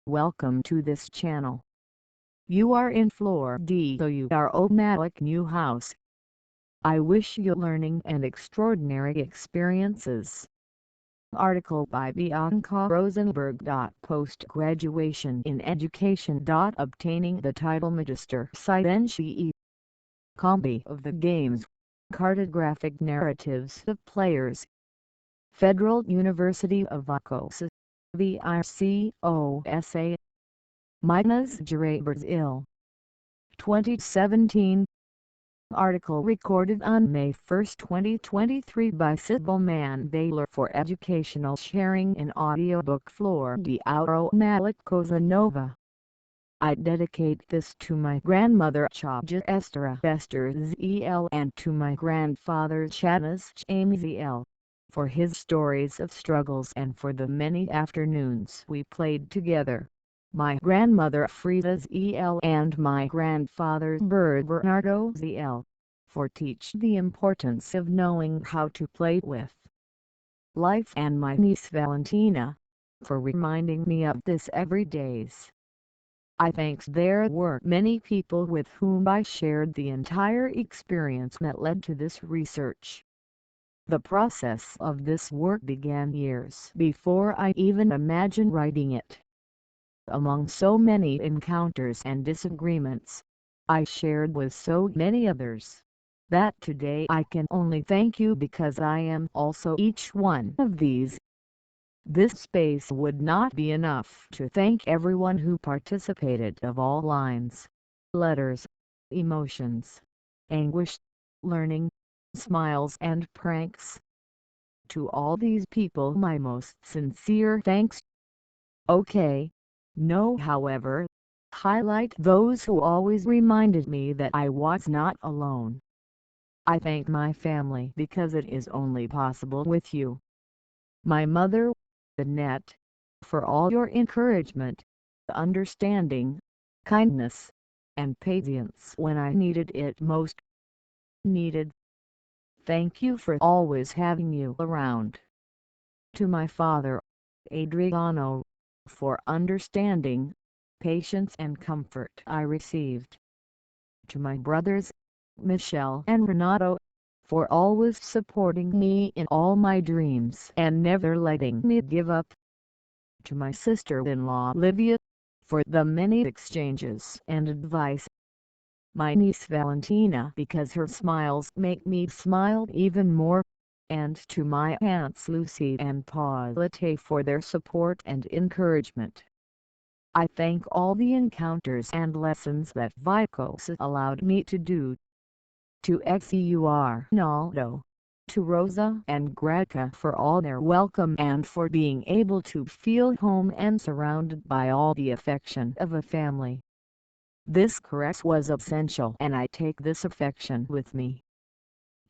Welcome to this channel. You are in Flor De Ouro Malick new house. I wish you learning and extraordinary experiences. Article by Bianca Rozenberg. Post-graduation in education. Obtaining the title Magister Scientiae. Kombi of the games. Cartographic Narratives of Players. Federal University of Viçosa. Viçosa. Minas Gerais, Brazil. 2017. Article recorded on May 1, 2023 by Sybil Mandela for educational sharing in Audiobook Flor De Ouro Malick Cosa Nova. I dedicate this to my grandmother Chaja Esther ZL and to my grandfather Chanas Zl, for his stories of struggles and for the many afternoons we played together. My grandmother Frida ZL and my grandfather Bernardo ZL, for teach the importance of knowing how to play with life, and my niece Valentina, for reminding me of this every days. I think there were many people with whom I shared the entire experience that led to this research. The process of this work began years before I even imagined writing it. Among so many encounters and disagreements I shared with so many others, that today I can only thank you because I am also each one of these. This space would not be enough to thank everyone who participated of all lines, letters, emotions, anguish, learning, smiles and pranks. To all these people my most sincere thanks. Okay. No, however, highlight those who always reminded me that I was not alone. I thank my family because it is only possible with you. My mother, Annette, for all your encouragement, understanding, kindness, and patience when I needed it most. Thank you for always having you around. To my father, Adriano, for understanding, patience and comfort I received. To my brothers, Michelle and Renato, for always supporting me in all my dreams and never letting me give up. To my sister-in-law Livia, for the many exchanges and advice. My niece Valentina because her smiles make me smile even more. And to my aunts Lucy and Paulette for their support and encouragement. I thank all the encounters and lessons that Viçosa allowed me to do. To Naldo, to Rosa and Graca for all their welcome and for being able to feel home and surrounded by all the affection of a family. This caress was essential and I take this affection with me.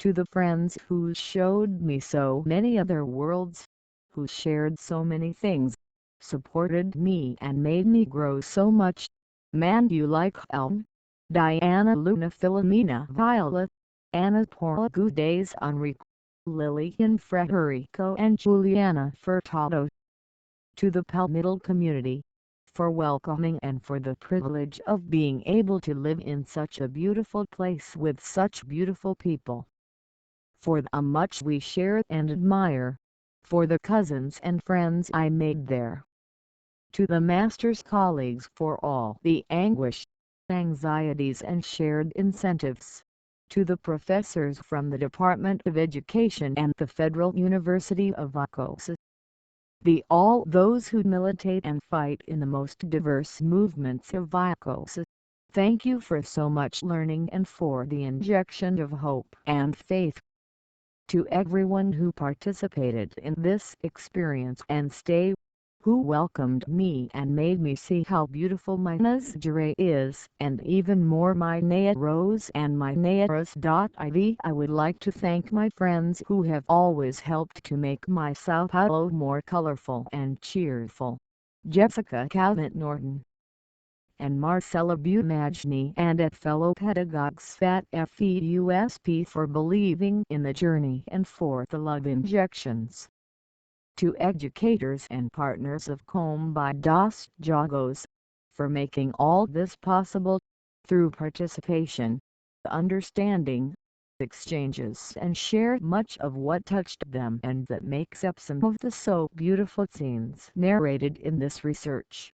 To the friends who showed me so many other worlds, who shared so many things, supported me and made me grow so much, you like Elm, Diana Luna Philomena Violet, Anna Paula Goudes Enrique, Lillian Frederico and Juliana Furtado. To the Palmittal community, for welcoming and for the privilege of being able to live in such a beautiful place with such beautiful people. For the much we share and admire, for the cousins and friends I made there. To the master's colleagues for all the anguish, anxieties and shared incentives. To the professors from the Department of Education and the Federal University of Viçosa. All those who militate and fight in the most diverse movements of Viçosa. Thank you for so much learning and for the injection of hope and faith. To everyone who participated in this experience and stay, who welcomed me and made me see how beautiful Minas Gerais is, and even more my Rose and my Iv. I would like to thank my friends who have always helped to make my Sao Paulo more colorful and cheerful. Jessica Calvin Norton and Marcella Bumagni and at fellow pedagogues at FEUSP for believing in the journey and for the love injections. to educators and partners of Kombi dos Jogos, for making all this possible, through participation, understanding, exchanges and share much of what touched them and that makes up some of the so beautiful scenes narrated in this research.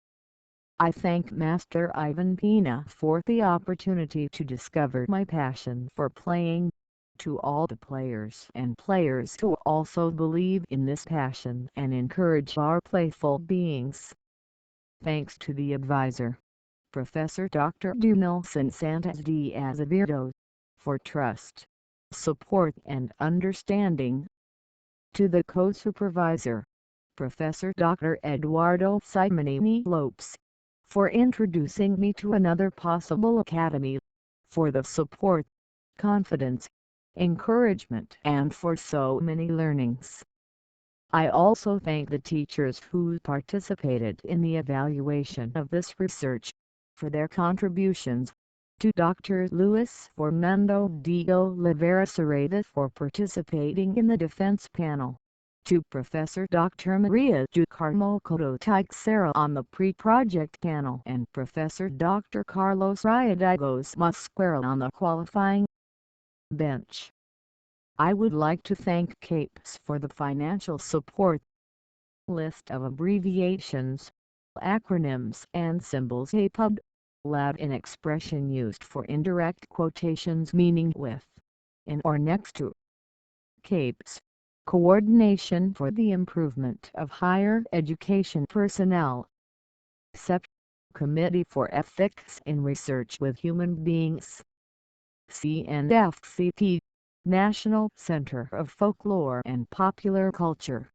I thank Master Ivan Pina for the opportunity to discover my passion for playing, to all the players and players who also believe in this passion and encourage our playful beings. Thanks to the advisor, Professor Dr. Denilson Santos de Azevedo, for trust, support and understanding. To the co-supervisor, Professor Dr. Eduardo Simonini Lopes, for introducing me to another possible academy, for the support, confidence, encouragement and for so many learnings. I also thank the teachers who participated in the evaluation of this research, for their contributions, to Dr. Luis Fernando de Oliveira Serrada for participating in the defense panel, to Professor Dr. Maria do Carmo Couto Teixeira on the pre-project panel and Professor Dr. Carlos Riadagos Mosquera on the qualifying bench. I would like to thank CAPES for the financial support. List of abbreviations, acronyms and symbols. APUB, Latin expression used for indirect quotations meaning with, in or next to. CAPES, Coordination for the Improvement of Higher Education Personnel. CEP, Committee for Ethics in Research with Human Beings. CNFCP, National Center of Folklore and Popular Culture.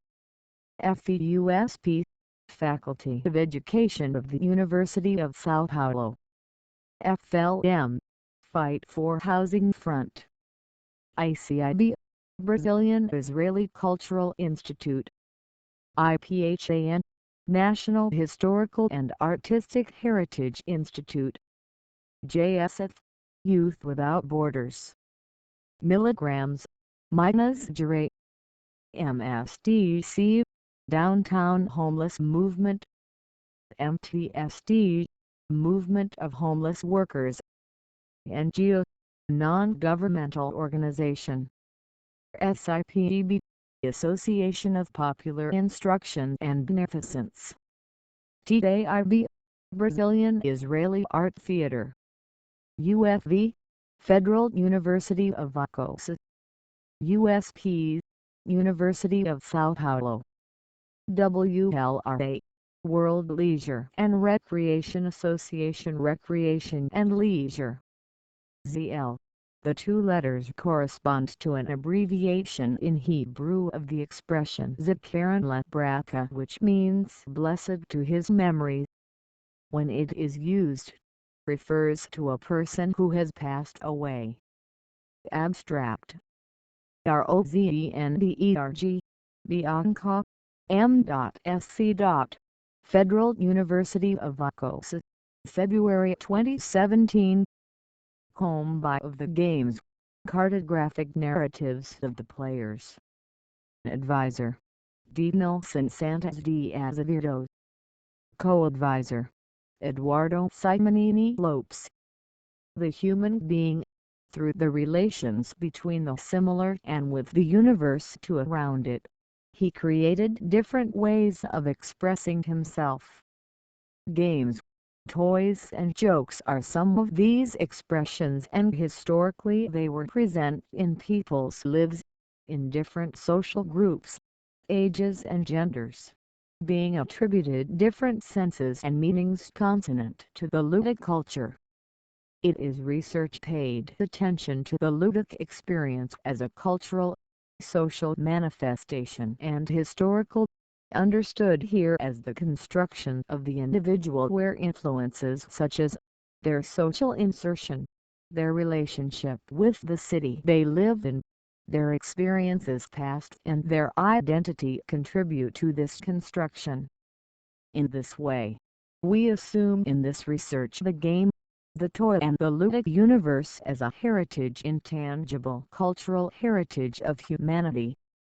FEUSP, Faculty of Education of the University of São Paulo. FLM, Fight for Housing Front. ICIB, Brazilian Israeli Cultural Institute. IPHAN, National Historical and Artistic Heritage Institute. JSF, Youth Without Borders. Milligrams, Minas Gerais. MSDC, Downtown Homeless Movement. MTSD, Movement of Homeless Workers. NGO, Non-Governmental Organization. SIPEB, Association of Popular Instruction and Beneficence. TAIB, Brazilian Israeli Art Theater. UFV, Federal University of Viçosa. USP, University of São Paulo. WLRA, World Leisure and Recreation Association, Recreation and Leisure. ZL, the two letters correspond to an abbreviation in Hebrew of the expression Zikaron Lebraka, which means blessed to his memory. When it is used, refers to a person who has passed away. Abstract. ROZENBERG, Bianca, M.Sc. Federal University of Viçosa, February 2017. Kombi of the Games, Cartographic Narratives of the Players. Advisor, Denilson Santos de Azevedo. Co-advisor, Eduardo Simonini Lopes. The human being, through the relations between the similar and with the universe to around it, he created different ways of expressing himself. Games, toys and jokes are some of these expressions, and historically they were present in people's lives, in different social groups, ages and genders, being attributed different senses and meanings consonant to the ludic culture. It is research paid attention to the ludic experience as a cultural, social manifestation and historical, understood here as the construction of the individual where influences such as their social insertion, their relationship with the city they live in, their experiences past and their identity contribute to this construction. In this way, we assume in this research the game, the toy and the ludic universe as a heritage, intangible cultural heritage of humanity,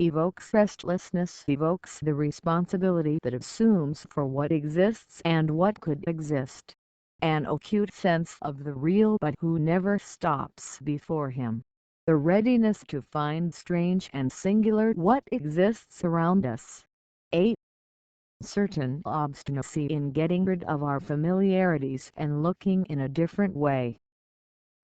evokes restlessness, evokes the responsibility that assumes for what exists and what could exist, an acute sense of the real but who never stops before him, the readiness to find strange and singular what exists around us, a certain obstinacy in getting rid of our familiarities and looking in a different way.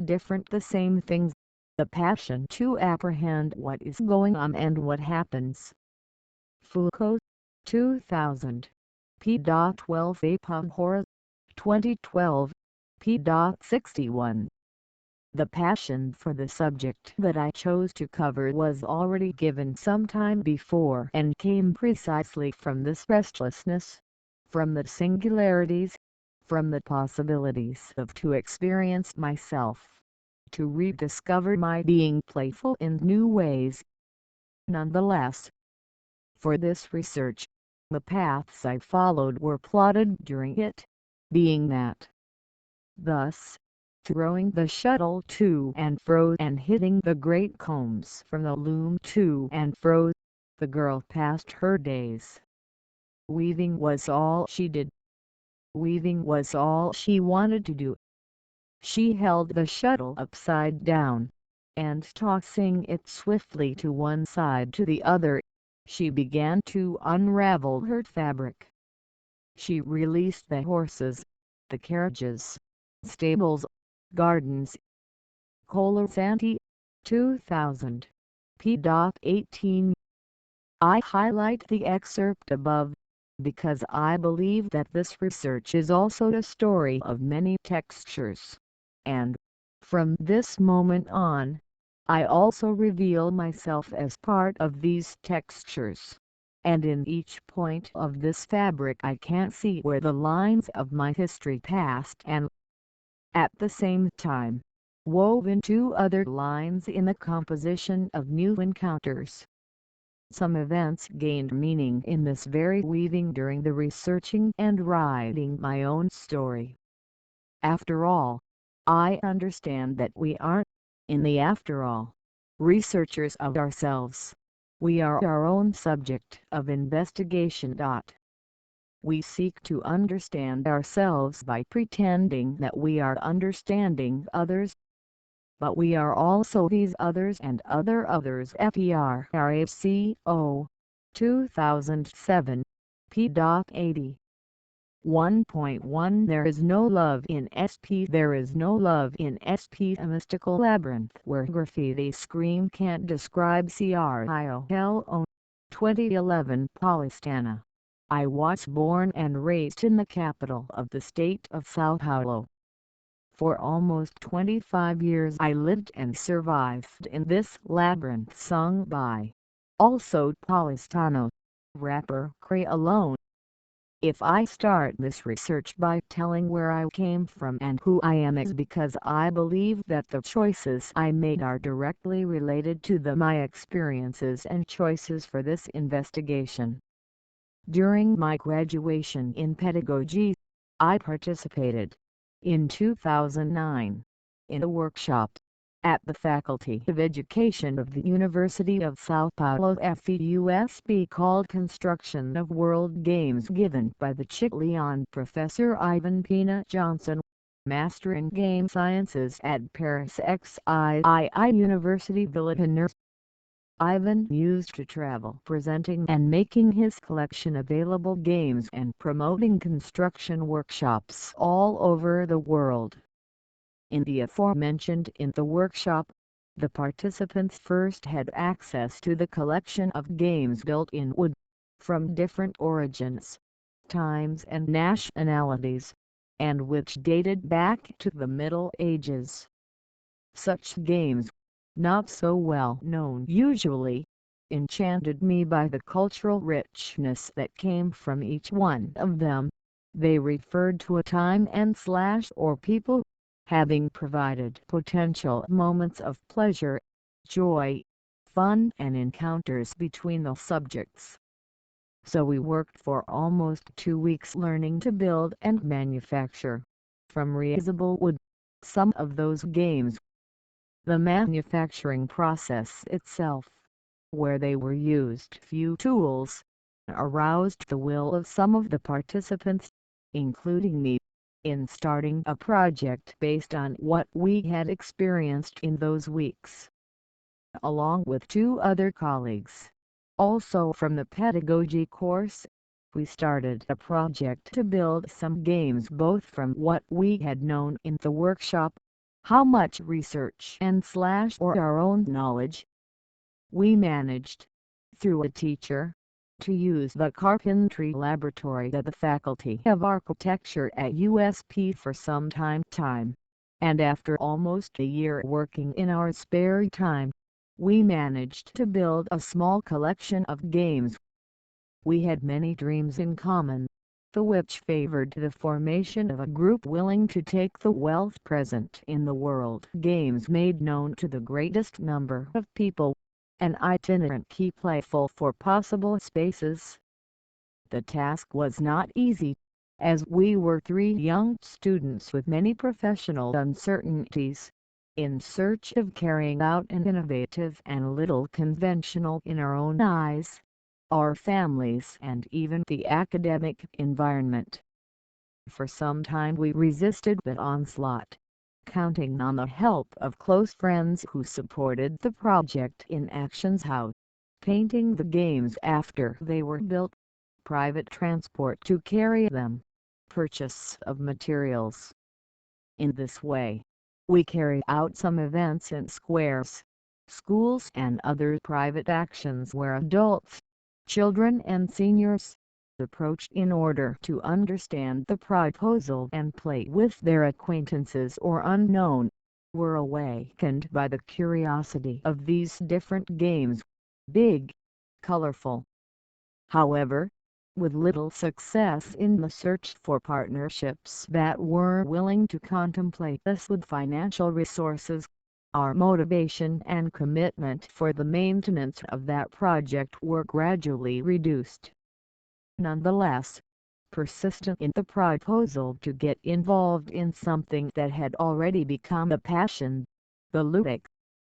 Different the same things, the passion to apprehend what is going on and what happens. Foucault, 2000. p.12 Apahora, 2012, p.61. The passion for the subject that I chose to cover was already given some time before and came precisely from this restlessness, from the singularities, from the possibilities of to experience myself, to rediscover my being playful in new ways. Nonetheless, for this research, the paths I followed were plotted during it, being that. Thus, throwing the shuttle to and fro and hitting the great combs from the loom to and fro, the girl passed her days. Weaving was all she did. Weaving was all she wanted to do. She held the shuttle upside down, and tossing it swiftly to one side to the other, she began to unravel her fabric. She released the horses, the carriages, stables, gardens. Colasanti, 2000. p.18. I highlight the excerpt above, because I believe that this research is also a story of many textures, and, from this moment on, I also reveal myself as part of these textures, and in each point of this fabric I can see where the lines of my history passed and, at the same time, woven two other lines in the composition of new encounters. Some events gained meaning in this very weaving during the researching and writing my own story. After all, I understand that we aren't, in the after all, researchers of ourselves. We are our own subject of investigation. We seek to understand ourselves by pretending that we are understanding others. But we are also these others and other others. FERRACO, 2007, p.80. 1.1 There is no love in SP. There is no love in SP, a mystical labyrinth where graffiti scream can't describe. CRIOLO, 2011. Polistana. I was born and raised in the capital of the state of Sao Paulo. For almost 25 years I lived and survived in this labyrinth sung by, also Polistano, rapper Creolone. If I start this research by telling where I came from and who I am, it's because I believe that the choices I made are directly related to my experiences and choices for this investigation. During my graduation in pedagogy, I participated, in 2009, in a workshop at the Faculty of Education of the University of Sao Paulo FEUSP called Construction of World Games, given by the Chilean professor Ivan Pina Johnson, Master in Game Sciences at Paris XIII University Villepin. Ivan used to travel presenting and making his collection available games and promoting construction workshops all over the world. In the aforementioned in the workshop, the participants first had access to the collection of games built in wood, from different origins, times and nationalities, and which dated back to the Middle Ages. Such games, not so well known usually, enchanted me by the cultural richness that came from each one of them. They referred to a time and or people, having provided potential moments of pleasure, joy, fun and encounters between the subjects. So we worked for almost 2 weeks learning to build and manufacture, from reusable wood, some of those games. The manufacturing process itself where they were used few tools, aroused the will of some of the participants, including me, in starting a project based on what we had experienced in those weeks. Along with two other colleagues, also from the pedagogy course, we started a project to build some games both from what we had known in the workshop, how much research and or our own knowledge. We managed, through a teacher, to use the carpentry laboratory at the Faculty of Architecture at USP for some time, and after almost a year working in our spare time, we managed to build a small collection of games. We had many dreams in common, the which favored the formation of a group willing to take the wealth present in the world games made known to the greatest number of people, an itinerant key playful for possible spaces. The task was not easy, as we were three young students with many professional uncertainties, in search of carrying out an innovative and little conventional in our own eyes, our families and even the academic environment. For some time we resisted the onslaught, counting on the help of close friends who supported the project in actions how painting the games after they were built, private transport to carry them, purchase of materials. In this way, we carried out some events in squares, schools and other private actions where adults, children and seniors, approached in order to understand the proposal and play with their acquaintances or unknown, were awakened by the curiosity of these different games, big, colorful. However, with little success in the search for partnerships that were willing to contemplate us with financial resources, our motivation and commitment for the maintenance of that project were gradually reduced. Nonetheless, persistent in the proposal to get involved in something that had already become a passion, the ludic,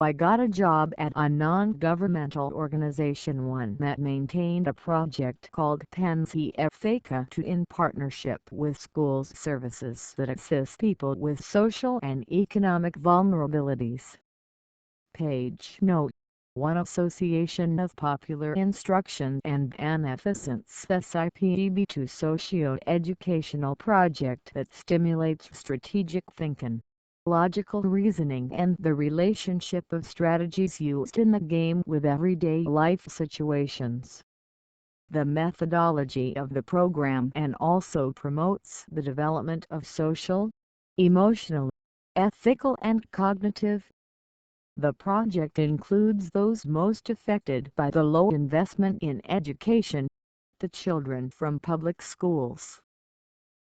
I got a job at a non-governmental organization one that maintained a project called M.Sc in partnership with schools services that assist people with social and economic vulnerabilities. Page note: one association of popular instruction and beneficence SIPEB to socio-educational project that stimulates strategic thinking, logical reasoning and the relationship of strategies used in the game with everyday life situations. The methodology of the program and also promotes the development of social, emotional, ethical and cognitive. The project includes those most affected by the low investment in education, the children from public schools.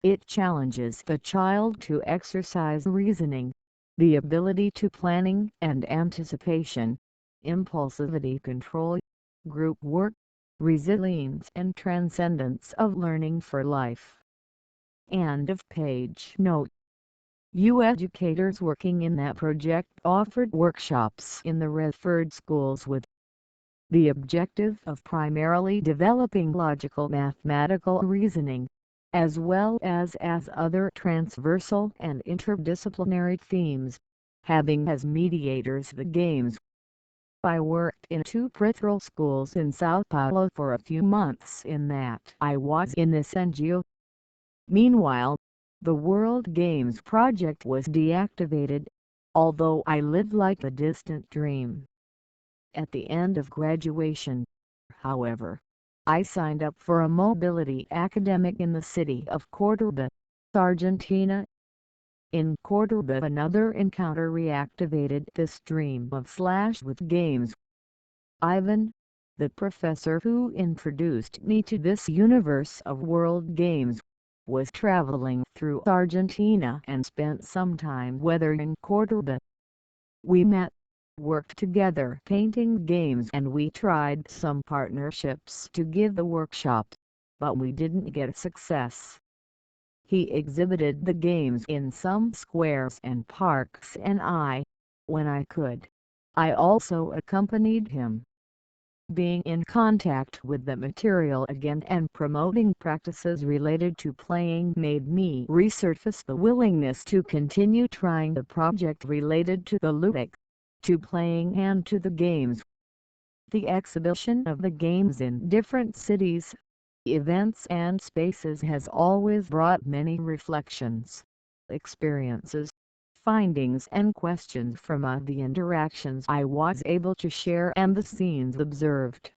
It challenges the child to exercise reasoning, the ability to planning and anticipation, impulsivity control, group work, resilience and transcendence of learning for life. End of page note. Educators working in that project offered workshops in the referred schools with the objective of primarily developing logical mathematical reasoning, as well as other transversal and interdisciplinary themes, having as mediators the games. I worked in two preparatory schools in Sao Paulo for a few months in that I was in this NGO. Meanwhile, the World Games project was deactivated, although I lived like a distant dream. At the end of graduation, however, I signed up for a mobility academic in the city of Córdoba, Argentina. In Córdoba another encounter reactivated this dream of with games. Ivan, the professor who introduced me to this universe of world games, was traveling through Argentina and spent some time weathering Córdoba. We met, worked together painting games and we tried some partnerships to give the workshop, but we didn't get success. He exhibited the games in some squares and parks and when I could, I also accompanied him. being in contact with the material again and promoting practices related to playing made me resurface the willingness to continue trying the project related to the ludic, to playing and to the games. The exhibition of the games in different cities, events and spaces has always brought many reflections, experiences, findings and questions from the interactions I was able to share and the scenes observed.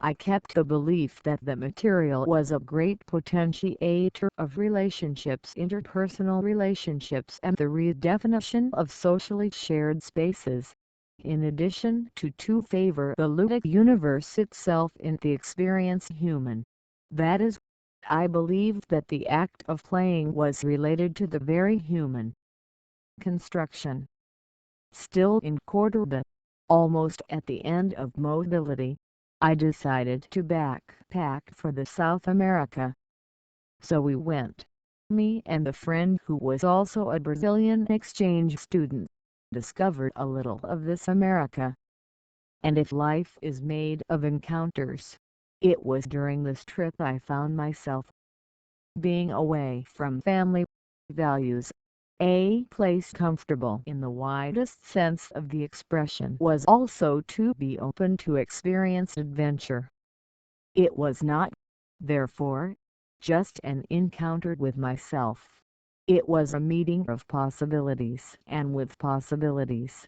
I kept the belief that the material was a great potentiator of relationships, interpersonal relationships and the redefinition of socially shared spaces, in addition to favor the ludic universe itself in the experience human. That is, I believed that the act of playing was related to the very human construction. Still in Córdoba, almost at the end of mobility, I decided to backpack for the South America. So we went. Me and a friend who was also a Brazilian exchange student discovered a little of this America. And if life is made of encounters, it was during this trip I found myself being away from family values. A place comfortable in the widest sense of the expression was also to be open to experience adventure. It was not, therefore, just an encounter with myself. It was a meeting of possibilities and with possibilities.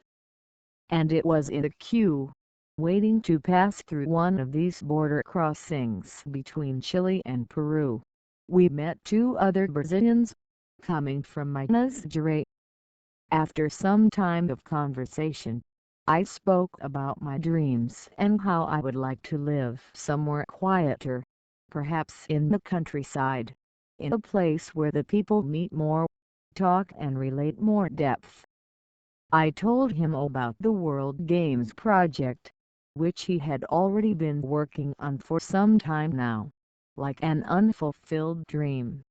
And it was in a queue, waiting to pass through one of these border crossings between Chile and Peru. We met two other Brazilians, coming from M.Sc. After some time of conversation, I spoke about my dreams and how I would like to live somewhere quieter, perhaps in the countryside, in a place where the people meet more, talk and relate more depth. I told him about the World Games project, which he had already been working on for some time now, like an unfulfilled dream.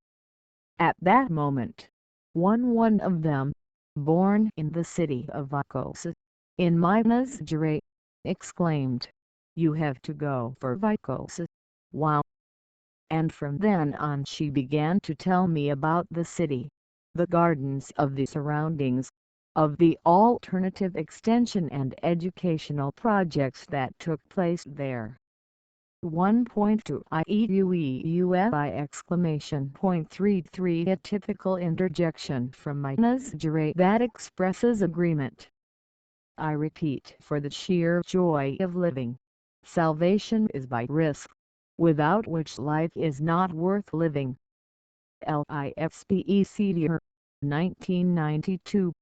At that moment, one of them, born in the city of Viçosa, in Minas Gerais, exclaimed, "You have to go for Viçosa, wow!" And from then on she began to tell me about the city, the gardens of the surroundings, of the alternative extension and educational projects that took place there. 1.2 IEUEUFI exclamation point 33 A typical interjection from Minas Gerais that expresses agreement. I repeat, for the sheer joy of living, salvation is by risk, without which life is not worth living. Lifespec 1992.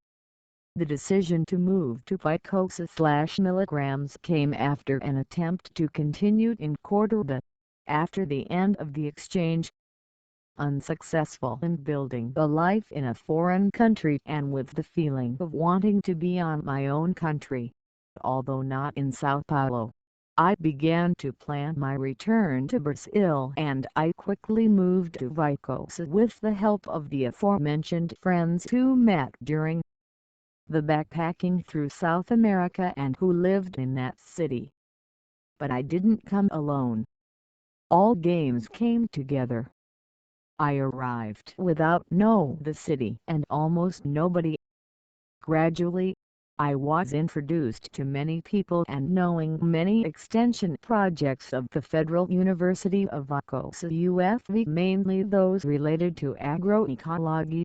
The decision to move to Viçosa/milligrams came after an attempt to continue in Córdoba, after the end of the exchange. Unsuccessful in building a life in a foreign country and with the feeling of wanting to be on my own country, although not in São Paulo, I began to plan my return to Brazil and I quickly moved to Viçosa with the help of the aforementioned friends who met during the backpacking through South America and who lived in that city. But I didn't come alone. All games came together. I arrived without knowing the city and almost nobody. Gradually, I was introduced to many people and knowing many extension projects of the Federal University of Viçosa UFV, mainly those related to agroecology.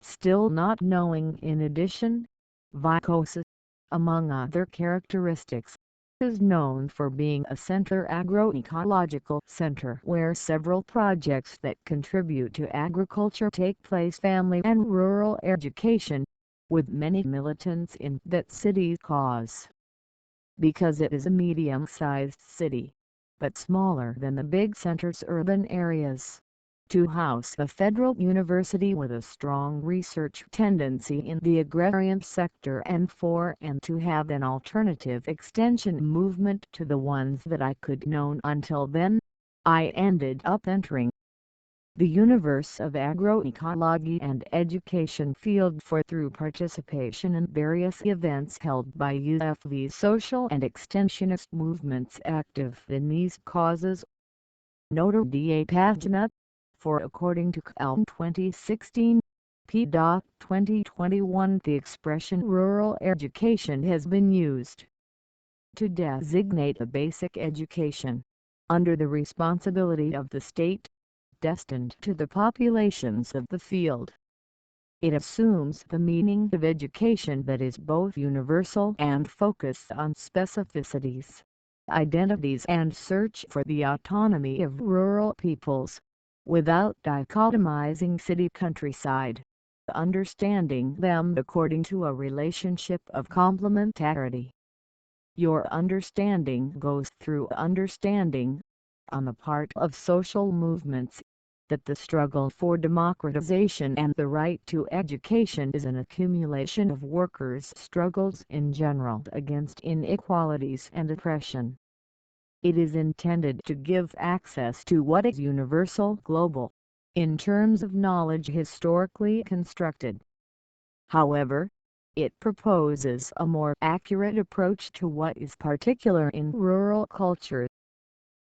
Still not knowing in addition, Viçosa, among other characteristics, is known for being a agroecological center where several projects that contribute to agriculture take place, family and rural education, with many militants in that city's cause. Because it is a medium-sized city, but smaller than the big center's urban areas, to house a federal university with a strong research tendency in the agrarian sector and to have an alternative extension movement to the ones that I could known until then, I ended up entering the universe of agroecology and education field for through participation in various events held by UFV social and extensionist movements active in these causes. Nota da pagina. For according to CAL 2016, p. 2021 the expression rural education has been used to designate a basic education, under the responsibility of the state, destined to the populations of the field. It assumes the meaning of education that is both universal and focused on specificities, identities and search for the autonomy of rural peoples, without dichotomizing city countryside, understanding them according to a relationship of complementarity. Your understanding goes through understanding, on the part of social movements, that the struggle for democratization and the right to education is an accumulation of workers' struggles in general against inequalities and oppression. It is intended to give access to what is universal global, in terms of knowledge historically constructed. However, it proposes a more accurate approach to what is particular in rural culture.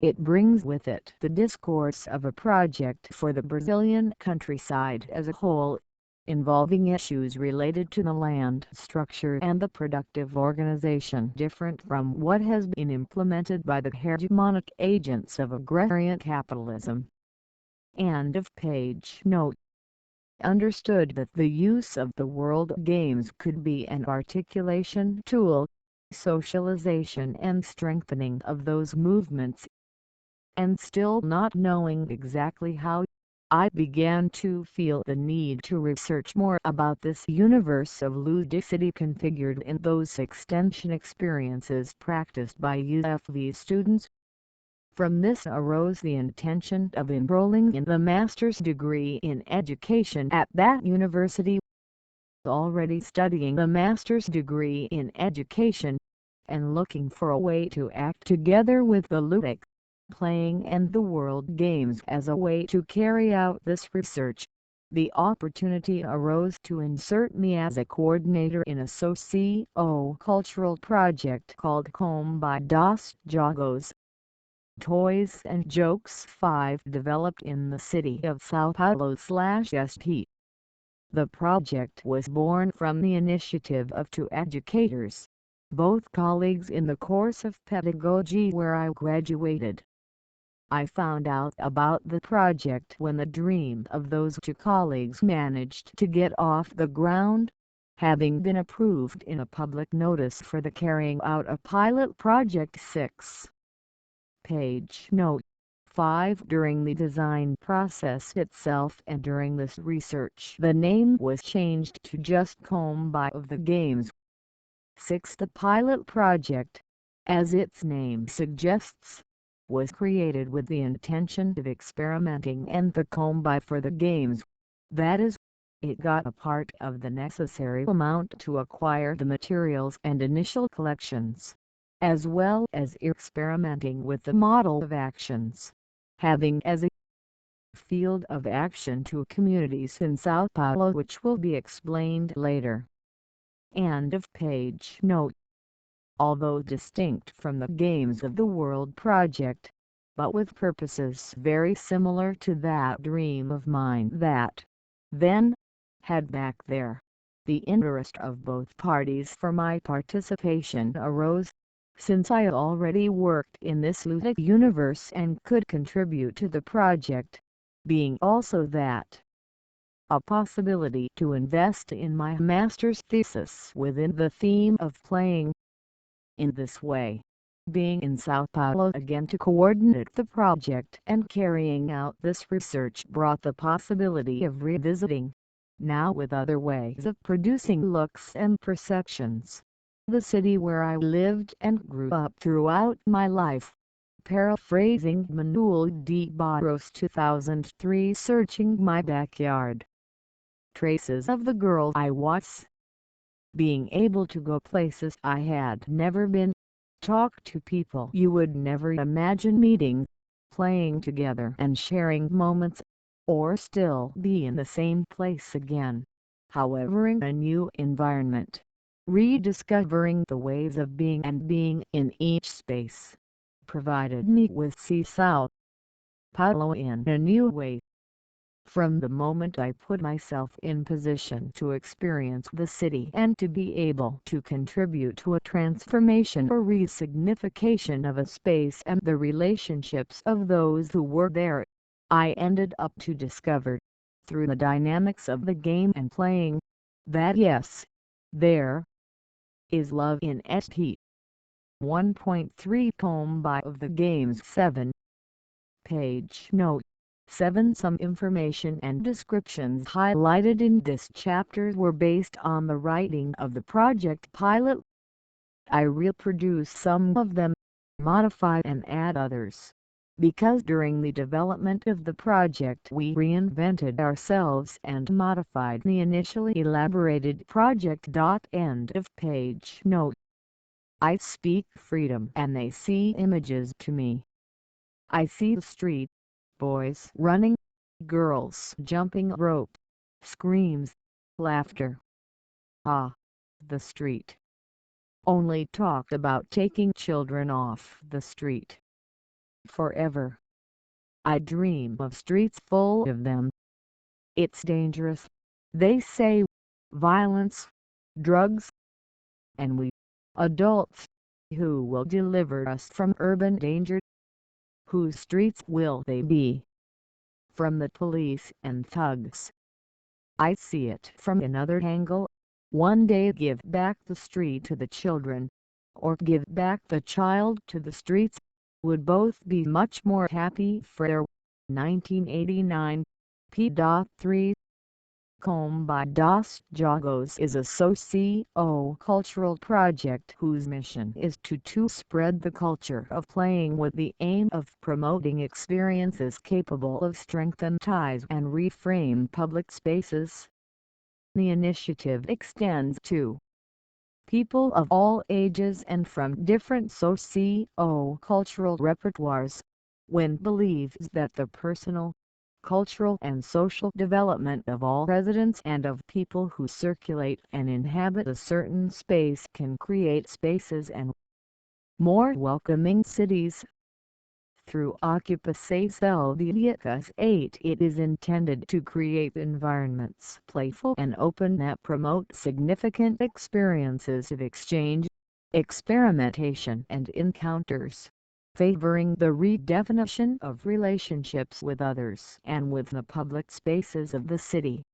It brings with it the discourse of a project for the Brazilian countryside as a whole, involving issues related to the land structure and the productive organization different from what has been implemented by the hegemonic agents of agrarian capitalism. End of page. Note: understood that the use of the World Games could be an articulation tool, socialization and strengthening of those movements. And still not knowing exactly how, I began to feel the need to research more about this universe of ludicity configured in those extension experiences practiced by UFV students. From this arose the intention of enrolling in the master's degree in education at that university. Already studying the master's degree in education, and looking for a way to act together with the ludic, playing and the World Games as a way to carry out this research, the opportunity arose to insert me as a coordinator in a socio-cultural project called Kombi dos Jogos, Toys and Jokes 5, developed in the city of São Paulo/St. The project was born from the initiative of two educators, both colleagues in the course of pedagogy where I graduated. I found out about the project when the dream of those two colleagues managed to get off the ground, having been approved in a public notice for the carrying out of pilot project 6. Page. Note: 5. During the design process itself and during this research the name was changed to just Kombi of the Games. 6. The pilot project, as its name suggests, was created with the intention of experimenting and the Kombi for the Games, that is, it got a part of the necessary amount to acquire the materials and initial collections, as well as experimenting with the model of actions, having as a field of action two communities in São Paulo which will be explained later. End of page. Note: although distinct from the Games of the World project, but with purposes very similar to that dream of mine that, then, had back there, the interest of both parties for my participation arose, since I already worked in this ludic universe and could contribute to the project, being also that a possibility to invest in my master's thesis within the theme of playing. In this way, being in São Paulo again to coordinate the project and carrying out this research brought the possibility of revisiting, now with other ways of producing looks and perceptions, the city where I lived and grew up throughout my life. Paraphrasing Manuel de Barros 2003. Searching my backyard. Traces of the girl I was. Being able to go places I had never been, talk to people you would never imagine meeting, playing together and sharing moments, or still be in the same place again, however in a new environment, rediscovering the ways of being and being in each space, provided me with Sao Paulo in a new way. From the moment I put myself in position to experience the city and to be able to contribute to a transformation or resignification of a space and the relationships of those who were there, I ended up to discover, through the dynamics of the game and playing, that yes, there is love in St. 1.3 Kombi of the game's 7 page note. 7 Some information and descriptions highlighted in this chapter were based on the writing of the project pilot. I reproduce some of them, modify and add others, because during the development of the project we reinvented ourselves and modified the initially elaborated project. End of page note. I speak freedom and they see images to me. I see the street, boys running, girls jumping rope, screams, laughter. Ah, the street. Only talk about taking children off the street. Forever. I dream of streets full of them. It's dangerous, they say, violence, drugs, and we, adults, who will deliver us from urban danger? Whose streets will they be? From the police and thugs. I see it from another angle. One day give back the street to the children, or give back the child to the streets, would both be much more happy for their 1989 p.3 Kombi dos Jogos is a socio-cultural project whose mission is to spread the culture of playing with the aim of promoting experiences capable of strengthen ties and reframe public spaces. The initiative extends to people of all ages and from different socio-cultural repertoires, when believes that the personal, cultural and social development of all residents and of people who circulate and inhabit a certain space can create spaces and more welcoming cities. Through Occupação Bianca 8 it is intended to create environments playful and open that promote significant experiences of exchange, experimentation and encounters, favoring the redefinition of relationships with others and with the public spaces of the city.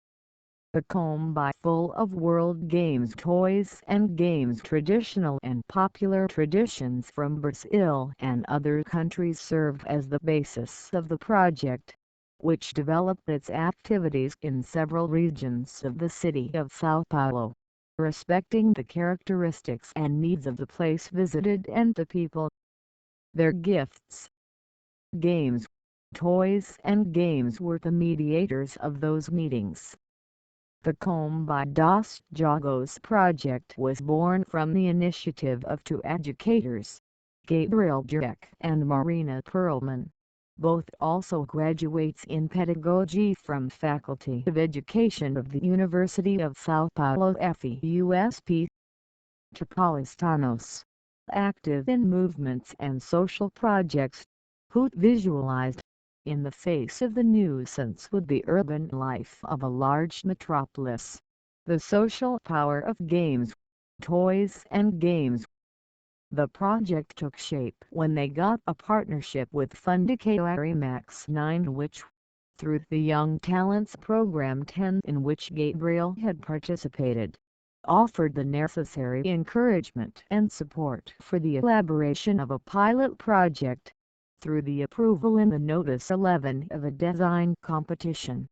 A Kombi full of world games, toys and games, traditional and popular traditions from Brazil and other countries served as the basis of the project, which developed its activities in several regions of the city of São Paulo, respecting the characteristics and needs of the place visited and the people. Their gifts, games, toys and games were the mediators of those meetings. The Kombi dos Jogos project was born from the initiative of 2 educators, Gabriel Jurek and Marina Perlman, both also graduates in pedagogy from Faculty of Education of the University of São Paulo FEUSP. Paulistanos, active in movements and social projects, who visualized, in the face of the nuisance with the urban life of a large metropolis, the social power of games, toys and games. The project took shape when they got a partnership with Fundação Max 9 which, through the Young Talents Program 10 in which Gabriel had participated, offered the necessary encouragement and support for the elaboration of a pilot project, through the approval in the Notice 11 of a design competition.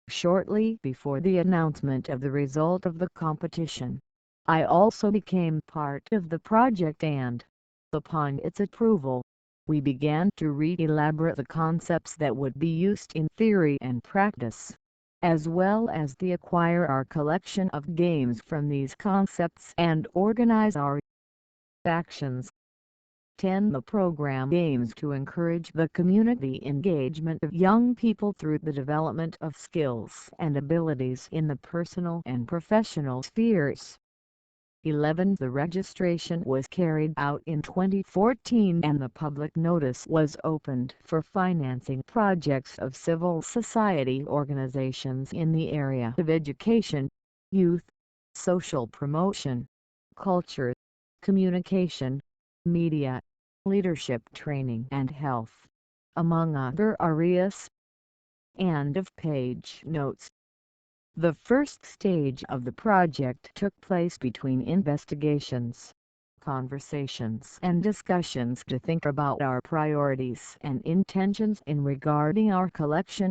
Shortly before the announcement of the result of the competition, I also became part of the project and, upon its approval, we began to re-elaborate the concepts that would be used in theory and practice, as well as to acquire our collection of games from these concepts and organize our actions. 10. The program aims to encourage the community engagement of young people through the development of skills and abilities in the personal and professional spheres. 11. The registration was carried out in 2014 and the public notice was opened for financing projects of civil society organizations in the area of education, youth, social promotion, culture, communication, media, leadership training and health, among other areas. End of page notes. The first stage of the project took place between investigations, conversations and discussions to think about our priorities and intentions in regarding our collection.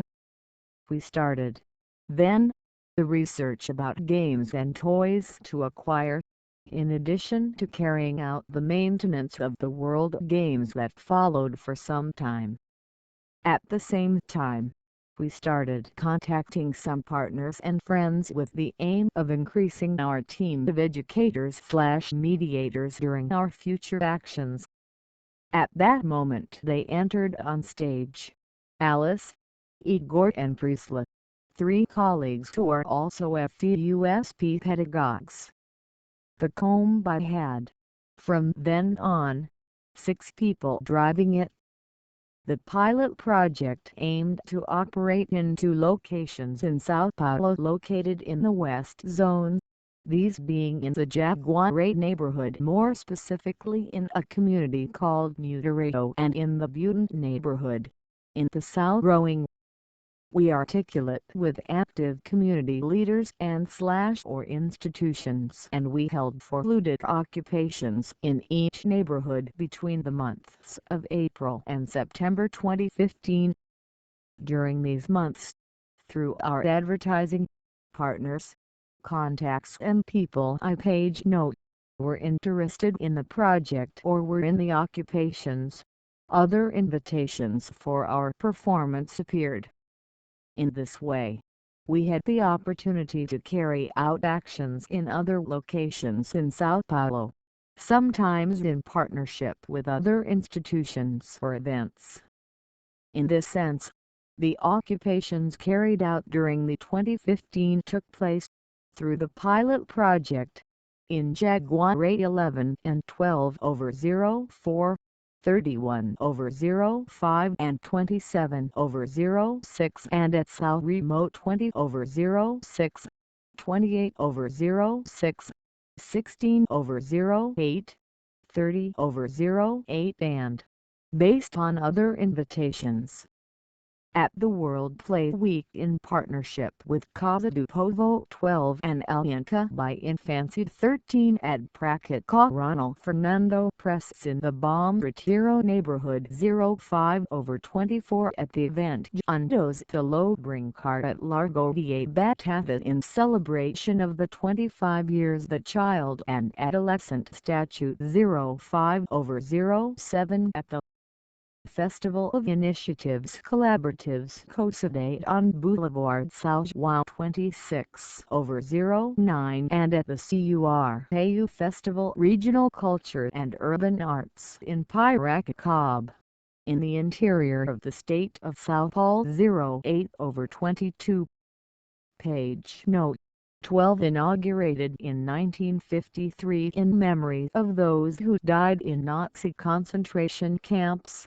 We started, then, the research about games and toys to acquire, in addition to carrying out the maintenance of the world games that followed for some time. At the same time, we started contacting some partners and friends with the aim of increasing our team of educators/mediators during our future actions. At that moment they entered on stage: Alice, Igor and Priscilla, 3 colleagues who are also FEUSP pedagogues. The Kombi had, from then on, 6 people driving it. The pilot project aimed to operate in 2 locations in São Paulo located in the West Zone, these being in the Jaguaré neighborhood, more specifically in a community called Mutations, and in the Button neighborhood, in the São Paulo. We articulate with active community leaders and/or institutions, and we held for ludic occupations in each neighborhood between the months of April and September 2015. During these months, through our advertising, partners, contacts and people I page note, were interested in the project or were in the occupations, other invitations for our performance appeared. In this way, we had the opportunity to carry out actions in other locations in São Paulo, sometimes in partnership with other institutions or events. In this sense, the occupations carried out during the 2015 took place, through the pilot project, in Jaguaré 11 and 12/04, 31/05 and 27/06, and at São Remote 20/06, 28/06, 16/08, 30/08 and, based on other invitations, at the World Play Week in partnership with Casa do Povo 12 and Bianca by Infancy 13 at Praça Coronel Fernando Prestes in the Bom Retiro neighborhood. 05/24 at the event Juntos de Lobrincar at Largo de Batata in celebration of the 25 years the Child and Adolescent Statute. 05/07 at the Festival of Initiatives Collaboratives Cocidade on Boulevard São João 26/09 and at the CURAU Festival Regional Culture and Urban Arts in Piracicaba, in the interior of the state of São Paulo. 08/22. Page note: 12 inaugurated in 1953 in memory of those who died in Nazi concentration camps.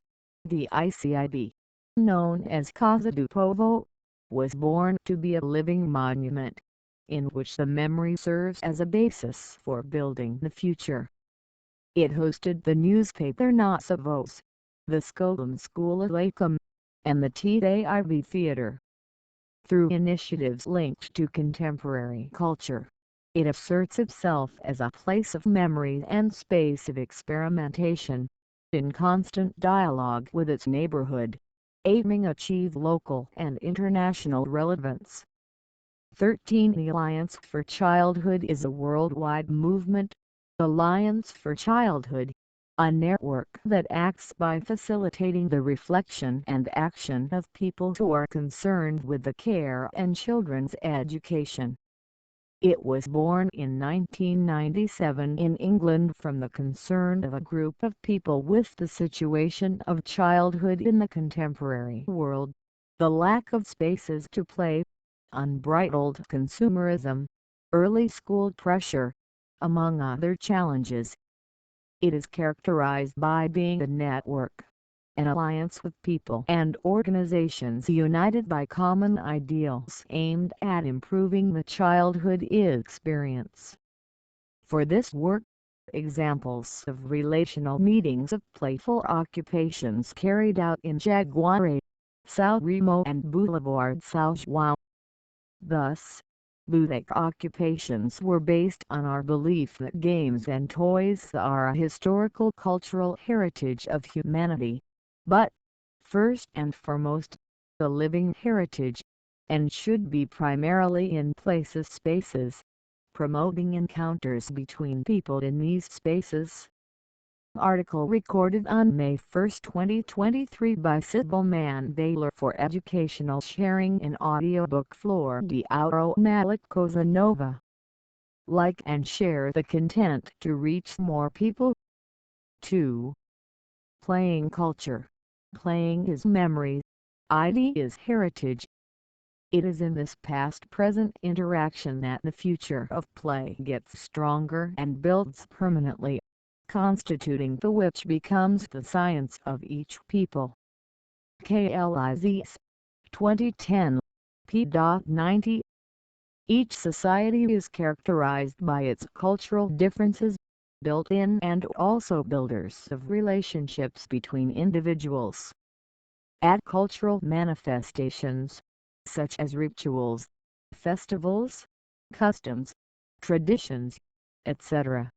The ICIB, known as Casa do Povo, was born to be a living monument, in which the memory serves as a basis for building the future. It hosted the newspaper Nossa Voz, the Scotum School of Lacum, and the TAIB Theatre. Through initiatives linked to contemporary culture, it asserts itself as a place of memory and space of experimentation, in constant dialogue with its neighborhood, aiming to achieve local and international relevance. 13. The Alliance for Childhood is a worldwide movement. Alliance for Childhood, a network that acts by facilitating the reflection and action of people who are concerned with the care and children's education. It was born in 1997 in England from the concern of a group of people with the situation of childhood in the contemporary world, the lack of spaces to play, unbridled consumerism, early school pressure, among other challenges. It is characterized by being a network, an alliance with people and organizations united by common ideals aimed at improving the childhood experience. For this work, examples of relational meetings of playful occupations carried out in Jaguare, São Remo and Boulevard São João. Thus, ludic occupations were based on our belief that games and toys are a historical cultural heritage of humanity, but, first and foremost, a living heritage, and should be primarily in spaces, promoting encounters between people in these spaces. Article recorded on May 1, 2023 by Sybil Mandler for educational sharing in Audiobook Flor De Ouro Malik Cosa Nova. Like and share the content to reach more people. 2. Playing culture. Playing is memory. ID is heritage. It is in this past-present interaction that the future of play gets stronger and builds permanently, constituting the which becomes the science of each people. KLIZ 2010 p. 90. Each society is characterized by its cultural differences, built-in and also builders of relationships between individuals. At cultural manifestations, such as rituals, festivals, customs, traditions, etc.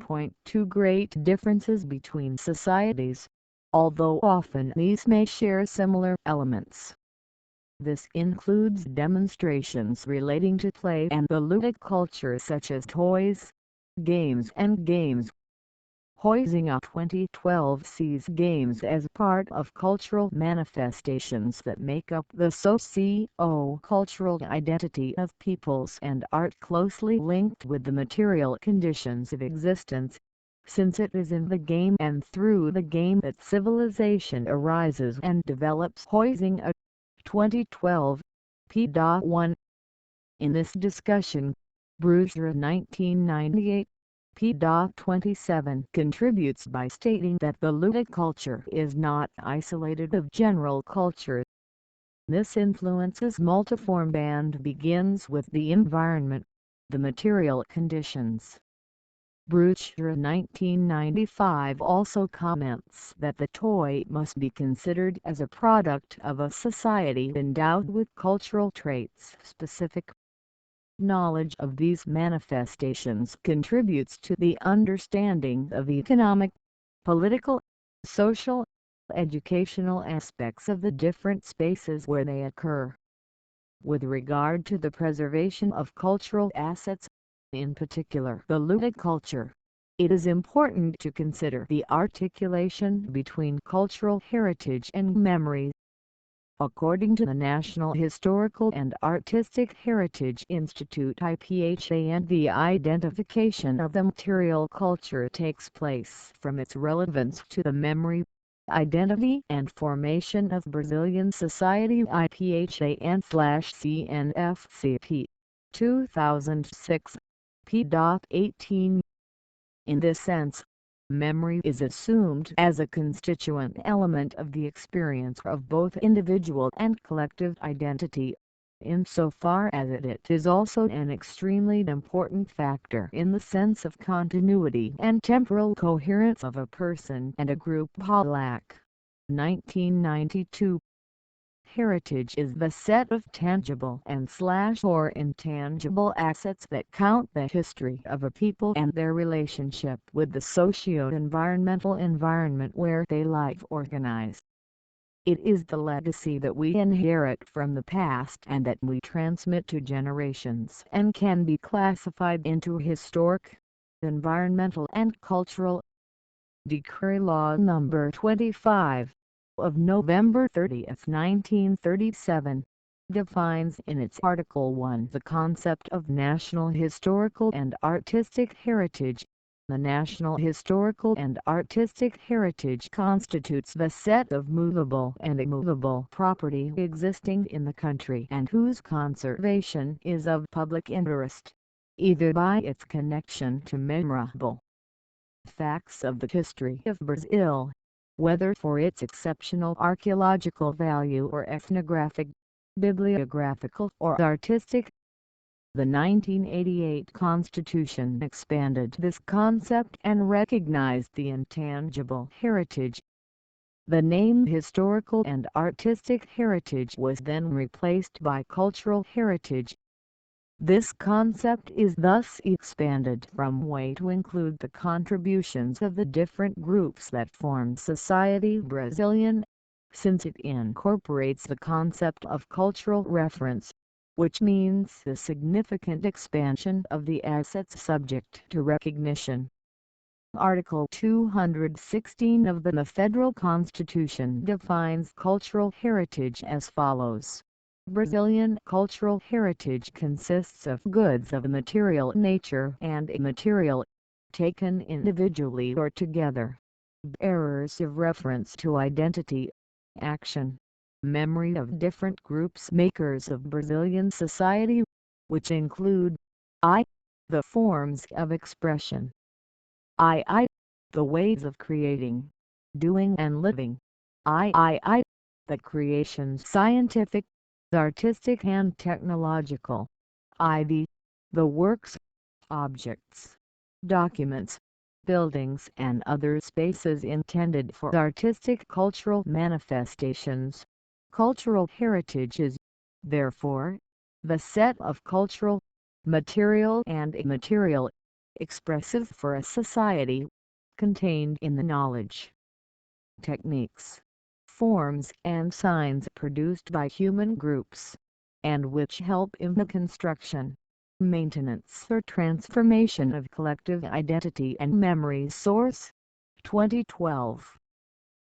Point to great differences between societies, although often these may share similar elements. This includes demonstrations relating to play and the ludic culture such as toys, games and games. Huizinga 2012 sees games as part of cultural manifestations that make up the socio-cultural identity of peoples and are closely linked with the material conditions of existence, since it is in the game and through the game that civilization arises and develops. Huizinga 2012 p. 1. In this discussion, Bruger 1998 p. 27 contributes by stating that the ludic culture is not isolated of general culture. This influence is multiform and begins with the environment, the material conditions. Bruger 1995 also comments that the toy must be considered as a product of a society endowed with cultural traits specific. Knowledge of these manifestations contributes to the understanding of economic, political, social, educational aspects of the different spaces where they occur. With regard to the preservation of cultural assets, in particular the ludic culture, it is important to consider the articulation between cultural heritage and memory. According to the National Historical and Artistic Heritage Institute (IPHA), the identification of the material culture takes place from its relevance to the memory, identity and formation of Brazilian society IPHA/CNFCP. 2006, p. 18. In this sense, memory is assumed as a constituent element of the experience of both individual and collective identity, insofar as it is also an extremely important factor in the sense of continuity and temporal coherence of a person and a group. Pollack, 1992. Heritage is the set of tangible and/or intangible assets that count the history of a people and their relationship with the socio-environmental environment where they live organize. It is the legacy that we inherit from the past and that we transmit to generations and can be classified into historic, environmental and cultural. Decree Law No. 25 of November 30, 1937, defines in its Article 1 the concept of national historical and artistic heritage. The national historical and artistic heritage constitutes the set of movable and immovable property existing in the country and whose conservation is of public interest, either by its connection to memorable facts of the history of Brazil, whether for its exceptional archaeological value or ethnographic, bibliographical or artistic. The 1988 Constitution expanded this concept and recognized the intangible heritage. The name historical and artistic heritage was then replaced by cultural heritage. This concept is thus expanded from way to include the contributions of the different groups that form society Brazilian, since it incorporates the concept of cultural reference, which means the significant expansion of the assets subject to recognition. Article 216 of the Federal Constitution defines cultural heritage as follows. Brazilian cultural heritage consists of goods of a material nature and immaterial, taken individually or together, bearers of reference to identity, action, memory of different groups makers of Brazilian society, which include I. The forms of expression, II. The ways of creating, doing and living, III. The creations scientific, artistic and technological, IV. The works, objects, documents, buildings and other spaces intended for artistic cultural manifestations. Cultural heritage is, therefore, the set of cultural, material and immaterial, expressive for a society, contained in the knowledge, techniques, forms and signs produced by human groups, and which help in the construction, maintenance or transformation of collective identity and memory. Source: 2012.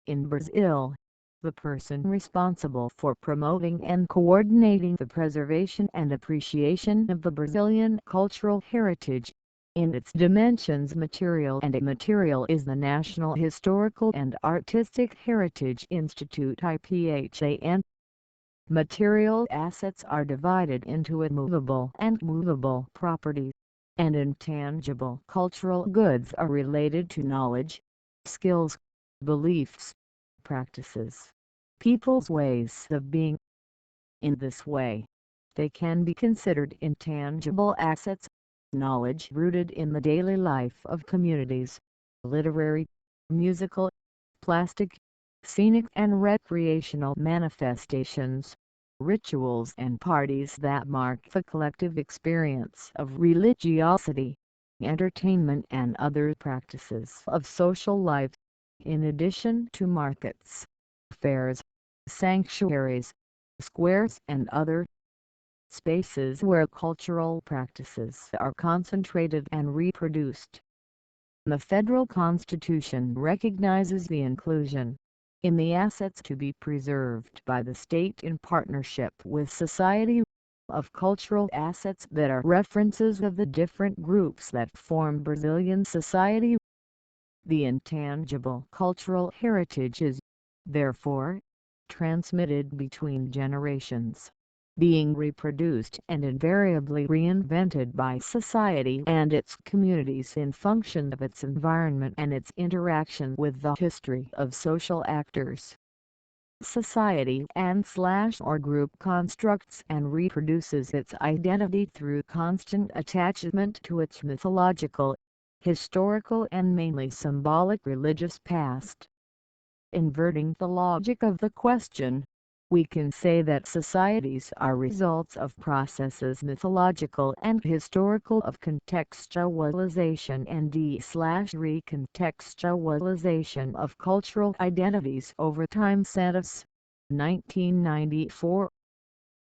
In Brazil, the person responsible for promoting and coordinating the preservation and appreciation of the Brazilian cultural heritage, in its dimensions material and immaterial, is the National Historical and Artistic Heritage Institute IPHAN. Material assets are divided into immovable and movable properties, and intangible cultural goods are related to knowledge, skills, beliefs, practices, people's ways of being. In this way, they can be considered intangible assets, knowledge rooted in the daily life of communities, literary, musical, plastic, scenic and recreational manifestations, rituals and parties that mark the collective experience of religiosity, entertainment and other practices of social life, in addition to markets, fairs, sanctuaries, squares and other spaces where cultural practices are concentrated and reproduced. The federal constitution recognizes the inclusion, in the assets to be preserved by the state in partnership with society, of cultural assets that are references of the different groups that form Brazilian society. The intangible cultural heritage is, therefore, transmitted between generations, being reproduced and invariably reinvented by society and its communities in function of its environment and its interaction with the history of social actors. Society and/or group constructs and reproduces its identity through constant attachment to its mythological, historical and mainly symbolic religious past. Inverting the logic of the question, we can say that societies are results of processes mythological and historical of contextualization and recontextualization of cultural identities over time. Santos, 1994.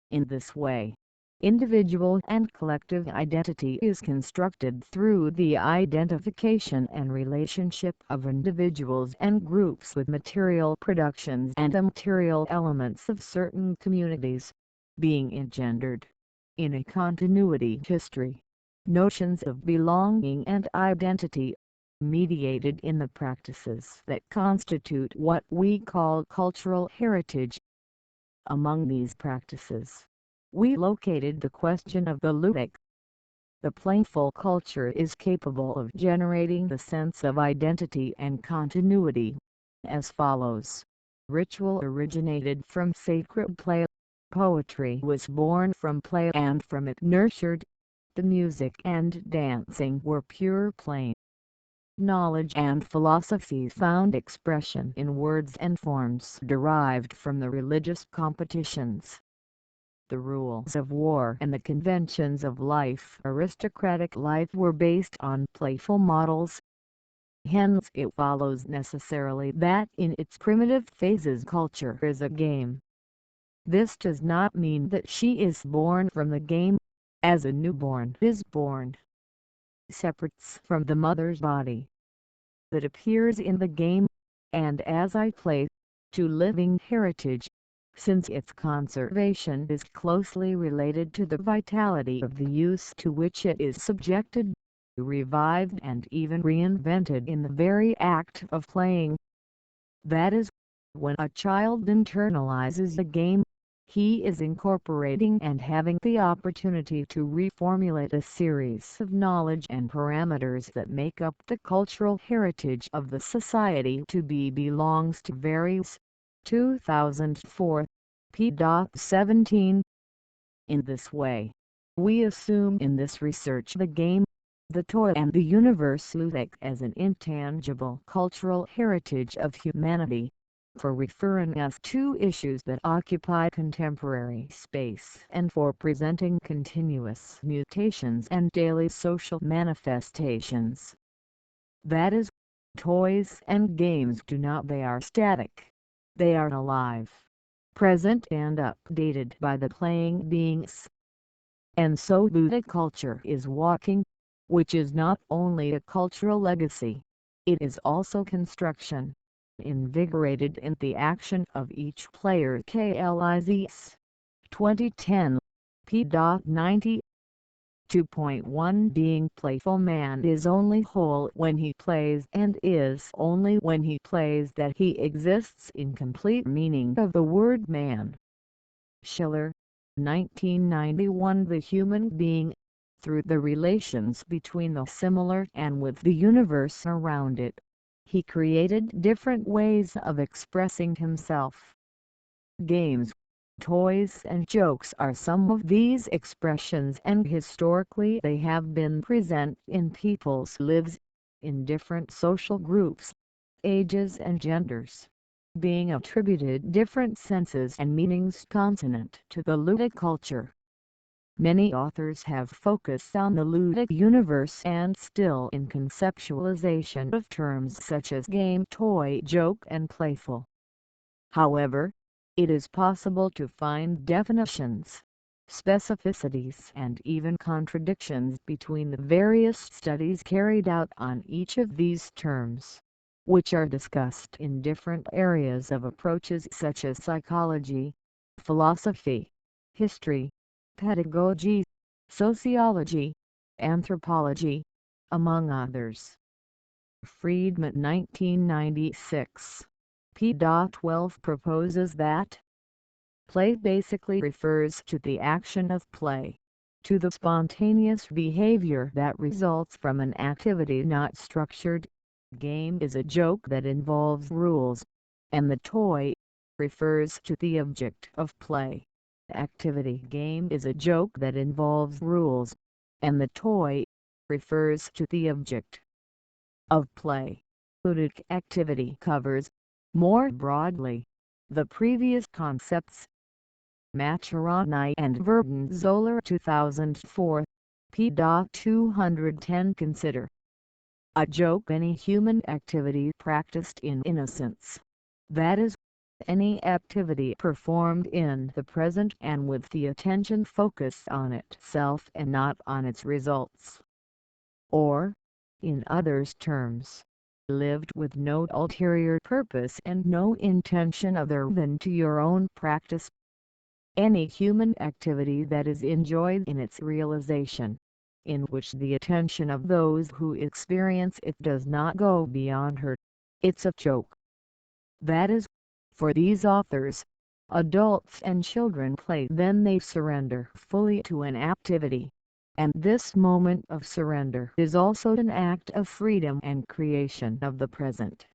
In this way, individual and collective identity is constructed through the identification and relationship of individuals and groups with material productions and the material elements of certain communities. being engendered in a continuity history. Notions of belonging and identity, mediated in the practices that constitute what we call cultural heritage. Among these practices, we located the question of the ludic. The playful culture is capable of generating the sense of identity and continuity, as follows. Ritual originated from sacred play. Poetry was born from play and from it nurtured. The music and dancing were pure play. Knowledge and philosophy found expression in words and forms derived from the religious competitions. The rules of war and the conventions of life, aristocratic life, were based on playful models. Hence it follows necessarily that in its primitive phases culture is a game. This does not mean that she is born from the game, as a newborn is born separates from the mother's body, that appears in the game, and as I play, to living heritage, since its conservation is closely related to the vitality of the use to which it is subjected, revived and even reinvented in the very act of playing. That is, when a child internalizes a game, he is incorporating and having the opportunity to reformulate a series of knowledge and parameters that make up the cultural heritage of the society to be belongs to varies. 2004, p. 17. In this way, we assume in this research the game, the toy and the universe ludic as an intangible cultural heritage of humanity, for referring us to issues that occupy contemporary space and for presenting continuous mutations and daily social manifestations. That is, toys and games they are static. They are alive, present and updated by the playing beings. And so ludic culture is walking, which is not only a cultural legacy, it is also construction, invigorated in the action of each player. KLIZs 2010, p. 90. 2.1 Being playful. Man is only whole when he plays, and is only when he plays that he exists in complete meaning of the word man. Schiller, 1991. The human being, through the relations between the similar and with the universe around it, he created different ways of expressing himself. Games, toys and jokes are some of these expressions, and historically they have been present in people's lives, in different social groups, ages and genders, being attributed different senses and meanings consonant to the ludic culture. Many authors have focused on the ludic universe and still in conceptualization of terms such as game, toy, joke and playful. However, it is possible to find definitions, specificities and even contradictions between the various studies carried out on each of these terms, which are discussed in different areas of approaches such as psychology, philosophy, history, pedagogy, sociology, anthropology, among others. Friedman 1996, p. 12 proposes that play basically refers to the action of play, to the spontaneous behavior that results from an activity not structured. Game is a joke that involves rules, and the toy refers to the object of play. Activity. Game is a joke that involves rules, and the toy refers to the object of play. Ludic activity covers, more broadly, the previous concepts. Maturani and Verdenzoller 2004, p. 210. Consider a joke any human activity practiced in innocence, that is, any activity performed in the present and with the attention focused on itself and not on its results. Or, in others' terms, lived with no ulterior purpose and no intention other than to your own practice. any human activity that is enjoyed in its realization, in which the attention of those who experience it does not go beyond her. It's a joke. That is, for these authors, adults and children play, then they surrender fully to an activity. And this moment of surrender is also an act of freedom and creation of the present,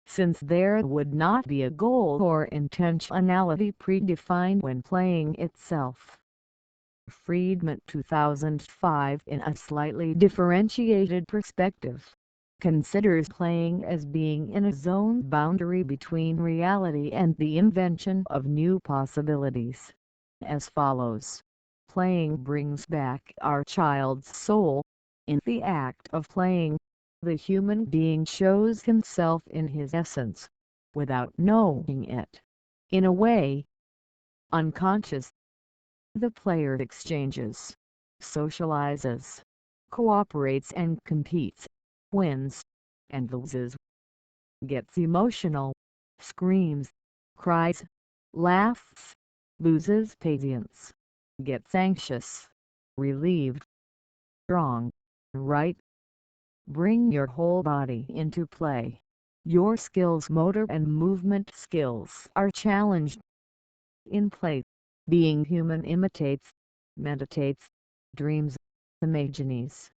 since there would not be a goal or intentionality predefined when playing itself. Friedman 2005, in a slightly differentiated perspective, considers playing as being in a zone boundary between reality and the invention of new possibilities, as follows. Playing brings back our child's soul. In the act of playing, the human being shows himself in his essence, without knowing it. In a way, unconscious, the player exchanges, socializes, cooperates and competes, wins, and loses, gets emotional, screams, cries, laughs, loses patience, gets anxious, relieved, wrong, right. Bring your whole body into play. Your skills, motor and movement skills, are challenged. In play, being human imitates, meditates, dreams, imagines.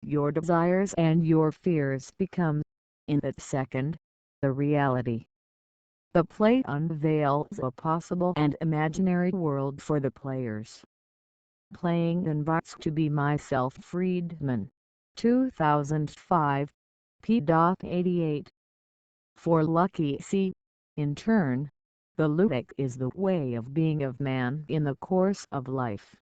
Your desires and your fears become, in that second, the reality. The play unveils a possible and imaginary world for the players. Playing invites to be myself. Friedman, 2005, p. 88. For Lucky C, in turn, the ludic is the way of being of man in the course of life.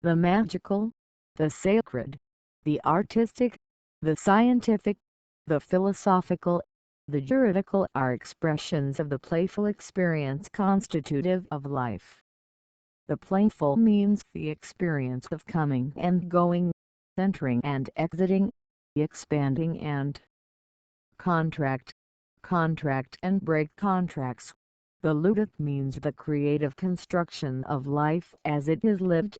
The magical, the sacred, the artistic, the scientific, the philosophical, the juridical are expressions of the playful experience constitutive of life. The playful means the experience of coming and going, entering and exiting, expanding and contract and break contracts. The ludic means the creative construction of life as it is lived.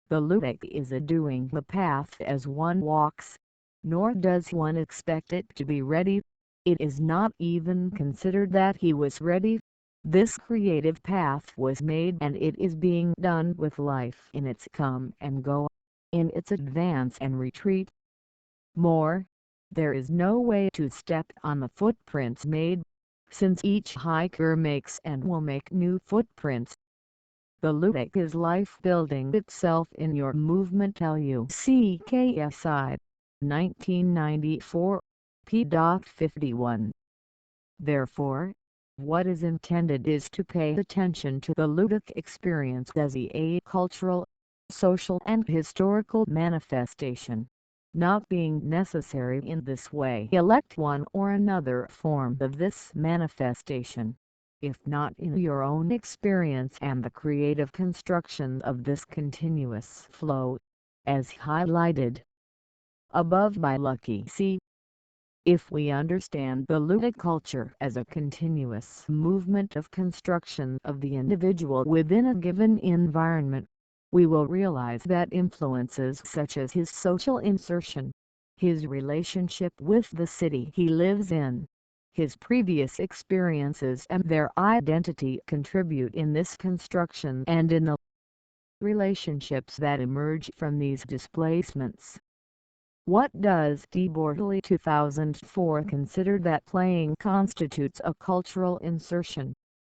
The ludic is a doing the path as one walks, nor does one expect it to be ready. It is not even considered that he was ready. This creative path was made and it is being done with life in its come and go, in its advance and retreat. More, there is no way to step on the footprints made, since each hiker makes and will make new footprints. The ludic is life building itself in your movement. LUCKSI, 1994, p. 51. Therefore, what is intended is to pay attention to the ludic experience as a cultural, social and historical manifestation. Not being necessary in this way, elect one or another form of this manifestation, if not in your own experience and the creative construction of this continuous flow, as highlighted above by Lucky C. If we understand the ludic culture as a continuous movement of construction of the individual within a given environment, we will realize that influences such as his social insertion, his relationship with the city he lives in, his previous experiences and their identity contribute in this construction and in the relationships that emerge from these displacements. What does De Bortoli 2004 consider that playing constitutes a cultural insertion,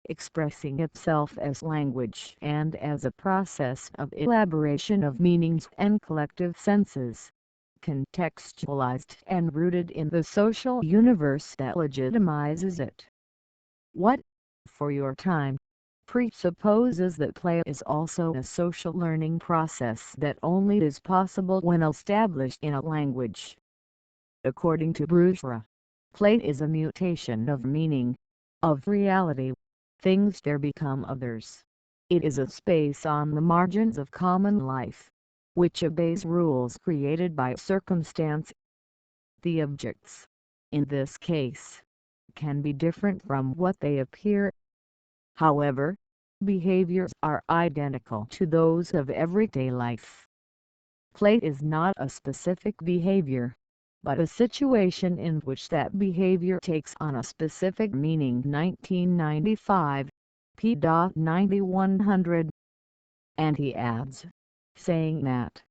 expressing itself as language and as a process of elaboration of meanings and collective senses, contextualized and rooted in the social universe that legitimizes it. What, for your time, presupposes that play is also a social learning process that only is possible when established in a language. According to Bourgeois, play is a mutation of meaning, of reality. Things there become others. It is a space on the margins of common life, which obeys rules created by circumstance. The objects, in this case, can be different from what they appear. However, behaviors are identical to those of everyday life. Play is not a specific behavior, but a situation in which that behavior takes on a specific meaning. 1995, p. 9100. And he adds, saying that,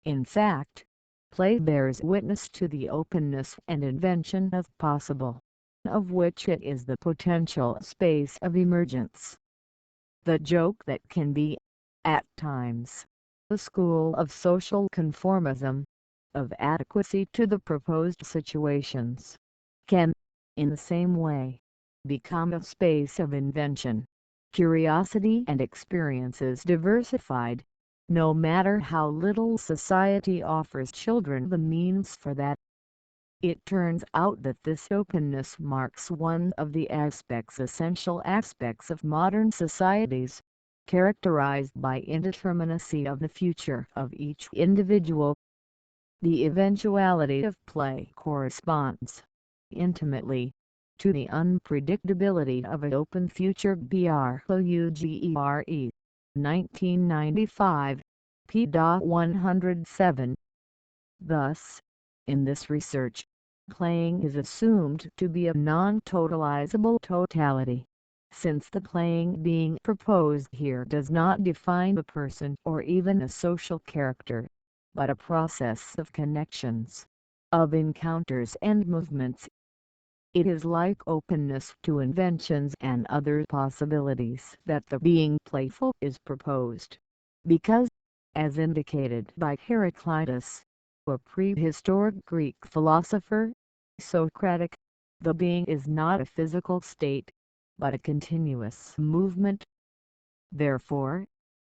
in fact, play bears witness to the openness and invention of possible, of which it is the potential space of emergence. The joke that can be, at times, the school of social conformism, of adequacy to the proposed situations, can, in the same way, become a space of invention, curiosity and experiences diversified, no matter how little society offers children the means for that. It turns out that this openness marks one of the essential aspects of modern societies, characterized by indeterminacy of the future of each individual. The eventuality of play corresponds, intimately, to the unpredictability of an open future. Blugere, 1995, p. 107. Thus, in this research, playing is assumed to be a non-totalizable totality, since the playing being proposed here does not define a person or even a social character, but a process of connections, of encounters and movements. It is like openness to inventions and other possibilities that the being playful is proposed, because, as indicated by Heraclitus, a prehistoric Greek philosopher, Socratic, the being is not a physical state, but a continuous movement. Therefore,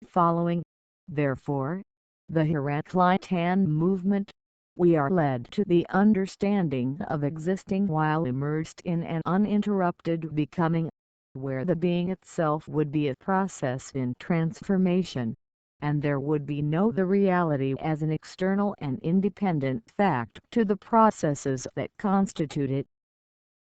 following, therefore, the Heraclitean movement, we are led to the understanding of existing while immersed in an uninterrupted becoming, where the being itself would be a process in transformation, and there would be no the reality as an external and independent fact to the processes that constitute it.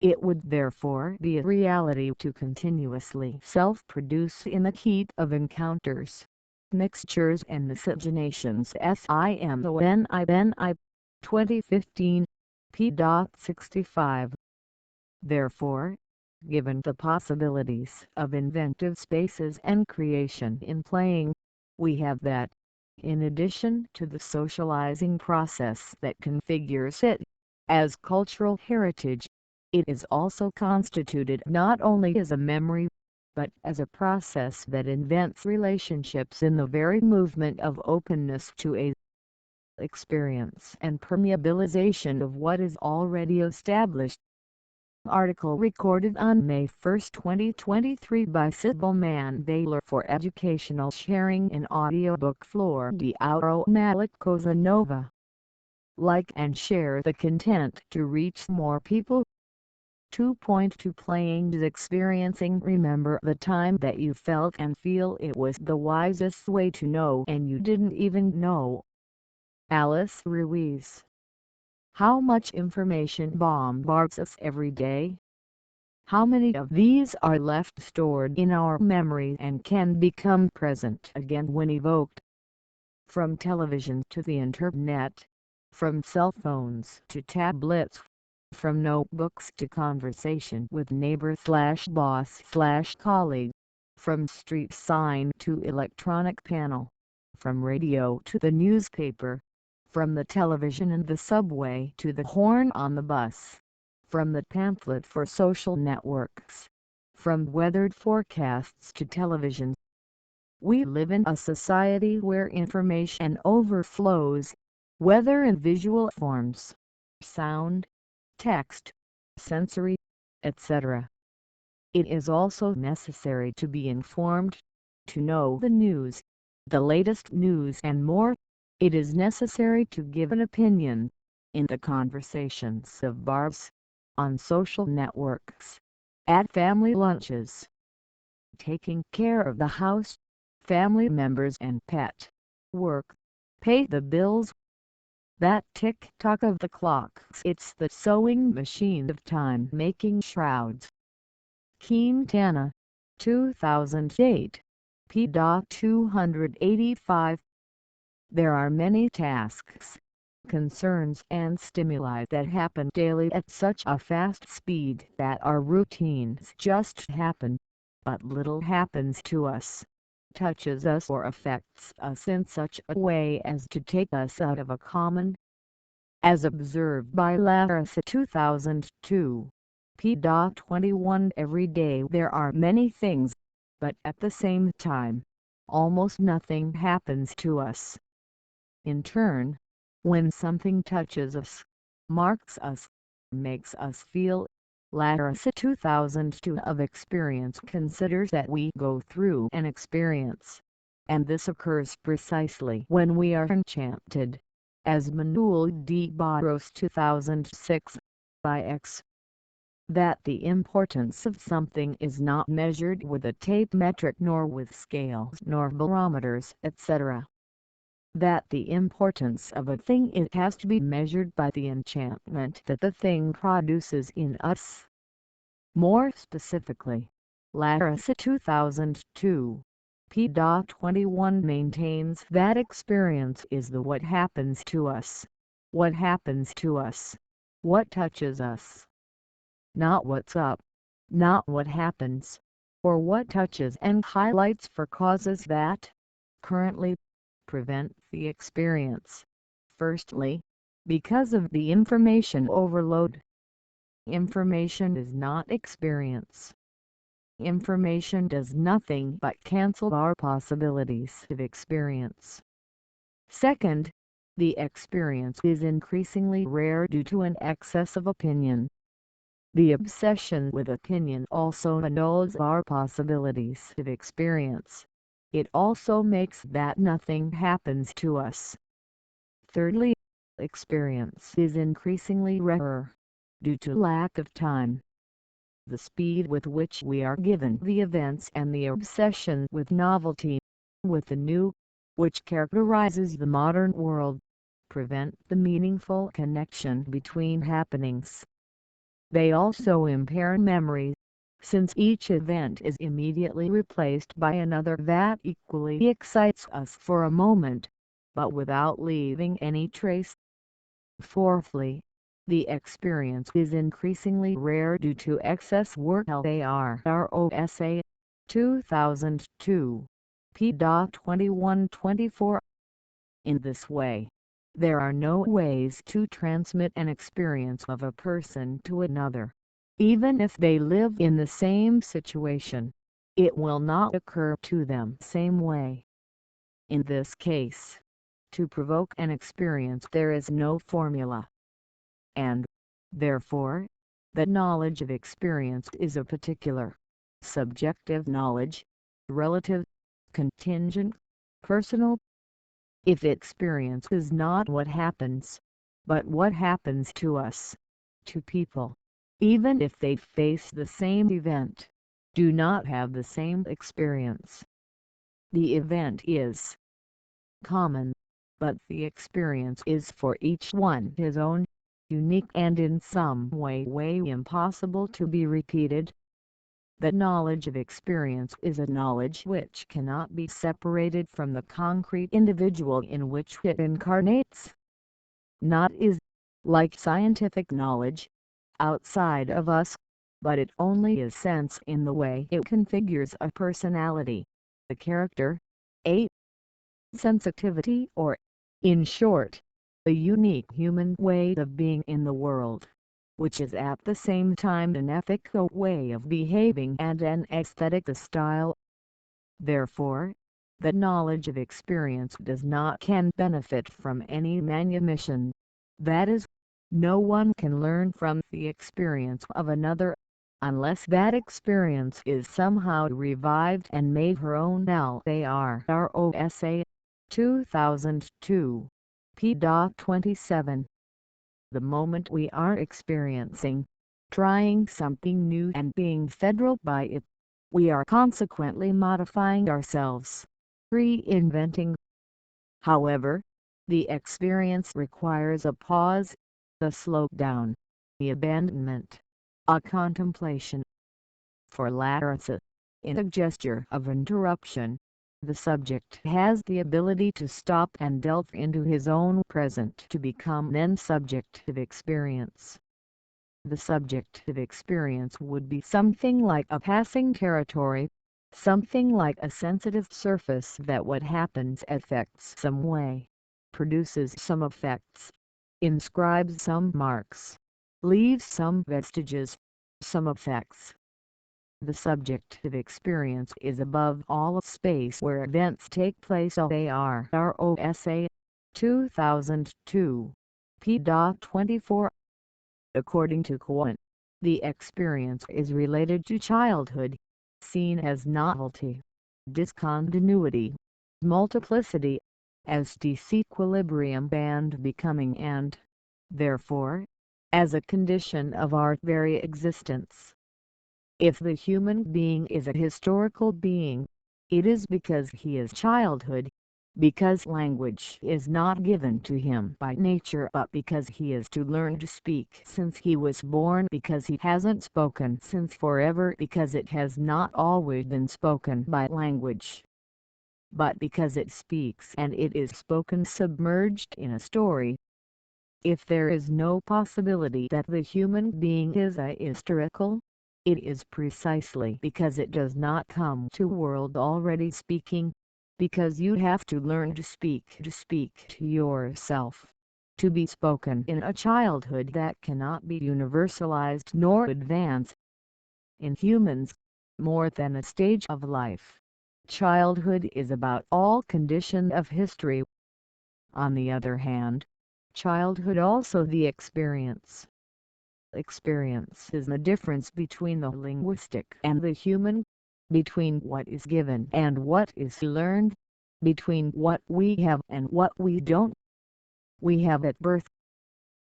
It would therefore be a reality to continuously self-produce in the heat of encounters, mixtures and miscegenations. Simoni, 2015, p. 65. Therefore, given the possibilities of inventive spaces and creation in playing, we have that, in addition to the socializing process that configures it, as cultural heritage, it is also constituted not only as a memory, but as a process that invents relationships in the very movement of openness to a experience and permeabilization of what is already established. Article recorded on May 1, 2023 by Sybil Mann-Baylor for educational sharing in Audiobook Flor De Ouro Malik Cosa Nova. Like and share the content to reach more people. 2.2 Playing is experiencing. Remember the time that you felt and feel it was the wisest way to know and you didn't even know. Alice Ruiz. How much information bombards us every day? How many of these are left stored in our memory and can become present again when evoked? From television to the internet, from cell phones to tablets, from notebooks to conversation with neighbor/boss/colleague, from street sign to electronic panel, from radio to the newspaper, from the television and the subway to the horn on the bus, from the pamphlet for social networks, from weathered forecasts to television. We live in a society where information overflows, whether in visual forms, sound, text, sensory, etc. It is also necessary to be informed, to know the news, the latest news and more. It is necessary to give an opinion, in the conversations of bars, on social networks, at family lunches, taking care of the house, family members and pet, work, pay the bills. That tick-tock of the clocks, it's the sewing machine of time making shrouds. Quintana, 2008. p.285. There are many tasks, concerns and stimuli that happen daily at such a fast speed that our routines just happen, but little happens to us, touches us or affects us in such a way as to take us out of a common. As observed by Larissa 2002, p.21. Every day there are many things, but at the same time, almost nothing happens to us. In turn, when something touches us, marks us, makes us feel, Larissa 2002 of experience considers that we go through an experience, and this occurs precisely when we are enchanted, as Manuel de Barros 2006, by X. That the importance of something is not measured with a tape metric nor with scales nor barometers, etc. That the importance of a thing it has to be measured by the enchantment that the thing produces in us. More specifically, Larissa 2002, p.21 maintains that experience is the what happens to us, what happens to us, what touches us. Not what's up, not what happens, or what touches and highlights for causes that, currently, prevent the experience. Firstly, because of the information overload. Information is not experience. Information does nothing but cancel our possibilities of experience. Second, the experience is increasingly rare due to an excess of opinion. The obsession with opinion also annuls our possibilities of experience. It also makes that nothing happens to us. Thirdly, experience is increasingly rarer, due to lack of time. The speed with which we are given the events and the obsession with novelty, with the new, which characterizes the modern world, prevent the meaningful connection between happenings. They also impair memory, since each event is immediately replaced by another that equally excites us for a moment, but without leaving any trace. Fourthly, the experience is increasingly rare due to excess work. ROZENBERG 2002, p.2124. In this way, there are no ways to transmit an experience of a person to another. Even if they live in the same situation, it will not occur to them same way. In this case, to provoke an experience there is no formula. And, therefore, the knowledge of experience is a particular, subjective knowledge, relative, contingent, personal. If experience is not what happens, but what happens to us, to people, even if they face the same event, do not have the same experience. The event is common, but the experience is for each one his own, unique and in some way impossible to be repeated. The knowledge of experience is a knowledge which cannot be separated from the concrete individual in which it incarnates. Not is, like scientific knowledge, outside of us, but it only is sense in the way it configures a personality, a character, a sensitivity or, in short, a unique human way of being in the world, which is at the same time an ethical way of behaving and an aesthetic style. Therefore, the knowledge of experience does not can benefit from any manumission. That is, no one can learn from the experience of another, unless that experience is somehow revived and made her own. LAROSA 2002, p.27. The moment we are experiencing, trying something new and being fed by it, we are consequently modifying ourselves, reinventing. However, the experience requires a pause, a slowdown, the abandonment, a contemplation. For Larissa, in a gesture of interruption, The subject has the ability to stop and delve into his own present to become then subjective experience. The subjective experience would be something like a passing territory, something like a sensitive surface that what happens affects some way, produces some effects, inscribes some marks, leaves some vestiges, some effects. The subjective experience is above all a space where events take place. ROZA 2002 p.24. According to Cohen, the experience is related to childhood, seen as novelty, discontinuity, multiplicity, as disequilibrium and becoming and, therefore, as a condition of our very existence. If the human being is a historical being, it is because he is childhood, because language is not given to him by nature but because he is to learn to speak since he was born, because he hasn't spoken since forever, because it has not always been spoken by language, but because it speaks and it is spoken submerged in a story. If there is no possibility that the human being is ahistorical, it is precisely because it does not come to world already speaking, because you have to learn to speak to yourself, to be spoken in a childhood that cannot be universalized nor advanced. In humans, more than a stage of life, childhood is about all condition of history. On the other hand, childhood also the experience. Experience is the difference between the linguistic and the human, between what is given and what is learned, between what we have and what we don't. We have at birth.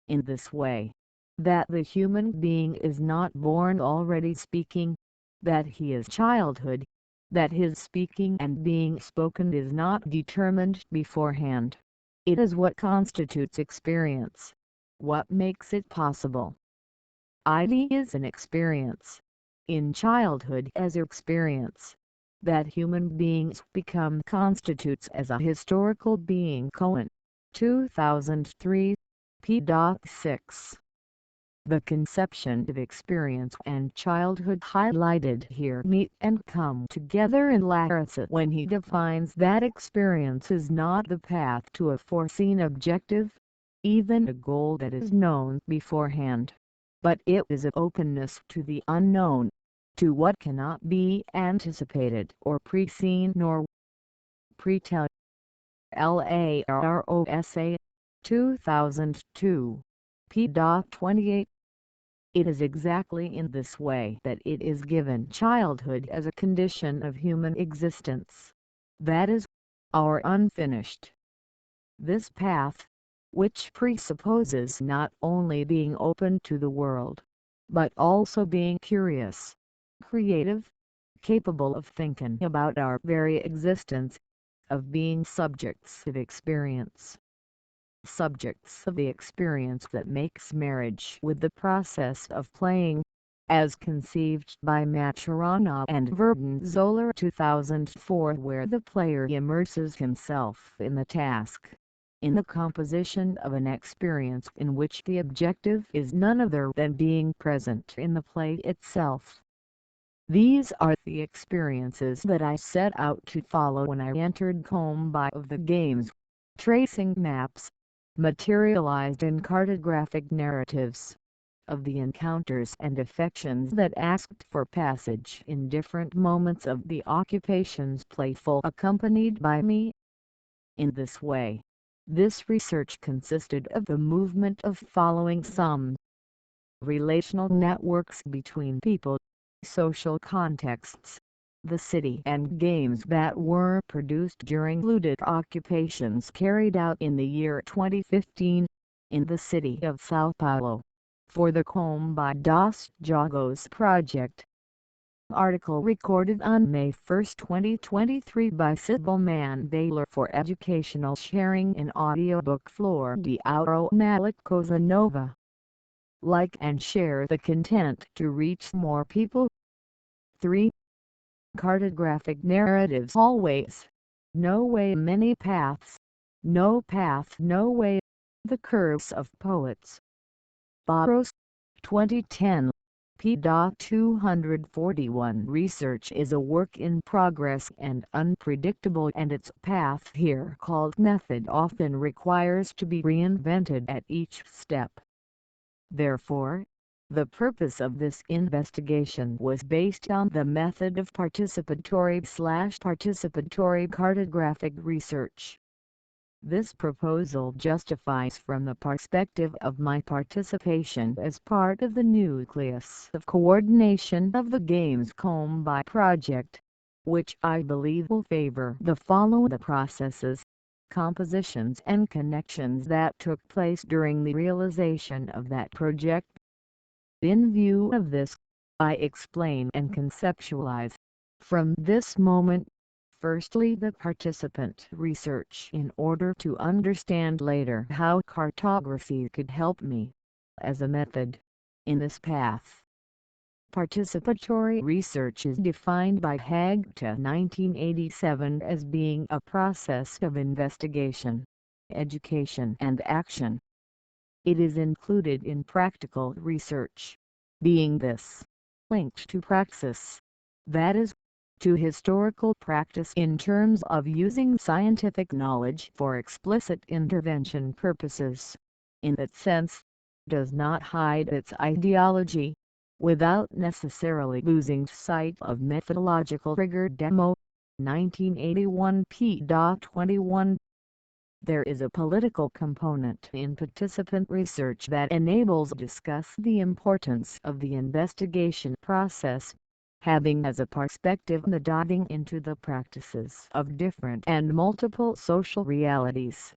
In this way, that the human being is not born already speaking, that he is childhood, that his speaking and being spoken is not determined beforehand. It is what constitutes experience, what makes it possible. ID is an experience, in childhood as experience, that human beings become constitutes as a historical being. Cohen, 2003, p.6. The conception of experience and childhood highlighted here meet and come together in Larusse when he defines that experience is not the path to a foreseen objective, even a goal that is known beforehand, but it is an openness to the unknown, to what cannot be anticipated or preseen nor pretell. LAROSA 2002 p.28. It is exactly in this way that it is given childhood as a condition of human existence, that is, our unfinished. This path, which presupposes not only being open to the world, but also being curious, creative, capable of thinking about our very existence, of being subjects of experience. Subjects of the experience that makes marriage with the process of playing, as conceived by Maturana and Verden-Zoller 2004, where the player immerses himself in the task, in the composition of an experience in which the objective is none other than being present in the play itself. These are the experiences that I set out to follow when I entered Kombi of the games, tracing maps, materialized in cartographic narratives, of the encounters and affections that asked for passage in different moments of the occupations playful accompanied by me. In this way, this research consisted of the movement of following some relational networks between people, social contexts, the city, and games that were produced during ludic occupations carried out in the year 2015, in the city of Sao Paulo, for the Kombi dos Jogos project. Article recorded on May 1, 2023 by Sybil Mandela for educational sharing in Audiobook Flor De Ouro Malik Cosa Nova. Like and share the content to reach more people. 3. Cartographic Narratives always. No way, many paths. No path, no way. The Curves of Poets. Barros, 2010. P. 241. Research is a work in progress and unpredictable, and its path, here called method, often requires to be reinvented at each step. Therefore, the purpose of this investigation was based on the method of participatory/participatory cartographic research. This proposal justifies from the perspective of my participation as part of the nucleus of coordination of the game's Kombi project, which I believe will favor the processes, compositions and connections that took place during the realization of that project. In view of this, I explain and conceptualize, from this moment, firstly the participant research in order to understand later how cartography could help me, as a method, in this path. Participatory research is defined by Hagta 1987 as being a process of investigation, education and action. It is included in practical research, being this, linked to praxis, that is, to historical practice in terms of using scientific knowledge for explicit intervention purposes. In that sense, does not hide its ideology, without necessarily losing sight of methodological rigor. Demo 1981 p. 21. There is a political component in participant research that enables discuss the importance of the investigation process, having as a perspective the diving into the practices of different and multiple social realities.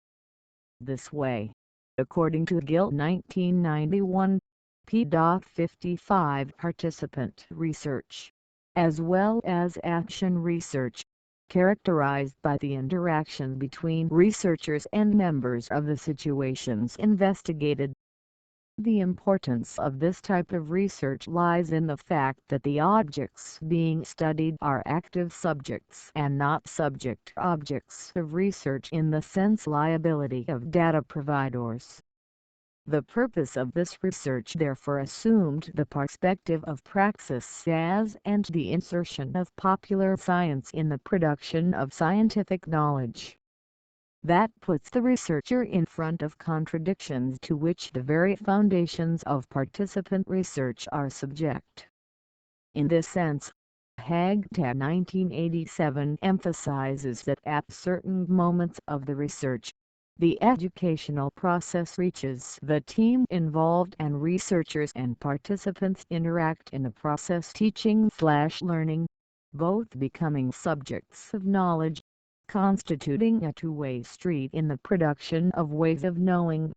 This way, according to Gill 1991, p. 55, participant research, as well as action research, characterized by the interaction between researchers and members of the situations investigated. The importance of this type of research lies in the fact that the objects being studied are active subjects and not subject objects of research in the sense liability of data providers. The purpose of this research therefore assumed the perspective of praxis as and the insertion of popular science in the production of scientific knowledge. That puts the researcher in front of contradictions to which the very foundations of participant research are subject. In this sense, Hagta 1987 emphasizes that at certain moments of the research, the educational process reaches the team involved and researchers and participants interact in the process teaching/learning, both becoming subjects of knowledge, constituting a two-way street in the production of ways of knowing.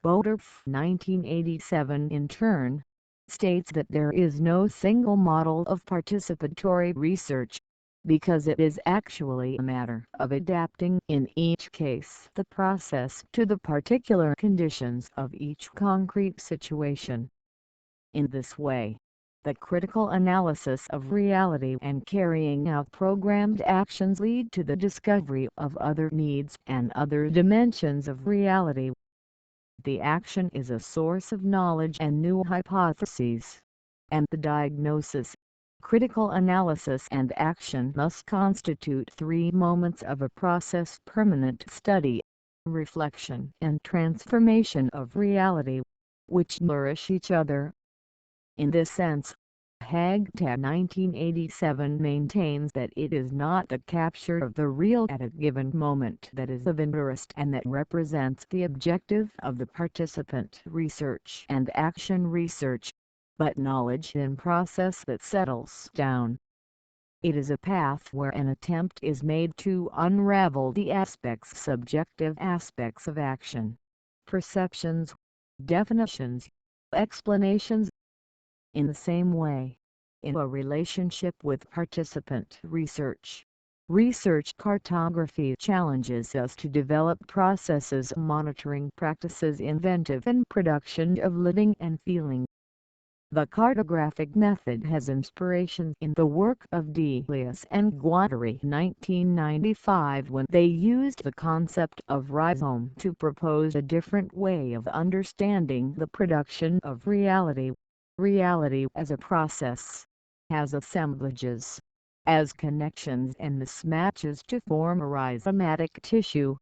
Boderf 1987 in turn, states that there is no single model of participatory research, because it is actually a matter of adapting in each case the process to the particular conditions of each concrete situation. In this way, the critical analysis of reality and carrying out programmed actions lead to the discovery of other needs and other dimensions of reality. The action is a source of knowledge and new hypotheses, and the diagnosis, critical analysis and action must constitute three moments of a process: permanent study, reflection and transformation of reality, which nourish each other. In this sense, Hagta 1987 maintains that it is not the capture of the real at a given moment that is of interest and that represents the objective of the participant research and action research, but knowledge in process that settles down. It is a path where an attempt is made to unravel the subjective aspects of action, perceptions, definitions, explanations. In the same way, in a relationship with participant research, research cartography challenges us to develop processes, monitoring practices, inventive and production of living and feeling. The cartographic method has inspiration in the work of Denilson and Guattari 1995 when they used the concept of rhizome to propose a different way of understanding the production of reality. Reality as a process has assemblages, as connections and mismatches to form a rhizomatic tissue.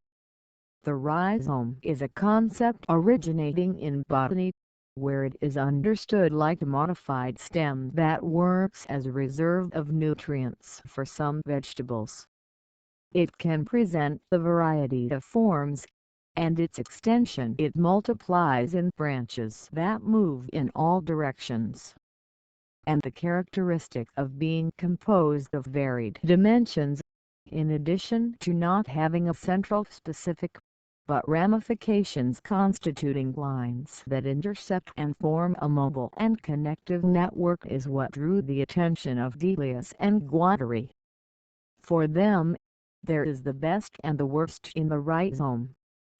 The rhizome is a concept originating in botany, where it is understood like a modified stem that works as a reserve of nutrients for some vegetables. It can present a variety of forms, and its extension it multiplies in branches that move in all directions. And the characteristic of being composed of varied dimensions, in addition to not having a central specific, but ramifications constituting lines that intercept and form a mobile and connective network, is what drew the attention of Denilson and Guattari. For them, there is the best and the worst in the rhizome,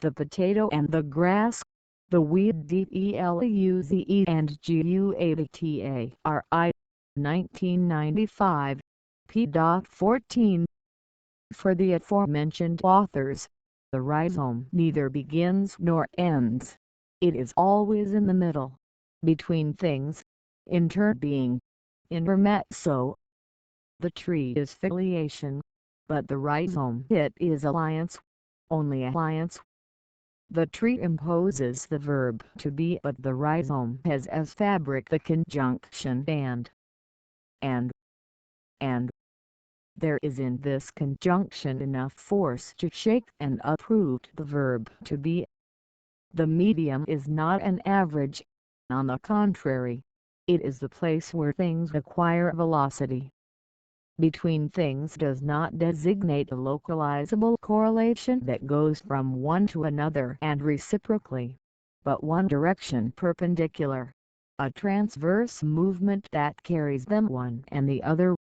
the potato and the grass, the weed DELUZE and GUATARI, 1995, p.14. For the aforementioned authors, the rhizome neither begins nor ends. It is always in the middle, between things, interbeing, intermezzo. The tree is filiation, but the rhizome it is alliance, only alliance. The tree imposes the verb to be, but the rhizome has as fabric the conjunction and. There is in this conjunction enough force to shake and uproot the verb to be. The medium is not an average, on the contrary, it is the place where things acquire velocity. Between things does not designate a localizable correlation that goes from one to another and reciprocally, but one direction perpendicular, a transverse movement that carries them one and the other,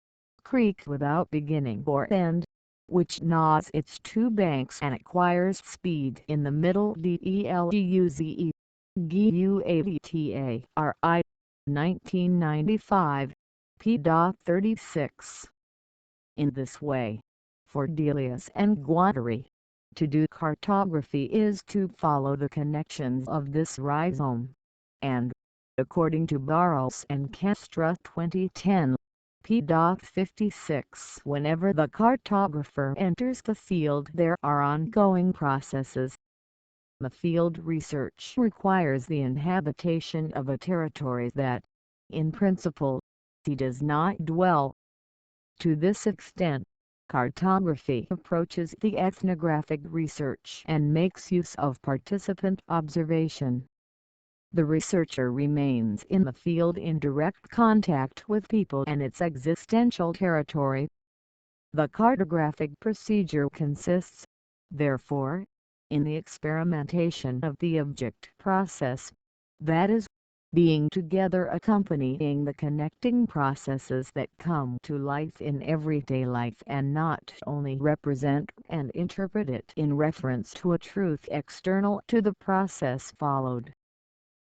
creek without beginning or end, which gnaws its two banks and acquires speed in the middle. DELUZE, GUATARI, 1995, p.36. In this way, for Denilson and Guattari, to do cartography is to follow the connections of this rhizome, and, according to Barros and Kestra 2010, p.56, whenever the cartographer enters the field there are ongoing processes. The field research requires the inhabitation of a territory that, in principle, he does not dwell. To this extent, cartography approaches the ethnographic research and makes use of participant observation. The researcher remains in the field in direct contact with people and its existential territory. The cartographic procedure consists, therefore, in the experimentation of the object process, that is, being together accompanying the connecting processes that come to life in everyday life and not only represent and interpret it in reference to a truth external to the process followed.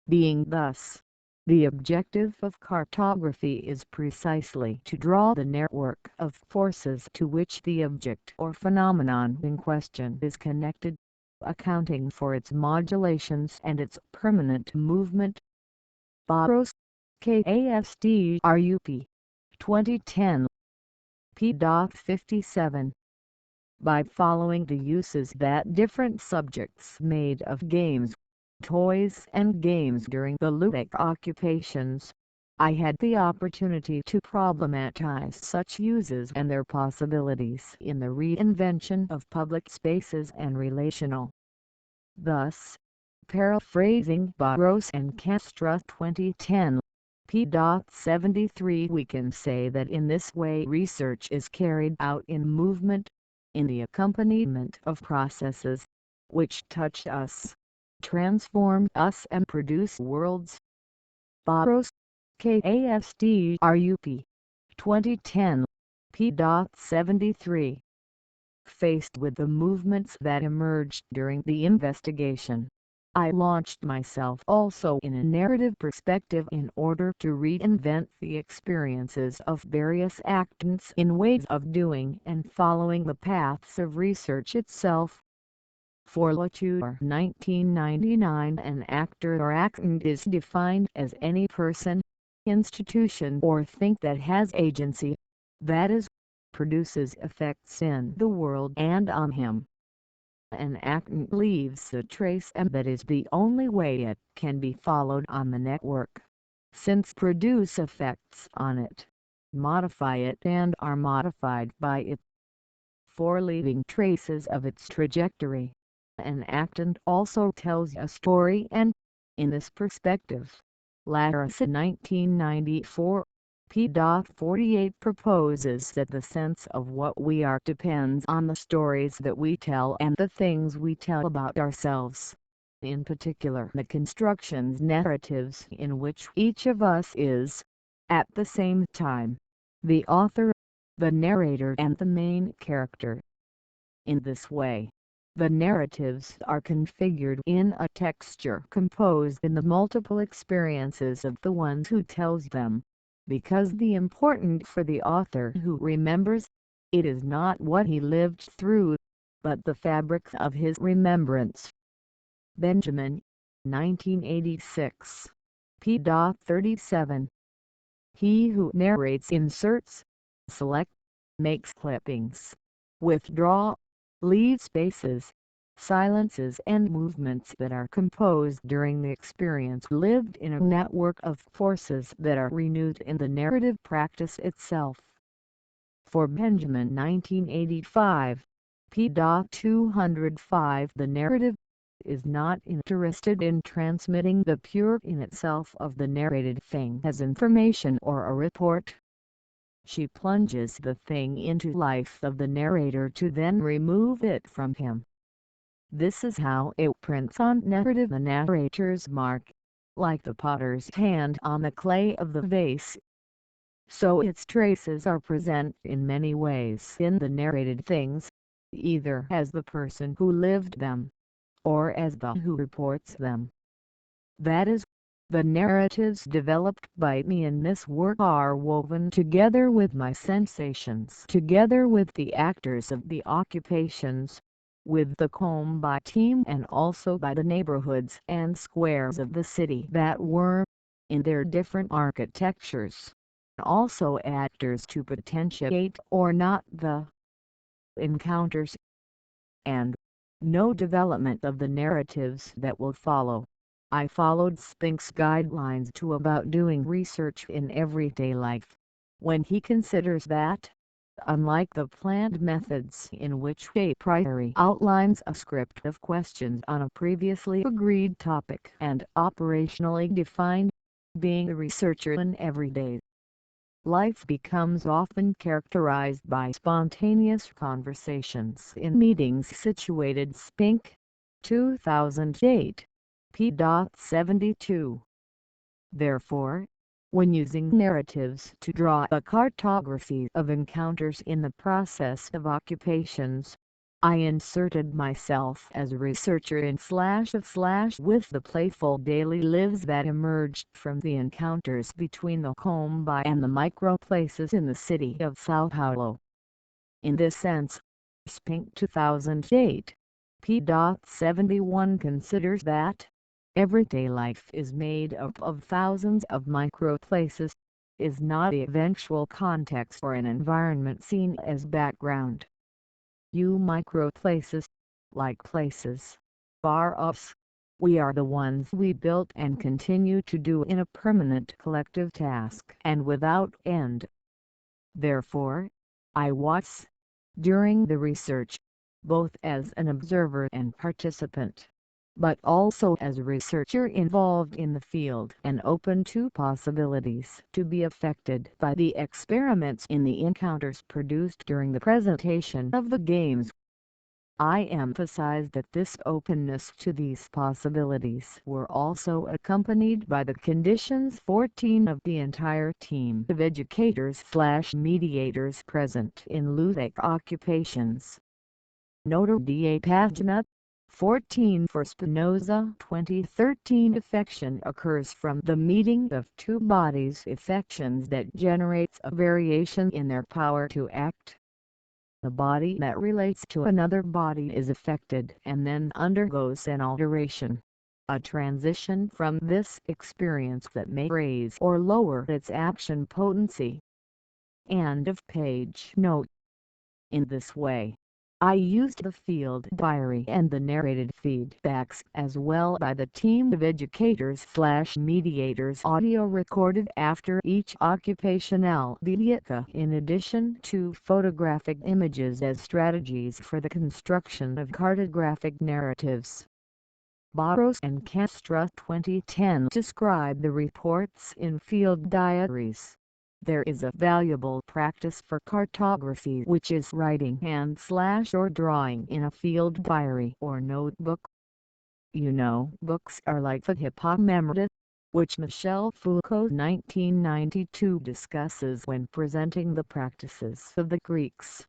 Being thus, the objective of cartography is precisely to draw the network of forces to which the object or phenomenon in question is connected, accounting for its modulations and its permanent movement. Barros, KASDRUP, 2010, p.57. By following the uses that different subjects made of games, toys and games during the ludic occupations, I had the opportunity to problematize such uses and their possibilities in the reinvention of public spaces and relational. Thus, paraphrasing Barros and Kestra 2010, p.73, we can say that in this way research is carried out in movement, in the accompaniment of processes, which touch us, transform us and produce worlds. Barros, KASDRUP, 2010, p.73. Faced with the movements that emerged during the investigation, I launched myself also in a narrative perspective in order to reinvent the experiences of various actants in ways of doing and following the paths of research itself. For Latour 1999, an actor or actant is defined as any person, institution or thing that has agency, that is, produces effects in the world and on him. An actant leaves a trace, and that is the only way it can be followed on the network, since produce effects on it, modify it and are modified by it. For leaving traces of its trajectory, an actant also tells a story, and, in this perspective, Larissa 1994, p.48 proposes that the sense of what we are depends on the stories that we tell and the things we tell about ourselves, in particular the constructions narratives in which each of us is, at the same time, the author, the narrator and the main character. In this way, the narratives are configured in a texture composed in the multiple experiences of the ones who tells them, because the important for the author who remembers, it is not what he lived through, but the fabric of his remembrance. Benjamin, 1986, p.37. He who narrates inserts, select, makes clippings, withdraw, leave spaces, silences and movements that are composed during the experience lived in a network of forces that are renewed in the narrative practice itself. For Benjamin 1985, p.205, the narrative is not interested in transmitting the pure in itself of the narrated thing as information or a report. She plunges the thing into life of the narrator to then remove it from him. This is how it prints on narrative the narrator's mark, like the potter's hand on the clay of the vase. So its traces are present in many ways in the narrated things, either as the person who lived them, or as the who reports them. That is, the narratives developed by me in this work are woven together with my sensations, together with the actors of the occupations, with the Kombi team and also by the neighborhoods and squares of the city that were, in their different architectures, also actors to potentiate or not the encounters. And no development of the narratives that will follow. I followed Spink's guidelines to about doing research in everyday life, when he considers that, unlike the planned methods in which a priori outlines a script of questions on a previously agreed topic and operationally defined, being a researcher in everyday life becomes often characterized by spontaneous conversations in meetings situated. Spink, 2008, p.72. Therefore, when using narratives to draw a cartography of encounters in the process of occupations, I inserted myself as a researcher in / with the playful daily lives that emerged from the encounters between the Kombi and the microplaces in the city of Sao Paulo. In this sense, Spink 2008, p.71 considers that everyday life is made up of thousands of microplaces, is not the eventual context or an environment seen as background. You microplaces, like places, are us. We are the ones we built and continue to do in a permanent collective task and without end. Therefore, I was, during the research, both as an observer and participant, but also as a researcher involved in the field and open to possibilities to be affected by the experiments in the encounters produced during the presentation of the games. I emphasize that this openness to these possibilities were also accompanied by the conditions 14 of the entire team of educators/mediators present in ludic occupations. Nota da pagina 14 For Spinoza 2013 Affection occurs from the meeting of two bodies, affections that generates a variation in their power to act. The body that relates to another body is affected and then undergoes an alteration, a transition from this experience that may raise or lower its action potency. End of page. Note: in this way, I used the field diary and the narrated feedbacks as well by the team of educators/mediators audio recorded after each occupational vignette in addition to photographic images as strategies for the construction of cartographic narratives. Barros and Castro 2010 describe the reports in field diaries. There is a valuable practice for cartography, which is writing hand/or drawing in a field diary or notebook. You know, books are like the hypomemorita, which Michel Foucault 1992 discusses when presenting the practices of the Greeks.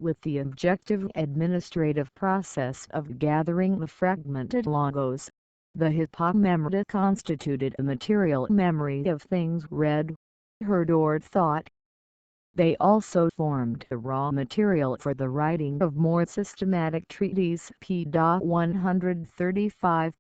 With the objective administrative process of gathering the fragmented logos, the hypomemorita constituted a material memory of things read, heard or thought. They also formed the raw material for the writing of more systematic treatises. P. 135.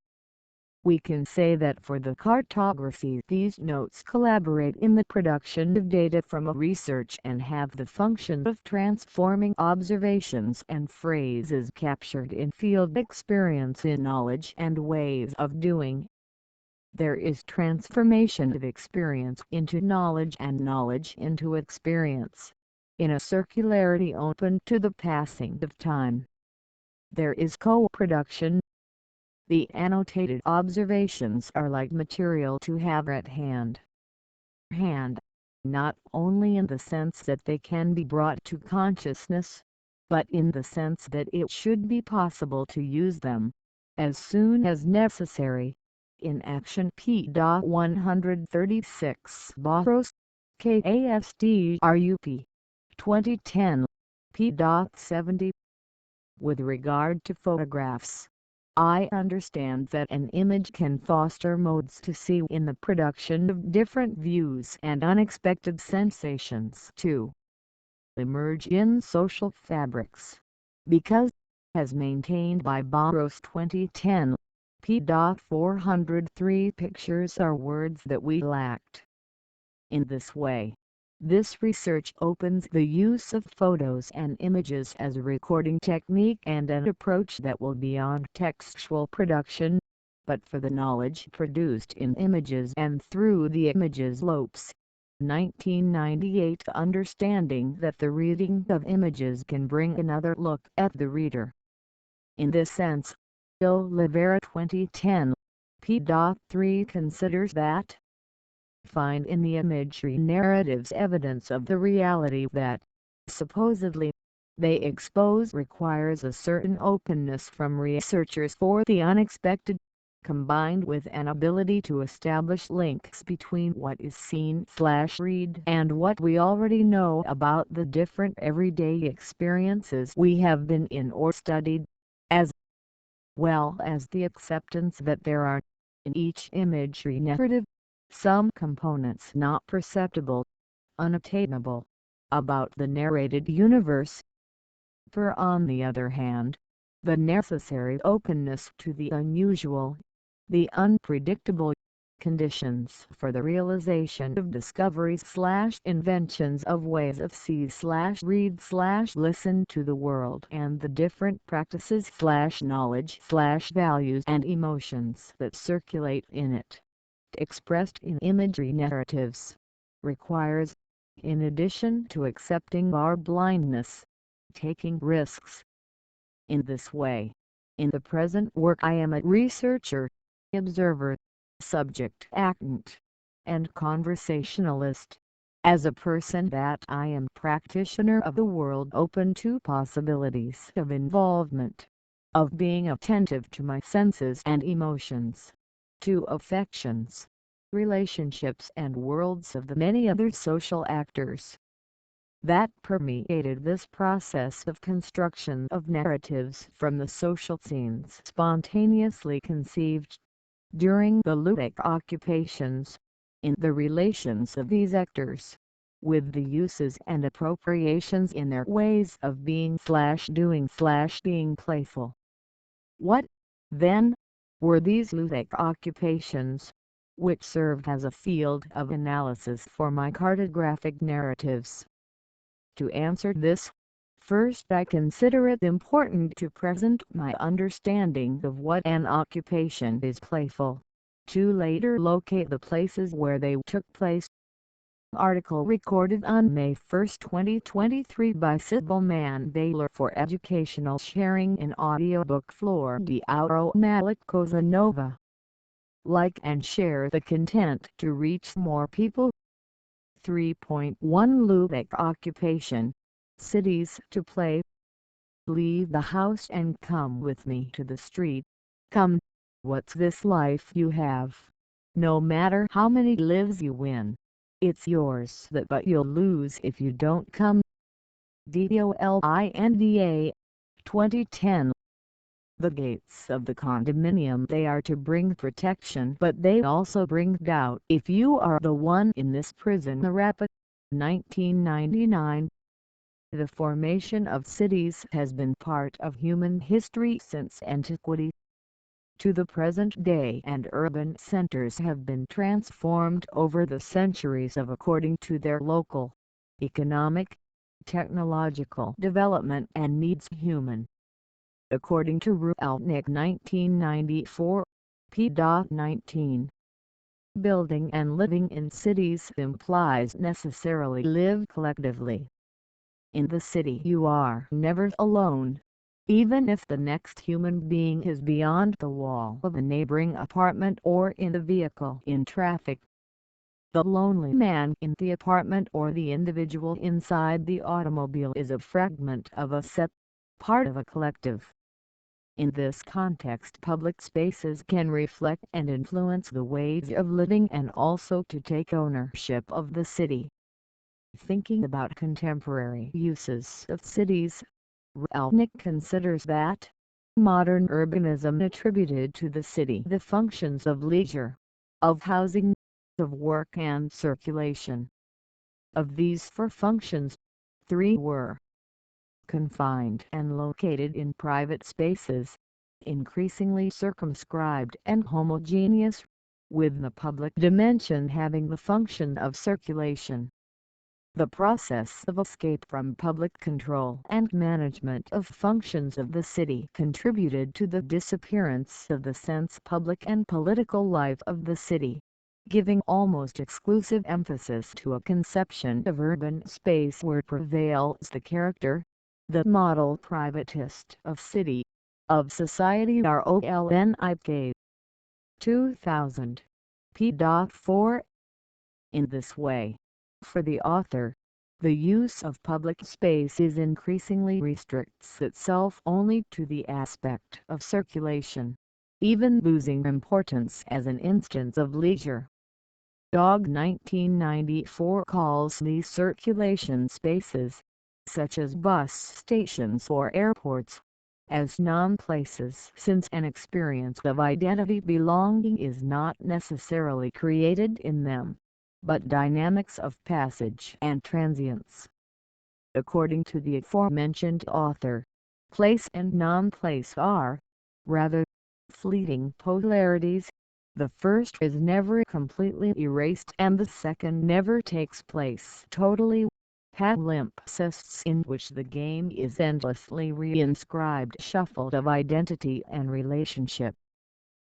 We can say that for the cartography these notes collaborate in the production of data from a research and have the function of transforming observations and phrases captured in field experience in knowledge and ways of doing. There is transformation of experience into knowledge and knowledge into experience, in a circularity open to the passing of time. There is co-production. The annotated observations are like material to have at hand. Not only in the sense that they can be brought to consciousness, but in the sense that it should be possible to use them, as soon as necessary, in action. P. 136 Barros, KASDRUP, 2010, p. 70. With regard to photographs, I understand that an image can foster modes to see in the production of different views and unexpected sensations to emerge in social fabrics, because, as maintained by Barros 2010, p. 403 pictures are words that we lacked. In this way, this research opens the use of photos and images as a recording technique and an approach that will beyond textual production, but for the knowledge produced in images and through the images. Lopes, 1998. Understanding that the reading of images can bring another look at the reader. In this sense, Oliveira 2010, p. 3 considers that find in the imagery narratives evidence of the reality that, supposedly, they expose requires a certain openness from researchers for the unexpected, combined with an ability to establish links between what is seen/read and what we already know about the different everyday experiences we have been in or studied, as well as the acceptance that there are, in each imagery narrative, some components not perceptible, unattainable, about the narrated universe. For on the other hand, the necessary openness to the unusual, the unpredictable, conditions for the realization of discoveries/inventions of ways of see/read/listen to the world and the different practices/knowledge/values and emotions that circulate in it, expressed in imagery narratives, requires, in addition to accepting our blindness, taking risks. In this way, in the present work I am a researcher, observer, subject-actant, and conversationalist. As a person that I am practitioner of the world open to possibilities of involvement, of being attentive to my senses and emotions, to affections, relationships and worlds of the many other social actors. that permeated this process of construction of narratives from the social scenes spontaneously conceived during the ludic occupations, in the relations of these actors, with the uses and appropriations in their ways of being/doing/being playful. What, then, were these ludic occupations, which served as a field of analysis for my cartographic narratives? To answer this, first I consider it important to present my understanding of what an occupation is playful, to later locate the places where they took place. Article recorded on May 1, 2023 by Sybil Mandler for educational sharing in Audiobook Flor De Ouro Cosa Nova. Like and share the content to reach more people. 3.1 Ludic occupation. Cities to play. Leave the house and come with me to the street. Come, what's this life you have? No matter how many lives you win, it's yours but you'll lose if you don't come. DOLINDA 2010. The gates of the condominium, they are to bring protection, but they also bring doubt if you are the one in this prison. The Rapid, 1999. The formation of cities has been part of human history since antiquity to the present day, and urban centers have been transformed over the centuries according to their local, economic, technological development and needs. Human. According to Ruelnick 1994, p.19. Building and living in cities implies necessarily live collectively. In the city you are never alone, even if the next human being is beyond the wall of a neighboring apartment or in the vehicle in traffic. The lonely man in the apartment or the individual inside the automobile is a fragment of a set, part of a collective. In this context, public spaces can reflect and influence the ways of living and also to take ownership of the city. Thinking about contemporary uses of cities, Ruelnick considers that modern urbanism attributed to the city the functions of leisure, of housing, of work and circulation. Of these four functions, three were confined and located in private spaces, increasingly circumscribed and homogeneous, with the public dimension having the function of circulation. The process of escape from public control and management of functions of the city contributed to the disappearance of the sense public and political life of the city, giving almost exclusive emphasis to a conception of urban space where prevails the character, the model privatist of city, of society. ROLNIK 2000. p.4. In this way, for the author, the use of public spaces increasingly restricts itself only to the aspect of circulation, even losing importance as an instance of leisure. Dog 1994 calls these circulation spaces, such as bus stations or airports, as non-places, since an experience of identity belonging is not necessarily created in them, but dynamics of passage and transience. According to the aforementioned author, place and non-place are, rather, fleeting polarities. The first is never completely erased and the second never takes place totally. Palimpsests in which the game is endlessly reinscribed, shuffled of identity and relationship.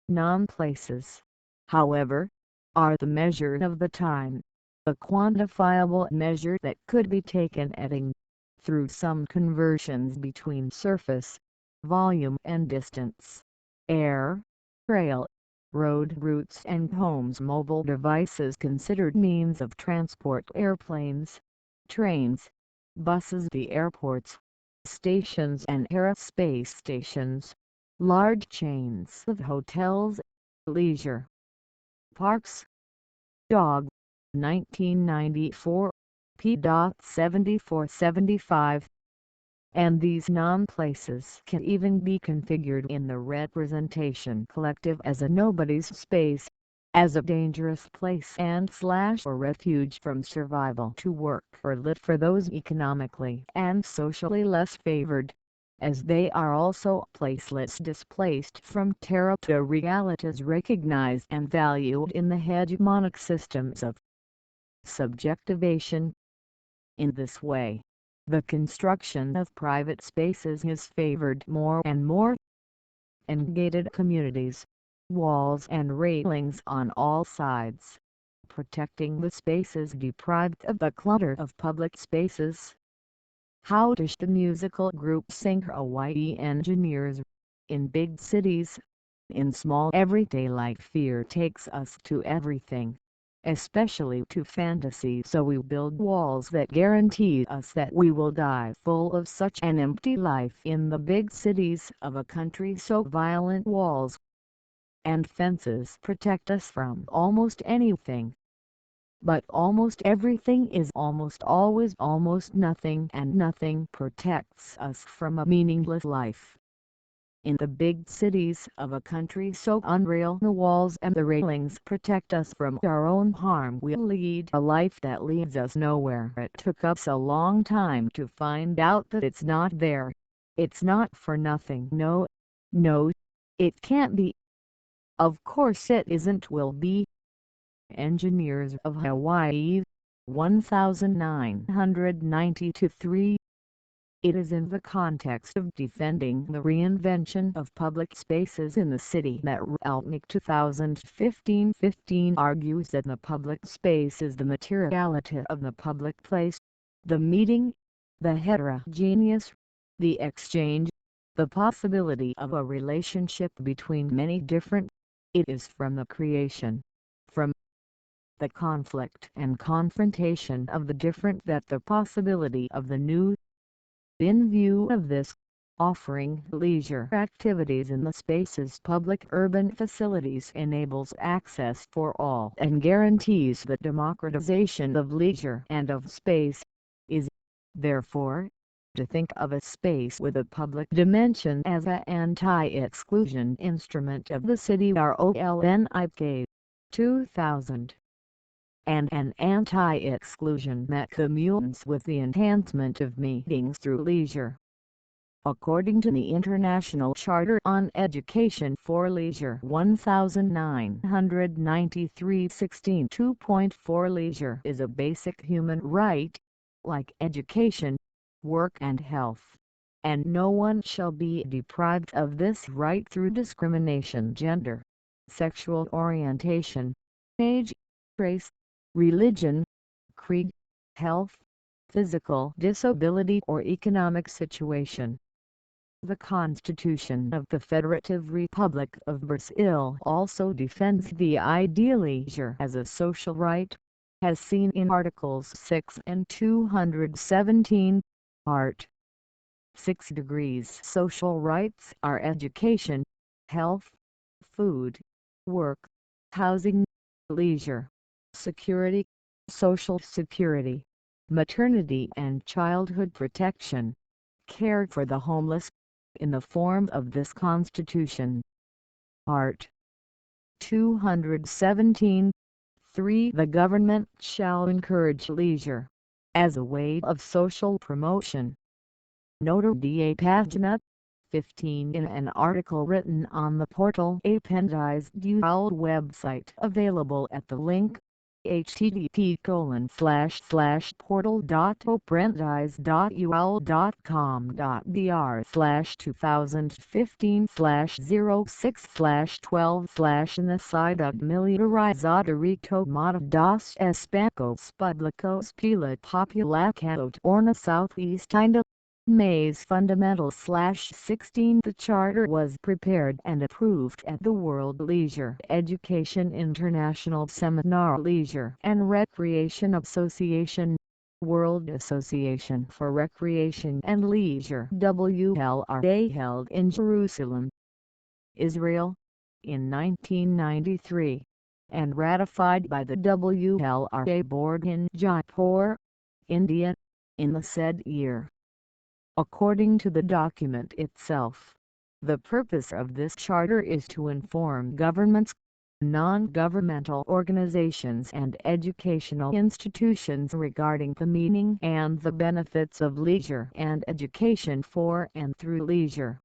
Non-places, however, are the measure of the time, a quantifiable measure that could be taken through some conversions between surface, volume and distance, air, trail, road routes and homes. Mobile devices considered means of transport: airplanes, trains, buses, the airports, stations and aerospace stations, large chains of hotels, leisure parks. Dog 1994 p.7475, and these non-places can even be configured in the representation collective as a nobody's space, as a dangerous place and / or refuge from survival to work or lit for those economically and socially less favored, as they are also placelets displaced from territorialities recognized and valued in the hegemonic systems of subjectivation. In this way, the construction of private spaces is favored more and more, and gated communities, walls and railings on all sides, protecting the spaces deprived of the clutter of public spaces. How does the musical group sing Hawaii Engineers? In big cities, in small everyday life, fear takes us to everything, especially to fantasy, so we build walls that guarantee us that we will die full of such an empty life in the big cities of a country so violent. Walls and fences protect us from almost anything, but almost everything is almost always almost nothing, and nothing protects us from a meaningless life. In the big cities of a country so unreal, the walls and the railings protect us from our own harm. We lead a life that leads us nowhere. It took us a long time to find out that it's not there. It's not for nothing. No, it can't be. Of course it isn't. Will be. Engineers of Hawaii, 1992-3. It is in the context of defending the reinvention of public spaces in the city that Ralnick 2015 argues that the public space is the materiality of the public place, the meeting, the heterogeneous, the exchange, the possibility of a relationship between many different. It is from the creation, from the conflict and confrontation of the different, that the possibility of the new. In view of this, offering leisure activities in the space's public urban facilities enables access for all and guarantees the democratization of leisure and of space. Is, therefore, to think of a space with a public dimension as an anti-exclusion instrument of the city. ROLNIK 2000. And an anti-exclusion mechanism with the enhancement of meetings through leisure. According to the International Charter on Education for Leisure 1993-16, leisure is a basic human right, like education, work and health, and no one shall be deprived of this right through discrimination, gender, sexual orientation, age, race, religion, creed, health, physical disability or economic situation. The Constitution of the Federative Republic of Brazil also defends the ideal leisure as a social right, as seen in Articles 6 and 217, Art. 6 degrees. Social rights are education, health, food, work, housing, leisure, security, social security, maternity and childhood protection, care for the homeless, in the form of this Constitution. Art. 217. 3. The government shall encourage leisure, as a way of social promotion. Nota da pagina 15 in an article written on the portal Appendiz UL website available at the link http://portal.oprendiz.ul.com.br/2015/06/12/ in the site of Militarizado Retomada dos Espaços Públicos pela População Orna Southeast Ainda. May's Fundamental/16. The Charter was prepared and approved at the World Leisure Education International Seminar Leisure and Recreation Association, World Association for Recreation and Leisure WLRA, held in Jerusalem, Israel, in 1993, and ratified by the WLRA Board in Jaipur, India, in the said year. According to the document itself, the purpose of this charter is to inform governments, non-governmental organizations and educational institutions regarding the meaning and the benefits of leisure and education for and through leisure.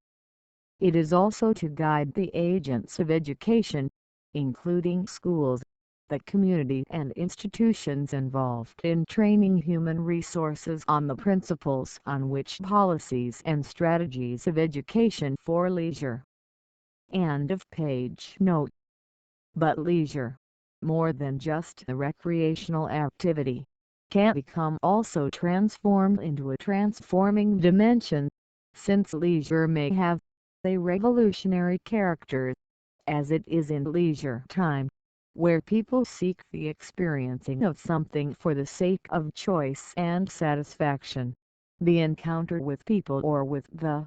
It is also to guide the agents of education, including schools, the community and institutions involved in training human resources on the principles on which policies and strategies of education for leisure. End of page. Note: but leisure, more than just a recreational activity, can become also transformed into a transforming dimension, since leisure may have a revolutionary character, as it is in leisure time, where people seek the experiencing of something for the sake of choice and satisfaction, the encounter with people or with the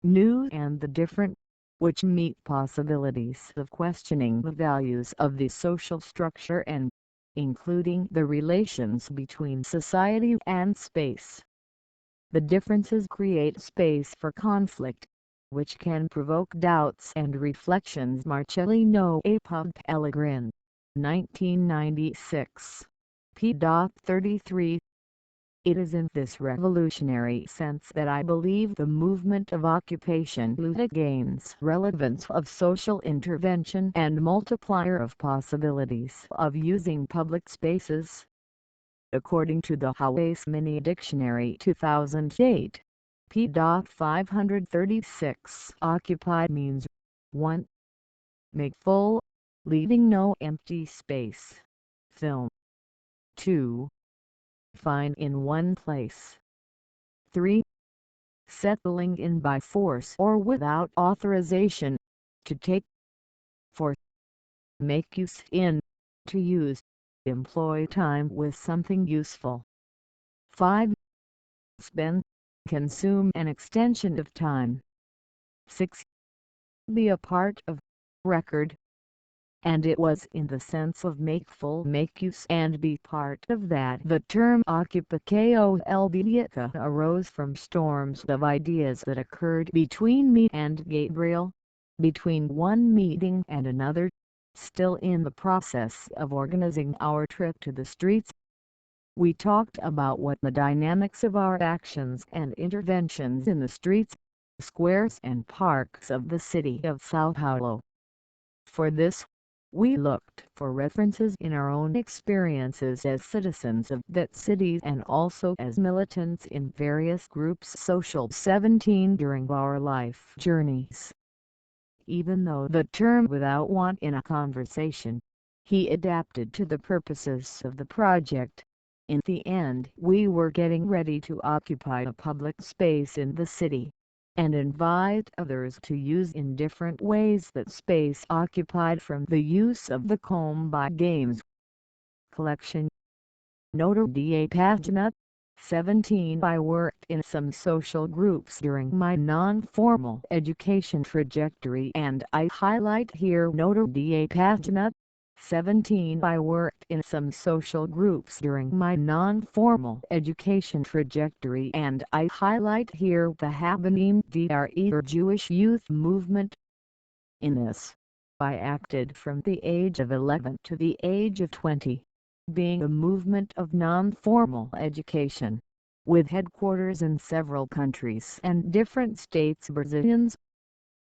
new and the different, which meet possibilities of questioning the values of the social structure and, including the relations between society and space. The differences create space for conflict, which can provoke doubts and reflections. Marcellino A. Pellegrin, 1996. p. 33. It is in this revolutionary sense that I believe the movement of occupation ludic gains relevance of social intervention and multiplier of possibilities of using public spaces. According to the Howes Mini Dictionary 2008, p. 536, occupy means 1. Make full, leaving no empty space. Fill. 2. Find in one place. 3. Settling in by force or without authorization. To take. 4. Make use in. To use. Employ time with something useful. 5. Spend. Consume an extension of time. 6. Be a part of. Record. And it was in the sense of make full, make use and be part of that the term occupatio helvetica arose from storms of ideas that occurred between me and Gabriel, between one meeting and another, still in the process of organizing our trip to the streets. We talked about what the dynamics of our actions and interventions in the streets, squares and parks of the city of Sao Paulo. For this, we looked for references in our own experiences as citizens of that city and also as militants in various groups. Social 17 during our life journeys. Even though the term without want in a conversation, he adapted to the purposes of the project. In the end we were getting ready to occupy a public space in the city, and invite others to use in different ways that space occupied from the use of the Kombi games collection. Nota da pagina 17. I worked in some social groups during my non-formal education trajectory and I highlight here Nota da pagina 17. I worked in some social groups during my non-formal education trajectory and I highlight here the Habanim Dre Jewish youth movement. In this, I acted from the age of 11 to the age of 20, being a movement of non-formal education, with headquarters in several countries and different states. Brazilians.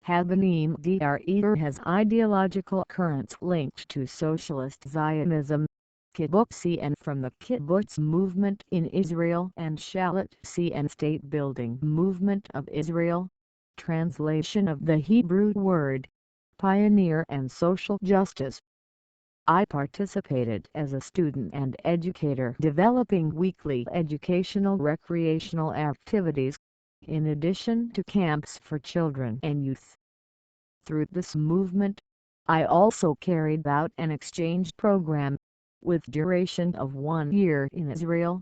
Habanim Dre has ideological currents linked to socialist Zionism, kibbutz and from the kibbutz movement in Israel and Shalit and state building movement of Israel. Translation of the Hebrew word, pioneer and social justice. I participated as a student and educator developing weekly educational recreational activities, in addition to camps for children and youth. Through this movement, I also carried out an exchange program, with duration of 1 year in Israel.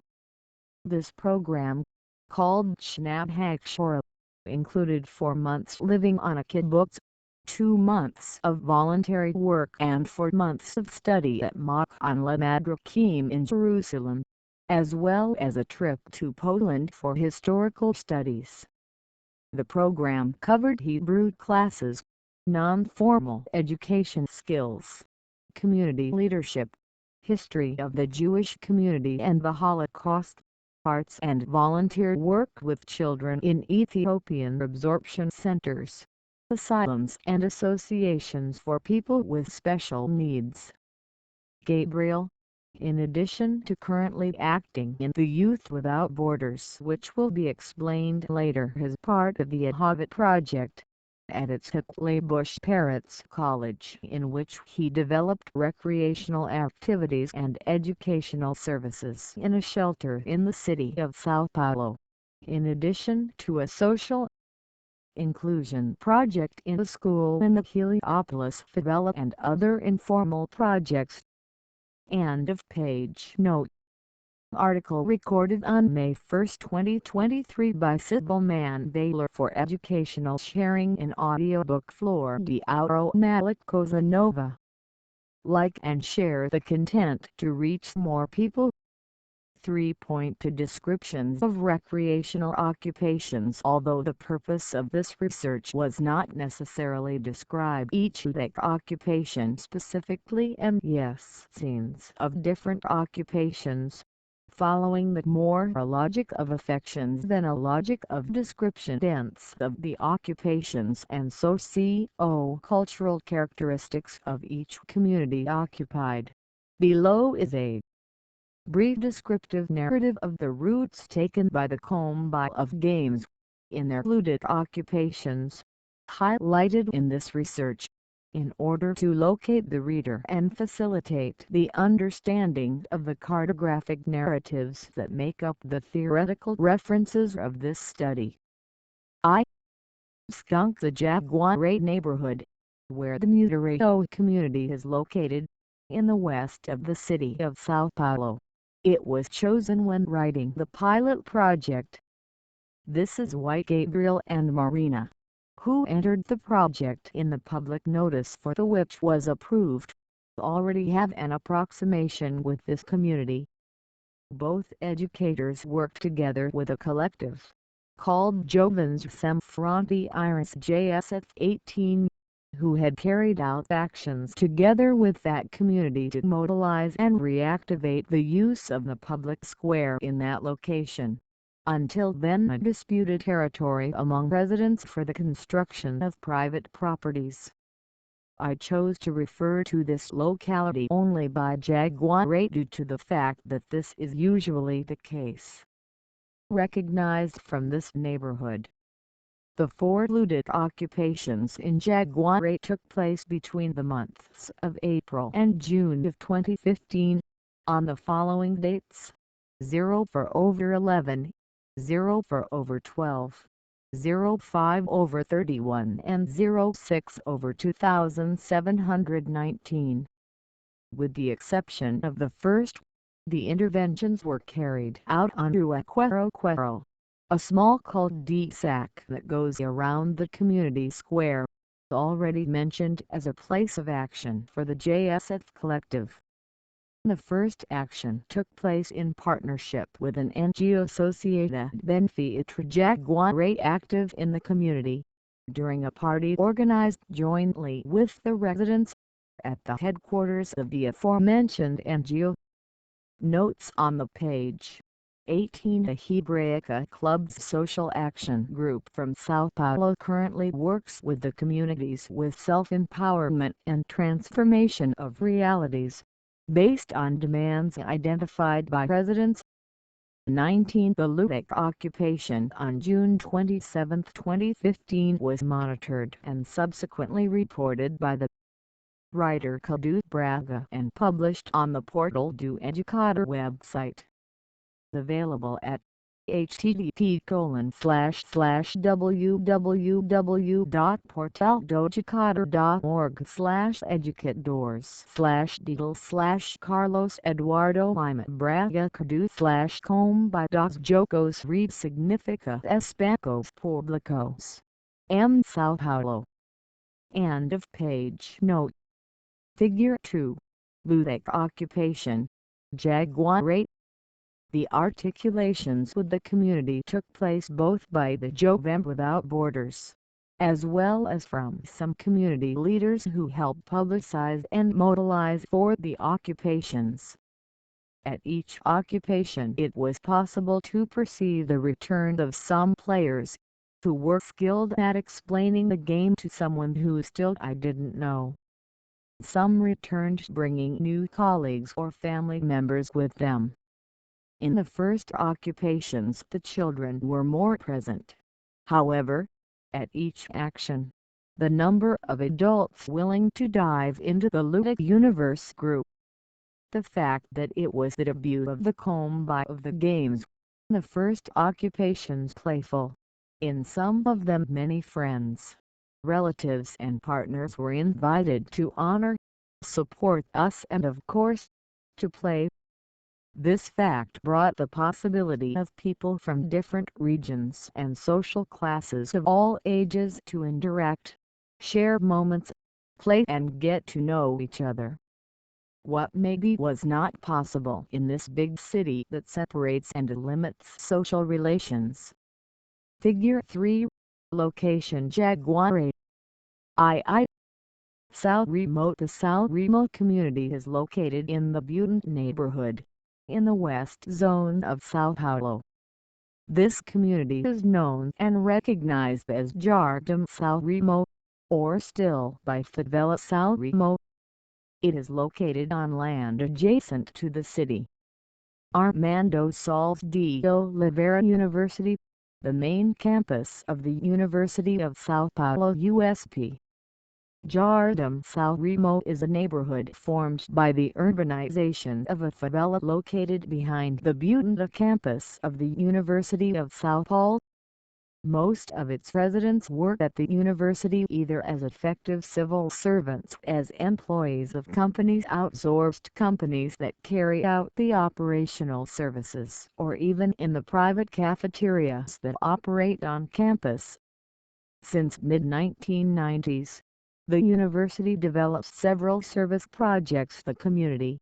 This program, called Shnab Hakshora, included 4 months living on a kibbutz, 2 months of voluntary work and 4 months of study at Machon Lamadrakim in Jerusalem. as well as a trip to Poland for historical studies. The program covered Hebrew classes, non-formal education skills, community leadership, history of the Jewish community and the Holocaust, arts and volunteer work with children in Ethiopian absorption centers, asylums and associations for people with special needs. Gabriel, in addition to currently acting in the Youth Without Borders, which will be explained later as part of the Ahavit project, at its Bush Parrots College, in which he developed recreational activities and educational services in a shelter in the city of São Paulo, in addition to a social inclusion project in a school in the Heliopolis favela and other informal projects. End of page. Note: article recorded on May 1, 2023 by Sybil Mann Baylor for educational sharing in Audiobook Flor De Ouro Malik Cosa Nova. Like and share the content to reach more people. 3.2 Descriptions of recreational occupations. Although the purpose of this research was not necessarily describe each ludic occupation specifically and scenes of different occupations, following the more a logic of affections than a logic of description dense of the occupations and socio-cultural characteristics of each community occupied. Below is a brief descriptive narrative of the routes taken by the Kombi of games in their ludic occupations, highlighted in this research, in order to locate the reader and facilitate the understanding of the cartographic narratives that make up the theoretical references of this study. Skunk the Jaguare neighborhood, where the Mutations community is located, in the west of the city of São Paulo. It was chosen when writing the pilot project. This is why Gabriel and Marina, who entered the project in the public notice for the which was approved, already have an approximation with this community. Both educators worked together with a collective called Jovens Sem Fronteiras JSF 18, who had carried out actions together with that community to mobilize and reactivate the use of the public square in that location, until then a disputed territory among residents for the construction of private properties. I chose to refer to this locality only by Jaguare due to the fact that this is usually the case. Recognized from this neighborhood. The 4 ludic occupations in Jaguare took place between the months of April and June of 2015, on the following dates: 0 for over 11, 0 for over 12, 05 over 31 and 06 over 2719. With the exception of the first, the interventions were carried out under Quero, a small cul-de-sac that goes around the community square, already mentioned as a place of action for the JSF collective. The first action took place in partnership with an NGO Sociedad Benfica Jaguare active in the community, during a party organized jointly with the residents, at the headquarters of the aforementioned NGO. Notes on the page. 18 The Hebraica Club's social action group from São Paulo currently works with the communities with self-empowerment and transformation of realities, based on demands identified by residents. 19 The ludic occupation on June 27, 2015 was monitored and subsequently reported by the writer Cadu Braga and published on the Portal do Educador website. Available at http://www.portaldoeducador.org/educadores/details/Carlos Eduardo Lima Braga Cadu/Kombi dos Jogos Read Significa Espaços Públicos. M. São Paulo. End of page. Note. Figure 2. Ludic occupation. Jaguare. The articulations with the community took place both by the Jovem Without Borders, as well as from some community leaders who helped publicize and mobilize for the occupations. At each occupation it was possible to perceive the return of some players, who were skilled at explaining the game to someone who still I didn't know. Some returned bringing new colleagues or family members with them. In the first occupations the children were more present. However, at each action, the number of adults willing to dive into the ludic universe grew. The fact that it was the debut of the Kombi of the games, the first occupations playful. In some of them many friends, relatives and partners were invited to honor, support us and of course, to play. This fact brought the possibility of people from different regions and social classes of all ages to interact, share moments, play and get to know each other. What maybe was not possible in this big city that separates and limits social relations. Figure 3. Location Jaguare. II. South Remote. The South Remote community is located in the Butte neighborhood, in the west zone of Sao Paulo. This community is known and recognized as Jardim São Remo, or still by Favela São Remo. It is located on land adjacent to the city. Armando Salles de Oliveira University, the main campus of the University of São Paulo USP. Jardim São Remo is a neighborhood formed by the urbanization of a favela located behind the Butte campus of the University of São Paulo. Most of its residents work at the university either as effective civil servants as employees of outsourced companies that carry out the operational services, or even in the private cafeterias that operate on campus. Since mid-1990s, the university developed several service projects for the community.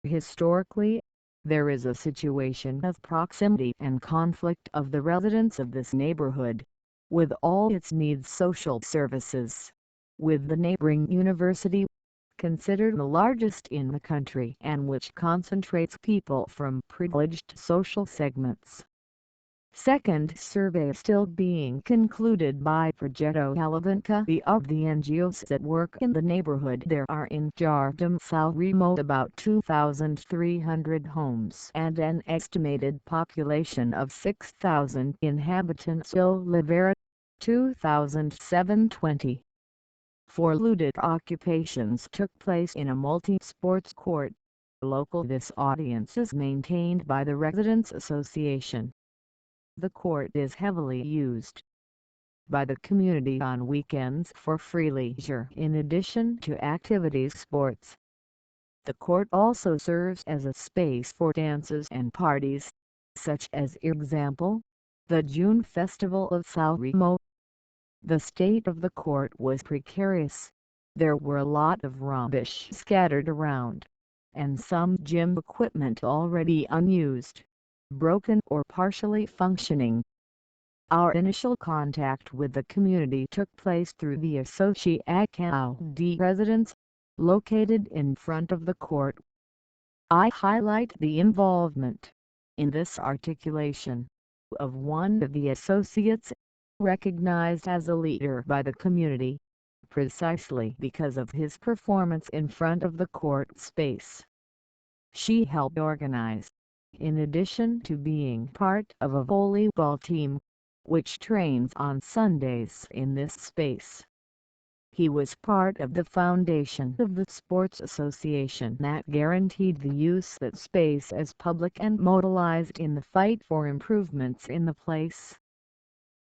Historically, there is a situation of proximity and conflict of the residents of this neighborhood, with all its needs social services, with the neighboring university, considered the largest in the country and which concentrates people from privileged social segments. Second survey still being concluded by Projeto Alavanca of the NGOs that work in the neighborhood. There are in Jardim São Remo about 2,300 homes and an estimated population of 6,000 inhabitants. Oliveira, 2,720. 4 ludic occupations took place in a multi-sports court. Local. This audience is maintained by the Residents Association. The court is heavily used by the community on weekends for free leisure in addition to activities sports. The court also serves as a space for dances and parties, such as example, the June Festival of São Remo. The state of the court was precarious. There were a lot of rubbish scattered around, and some gym equipment already unused, broken or partially functioning. Our initial contact with the community took place through the Associação de Residents, located in front of the court. I highlight the involvement, in this articulation, of one of the associates, recognized as a leader by the community, precisely because of his performance in front of the court space. She helped organize, in addition to being part of a volleyball team, which trains on Sundays in this space. He was part of the foundation of the Sports Association that guaranteed the use of that space as public and mobilized in the fight for improvements in the place.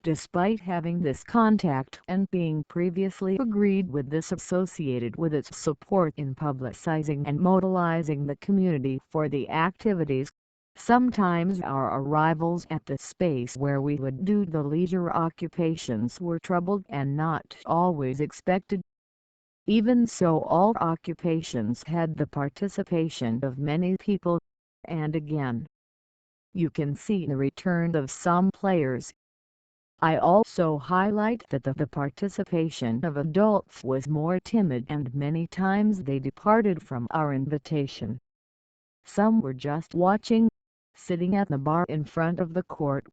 Despite having this contact and being previously agreed with this associated with its support in publicizing and mobilizing the community for the activities, sometimes our arrivals at the space where we would do the leisure occupations were troubled and not always expected. Even so, all occupations had the participation of many people, and again, you can see the return of some players. I also highlight that the participation of adults was more timid and many times they departed from our invitation. Some were just watching, sitting at the bar in front of the court,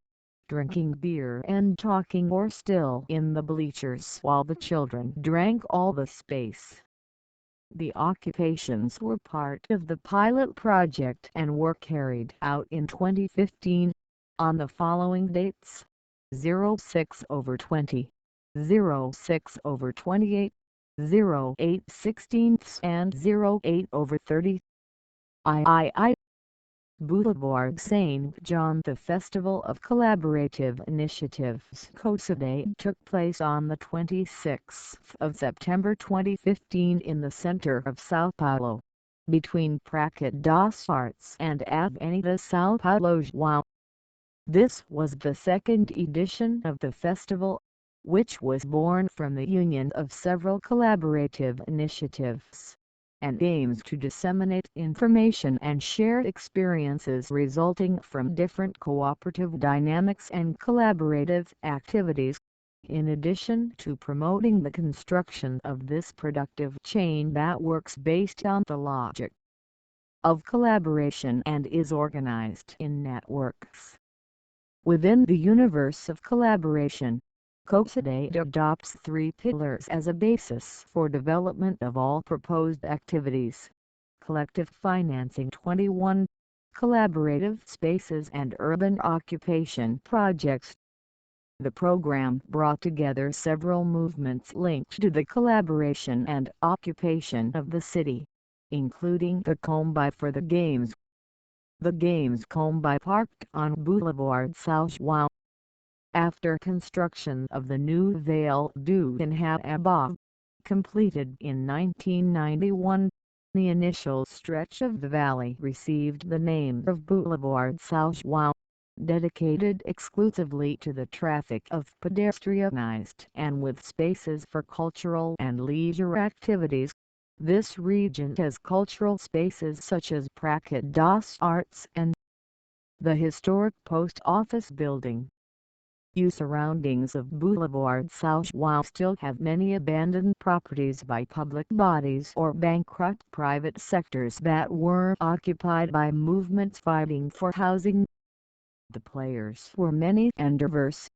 drinking beer and talking, or still in the bleachers while the children drank all the space. The occupations were part of the pilot project and were carried out in 2015, on the following dates: 06/20, 06/28, 08/16 and 08/30. III Boulevard St. John. The Festival of Collaborative Initiatives COSIDE took place on the 26th of September 2015 in the center of São Paulo, between Praça das Artes and Avenida São Paulo, João. This was the second edition of the festival, which was born from the union of several collaborative initiatives, and aims to disseminate information and share experiences resulting from different cooperative dynamics and collaborative activities, in addition to promoting the construction of this productive chain that works based on the logic of collaboration and is organized in networks. Within the universe of collaboration, COSIDE adopts three pillars as a basis for development of all proposed activities: collective financing 21, collaborative spaces and urban occupation projects. The program brought together several movements linked to the collaboration and occupation of the city, including the Kombi for the Games. The Games Kombi parked on Boulevard São João. After construction of the new Vale do Inhabá, completed in 1991, the initial stretch of the valley received the name of Boulevard São João, dedicated exclusively to the traffic of pedestrianized and with spaces for cultural and leisure activities. This region has cultural spaces such as Praça das Artes and the historic post office building. Surroundings of Boulevard São João still have many abandoned properties by public bodies or bankrupt private sectors that were occupied by movements fighting for housing. The players were many and diverse,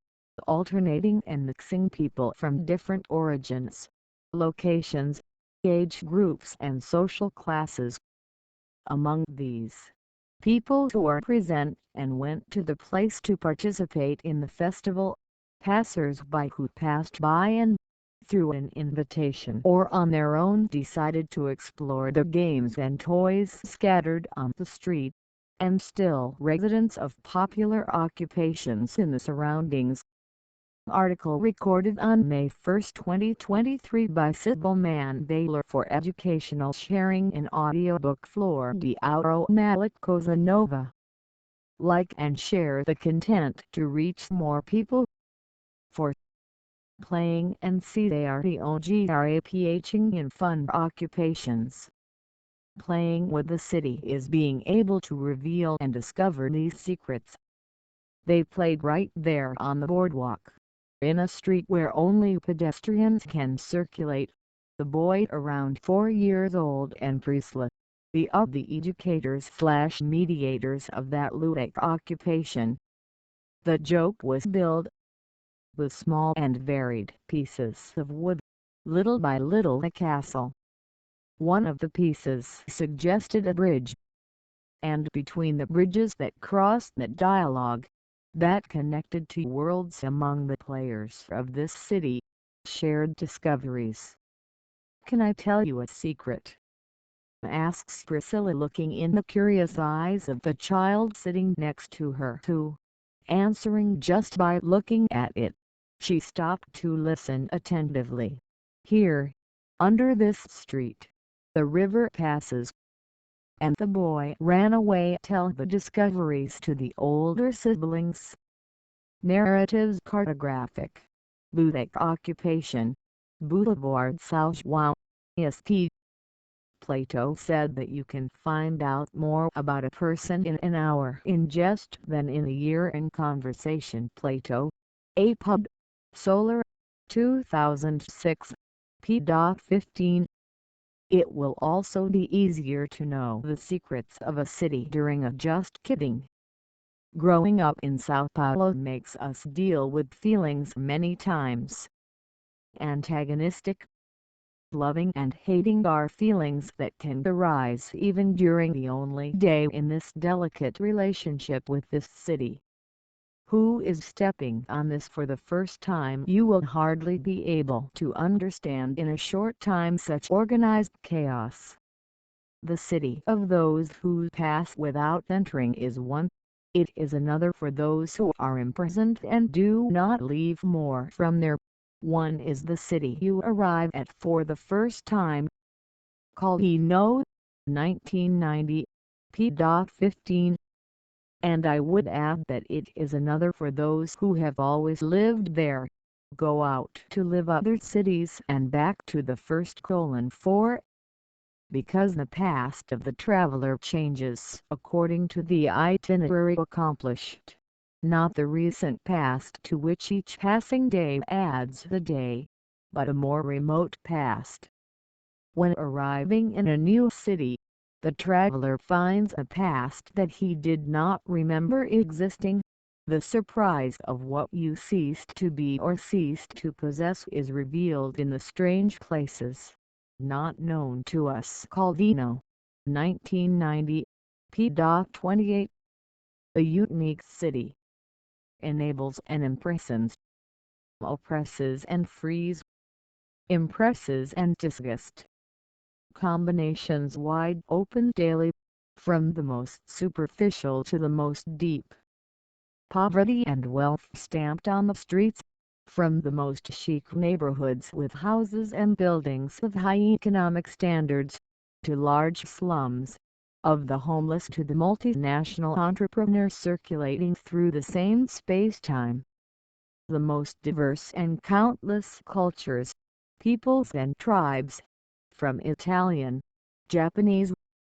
alternating and mixing people from different origins, locations, age groups and social classes. Among these, people who are present and went to the place to participate in the festival, passers-by who passed by and, through an invitation or on their own, decided to explore the games and toys scattered on the street, and still residents of popular occupations in the surroundings. Article recorded on May 1, 2023 by Sybil Mandela for educational sharing in Audiobook Flor De Ouro Malik Cosa Nova. Like and share the content to reach more people. For playing and CARTOGRAPHing in fun occupations. Playing with the city is being able to reveal and discover these secrets. They played right there on the boardwalk, in a street where only pedestrians can circulate. The boy, around 4 years old, and Priscilla, the educators/mediators of that ludic occupation. The joke was built with small and varied pieces of wood, little by little a castle. One of the pieces suggested a bridge, and between the bridges that crossed the dialogue that connected two worlds among the players of this city, shared discoveries. "Can I tell you a secret?" asks Priscilla, looking in the curious eyes of the child sitting next to her, who, answering just by looking at it, she stopped to listen attentively. "Here, under this street, the river passes." And the boy ran away to tell the discoveries to the older siblings. Narratives. Cartographic ludic occupation, Boulevard São João, M.Sc. Plato said that you can find out more about a person in an hour in jest than in a year in conversation. Plato, A. Pub. Solar, 2006, p. 15. It will also be easier to know the secrets of a city during a just kidding. Growing up in Sao Paulo makes us deal with feelings many times. Antagonistic. Loving and hating are feelings that can arise even during the only day in this delicate relationship with this city. Who is stepping on this for the first time you will hardly be able to understand in a short time such organized chaos. The city of those who pass without entering is one. It is another for those who are imprisoned and do not leave more from there. One is the city you arrive at for the first time. Calvino, 1990, p. 15. And I would add that it is another for those who have always lived there, go out to live other cities and back to the first. 4. Because the past of the traveler changes according to the itinerary accomplished, not the recent past to which each passing day adds the day, but a more remote past. When arriving in a new city, the traveler finds a past that he did not remember existing. The surprise of what you ceased to be or ceased to possess is revealed in the strange places not known to us. Calvino, 1990, p. 28. A unique city enables and impressions, oppresses and frees, impresses and disgusts. Combinations wide open daily, from the most superficial to the most deep. Poverty and wealth stamped on the streets, from the most chic neighborhoods with houses and buildings of high economic standards, to large slums, of the homeless to the multinational entrepreneur circulating through the same space-time. The most diverse and countless cultures, peoples and tribes, from Italian, Japanese,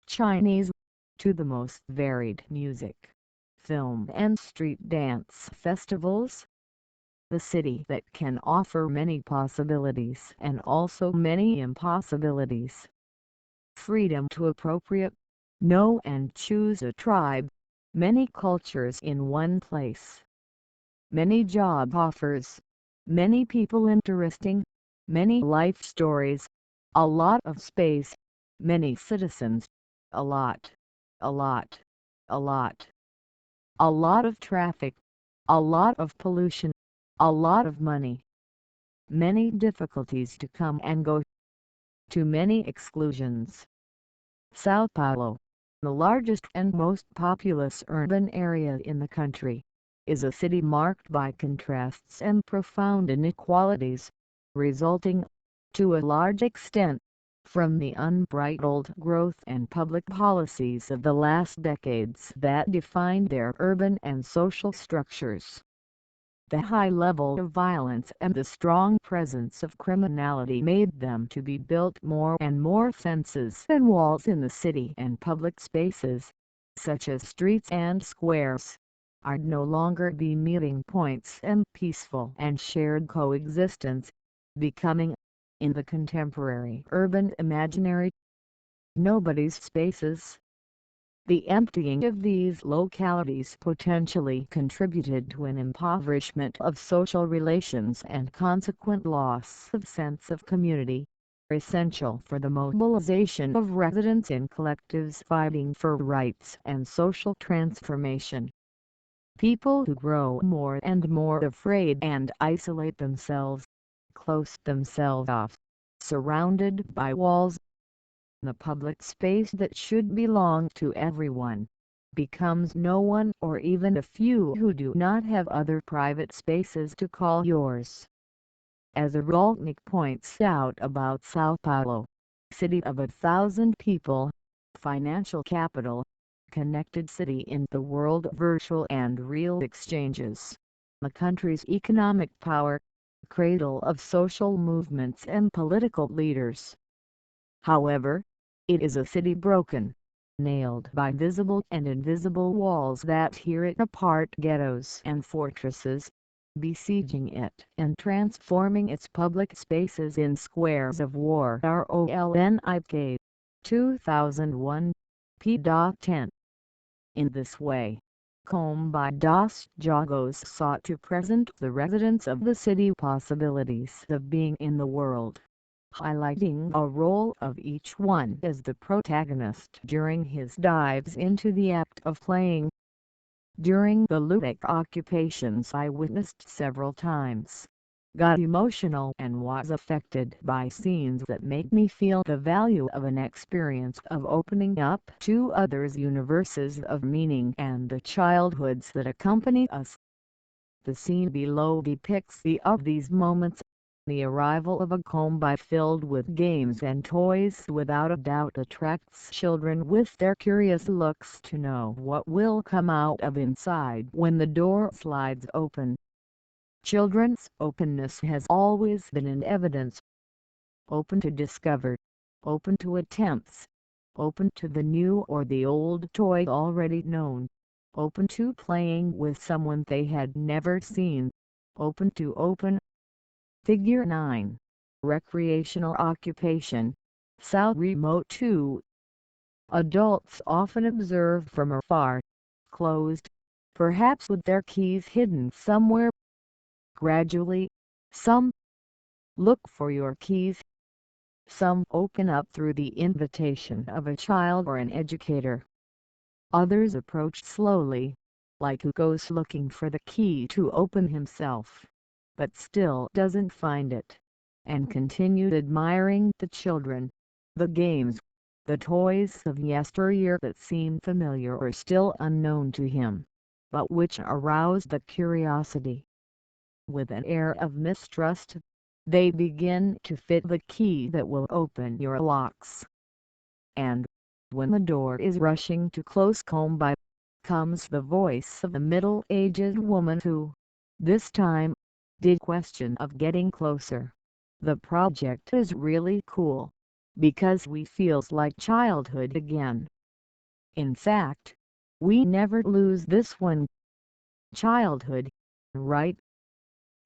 Chinese, to the most varied music, film and street dance festivals. The city that can offer many possibilities and also many impossibilities. Freedom to appropriate, know and choose a tribe, many cultures in one place. Many job offers, many people interesting, many life stories, a lot of space, many citizens, a lot, a lot, a lot. A lot of traffic, a lot of pollution, a lot of money. Many difficulties to come and go. Too many exclusions. Sao Paulo, the largest and most populous urban area in the country, is a city marked by contrasts and profound inequalities, resulting, to a large extent, from the unbridled growth and public policies of the last decades that defined their urban and social structures. The high level of violence and the strong presence of criminality made them to be built more and more fences and walls in the city, and public spaces, such as streets and squares, are no longer the meeting points and peaceful and shared coexistence, becoming, in the contemporary urban imaginary, nobody's spaces. The emptying of these localities potentially contributed to an impoverishment of social relations and consequent loss of sense of community, essential for the mobilization of residents in collectives fighting for rights and social transformation. People who grow more and more afraid and isolate themselves, close themselves off, surrounded by walls. The public space that should belong to everyone becomes no one or even a few who do not have other private spaces to call yours. As Rolnick points out about Sao Paulo, city of 1,000 people, financial capital, connected city in the world, virtual and real exchanges, the country's economic power, cradle of social movements and political leaders. However, It is a city broken, nailed by visible and invisible walls that tear it apart, ghettos and fortresses, besieging it and transforming its public spaces in squares of war. ROZENBERG 2001 p.10. In this way, Kombi dos Jogos sought to present the residents of the city possibilities of being in the world, highlighting a role of each one as the protagonist during his dives into the act of playing. During the ludic occupations I witnessed several times, got emotional and was affected by scenes that made me feel the value of an experience of opening up to others' universes of meaning and the childhoods that accompany us. The scene below depicts the of these moments. The arrival of a Kombi filled with games and toys without a doubt attracts children with their curious looks to know what will come out of inside when the door slides open. Children's openness has always been in evidence. Open to discover, open to attempts, open to the new or the old toy already known, open to playing with someone they had never seen, open to open. Figure 9. Recreational occupation. South Remote 2. Adults often observe from afar, closed, perhaps with their keys hidden somewhere. Gradually, some look for your keys. Some open up through the invitation of a child or an educator. Others approach slowly, like who goes looking for the key to open himself, but still doesn't find it, and continued admiring the children, the games, the toys of yesteryear that seem familiar or still unknown to him, but which arouse the curiosity. With an air of mistrust, they begin to fit the key that will open your locks. And, when the door is rushing to close, Kombi, comes the voice of the middle-aged woman who, this time, did question of getting closer. The project is really cool, because we feels like childhood again. In fact, we never lose this one. Childhood, right?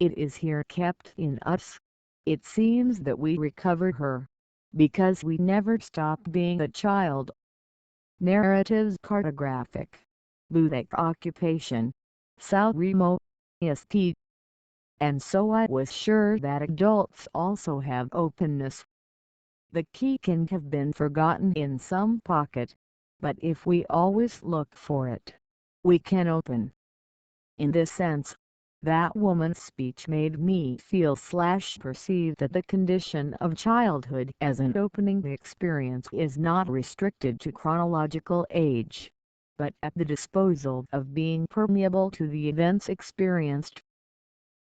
It is here kept in us. It seems that we recover her, because we never stop being a child. Narratives. Cartographic ludic occupation. South Remote M.Sc. And so I was sure that adults also have openness. The key can have been forgotten in some pocket, but if we always look for it, we can open. In this sense, that woman's speech made me feel / perceive that the condition of childhood as an opening experience is not restricted to chronological age, but at the disposal of being permeable to the events experienced.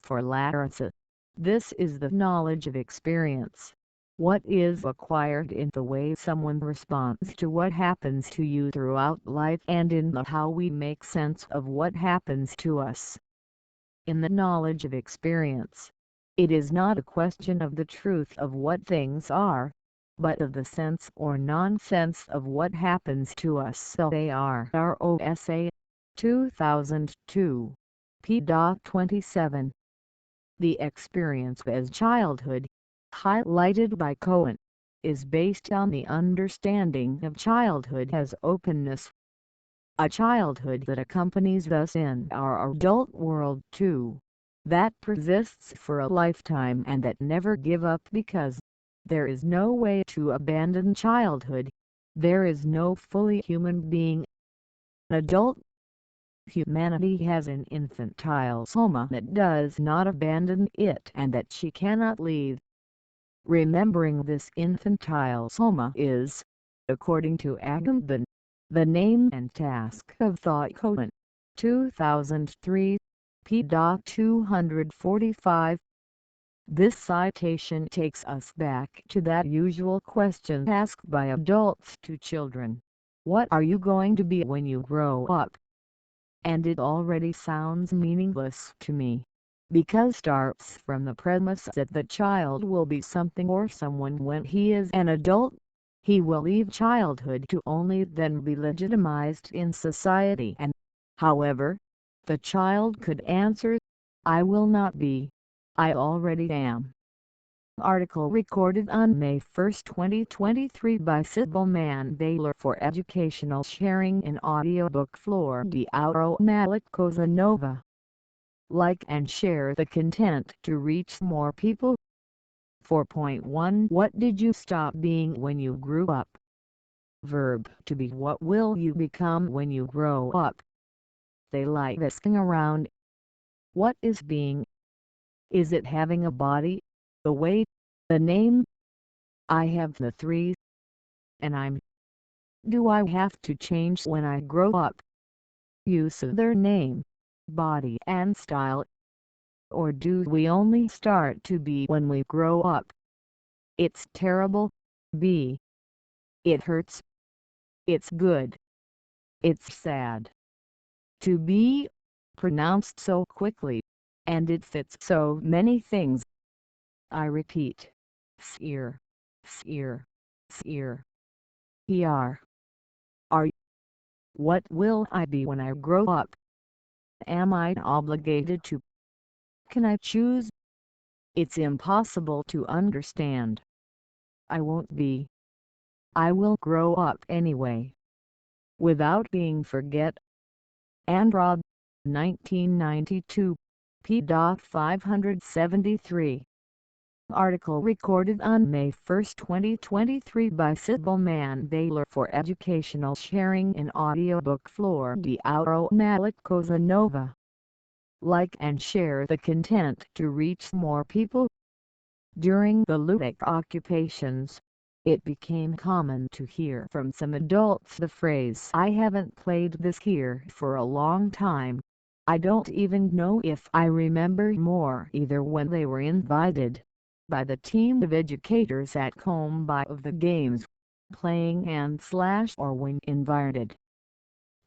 For Larissa, this is the knowledge of experience. What is acquired in the way someone responds to what happens to you throughout life and in the how we make sense of what happens to us. In the knowledge of experience, it is not a question of the truth of what things are, but of the sense or nonsense of what happens to us. So they are. ROZA 2002 p.27. The experience as childhood, highlighted by Cohen, is based on the understanding of childhood as openness. A childhood that accompanies us in our adult world too, that persists for a lifetime and that never give up because there is no way to abandon childhood. There is no fully human being. Adult humanity has an infantile soma that does not abandon it and that she cannot leave. Remembering this infantile soma is, according to Agamben, the name and task of thought. Cohen, 2003, p. 245. This citation takes us back to that usual question asked by adults to children: what are you going to be when you grow up? And it already sounds meaningless to me, because starts from the premise that the child will be something or someone when he is an adult. he will leave childhood to only then be legitimized in society and, however, the child could answer, I will not be. I already am. Article recorded on May 1, 2023 by Sybil Mann-Baylor for educational sharing in Audiobook Flor De Ouro Malik Cosa Nova. Like and share the content to reach more people. 4.1 What did you stop being when you grew up? Verb to be. What will you become when you grow up? They like asking around. What is being? Is it having a body, the weight, the name? I have the three. And I'm. Do I have to change when I grow up? Use of their name, body and style. Or do we only start to be when we grow up? It's terrible. B. It hurts. It's good. It's sad. To be, pronounced so quickly, and it fits so many things. I repeat. Seer. Seer. Seer. Er. Are. What will I be when I grow up? Am I obligated to? Can I choose? It's impossible to understand. I won't be. I will grow up anyway. Without being forget. Androd, 1992, p. 573. Article recorded on May 1, 2023 by Sybil Mann-Baylor for educational sharing in Audiobook Flor De Ouro Malik Cosa Nova. Like and share the content to reach more people. During the ludic occupations, it became common to hear from some adults the phrase, I haven't played this here for a long time. I don't even know if I remember more, either when they were invited by the team of educators at Kombi of the games playing or when invited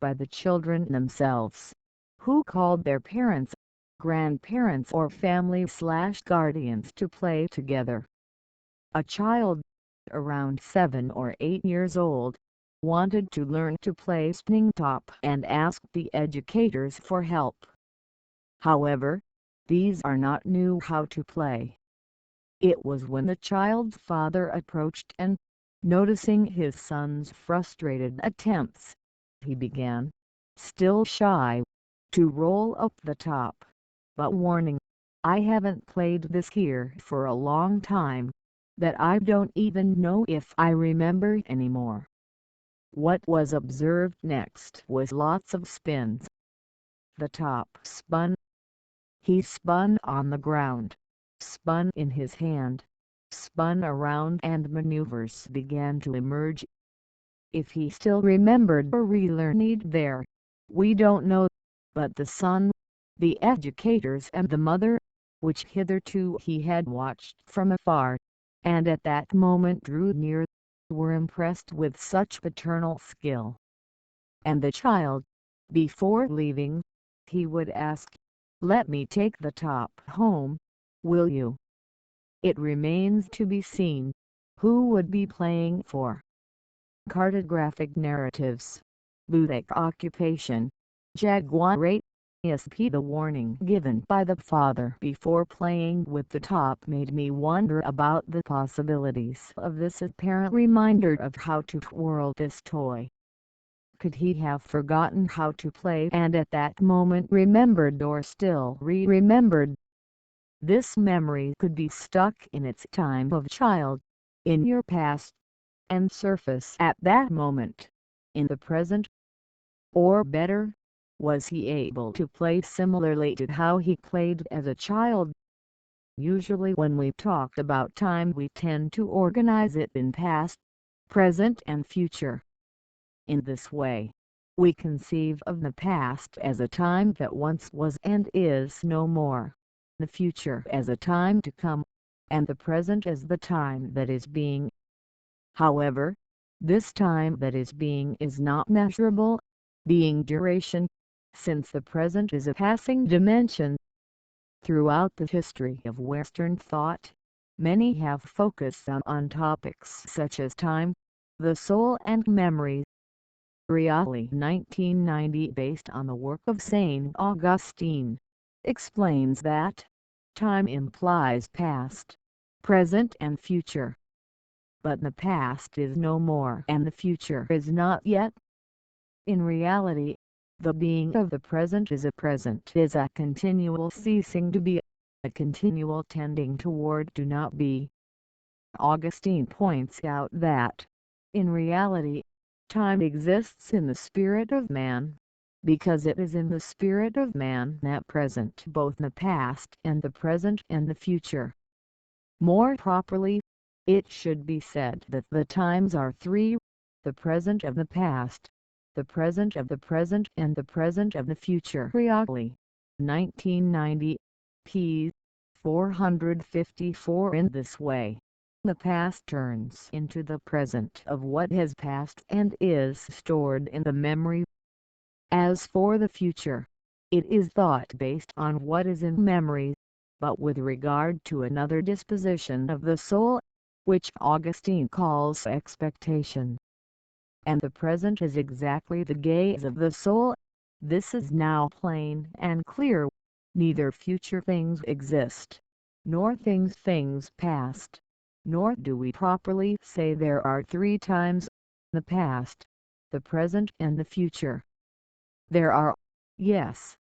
by the children themselves, who called their parents, grandparents or family/guardians to play together. A child, around 7 or 8 years old, wanted to learn to play spinning top and asked the educators for help. However, these are not new how to play. It was when the child's father approached and, noticing his son's frustrated attempts, he began, still shy, to roll up the top, but warning, I haven't played this here for a long time, that I don't even know if I remember anymore. What was observed next was lots of spins. The top spun. He spun on the ground, spun in his hand, spun around, and maneuvers began to emerge. If he still remembered or relearned there, we don't know, but the son, the educators and the mother, which hitherto he had watched from afar, and at that moment drew near, were impressed with such paternal skill. And the child, before leaving, he would ask, let me take the top home, will you? It remains to be seen, who would be playing for. Cartographic Narratives. Ludic Occupation. Jaguar 8. M.Sc. The warning given by the father before playing with the top made me wonder about the possibilities of this apparent reminder of how to twirl this toy. Could he have forgotten how to play and at that moment remembered or still remembered? This memory could be stuck in its time of child, in your past, and surface at that moment, in the present. Or better, was he able to play similarly to how he played as a child? Usually when we talk about time we tend to organize it in past, present and future. In this way, we conceive of the past as a time that once was and is no more, the future as a time to come, and the present as the time that is being. However, this time that is being is not measurable, being duration, since the present is a passing dimension. Throughout the history of Western thought, many have focused on topics such as time, The Soul and Memory. Reale 1990, based on the work of St. Augustine, explains that time implies past, present and future. But the past is no more and the future is not yet. In reality, the being of the present is a continual ceasing to be, a continual tending toward to not be. Augustine points out that, in reality, time exists in the spirit of man, because it is in the spirit of man that present both the past and the present and the future. More properly, it should be said that the times are three: the present of the past, the present of the present and the present of the future. Reale 1990, p. 454. In this way, the past turns into the present of what has passed and is stored in the memory. As for the future, it is thought based on what is in memory, but with regard to another disposition of the soul, which Augustine calls expectation. And the present is exactly the gaze of the soul. This is now plain and clear. Neither future things exist, nor things past, nor do we properly say there are three times: the past, the present and the future. There are, yes,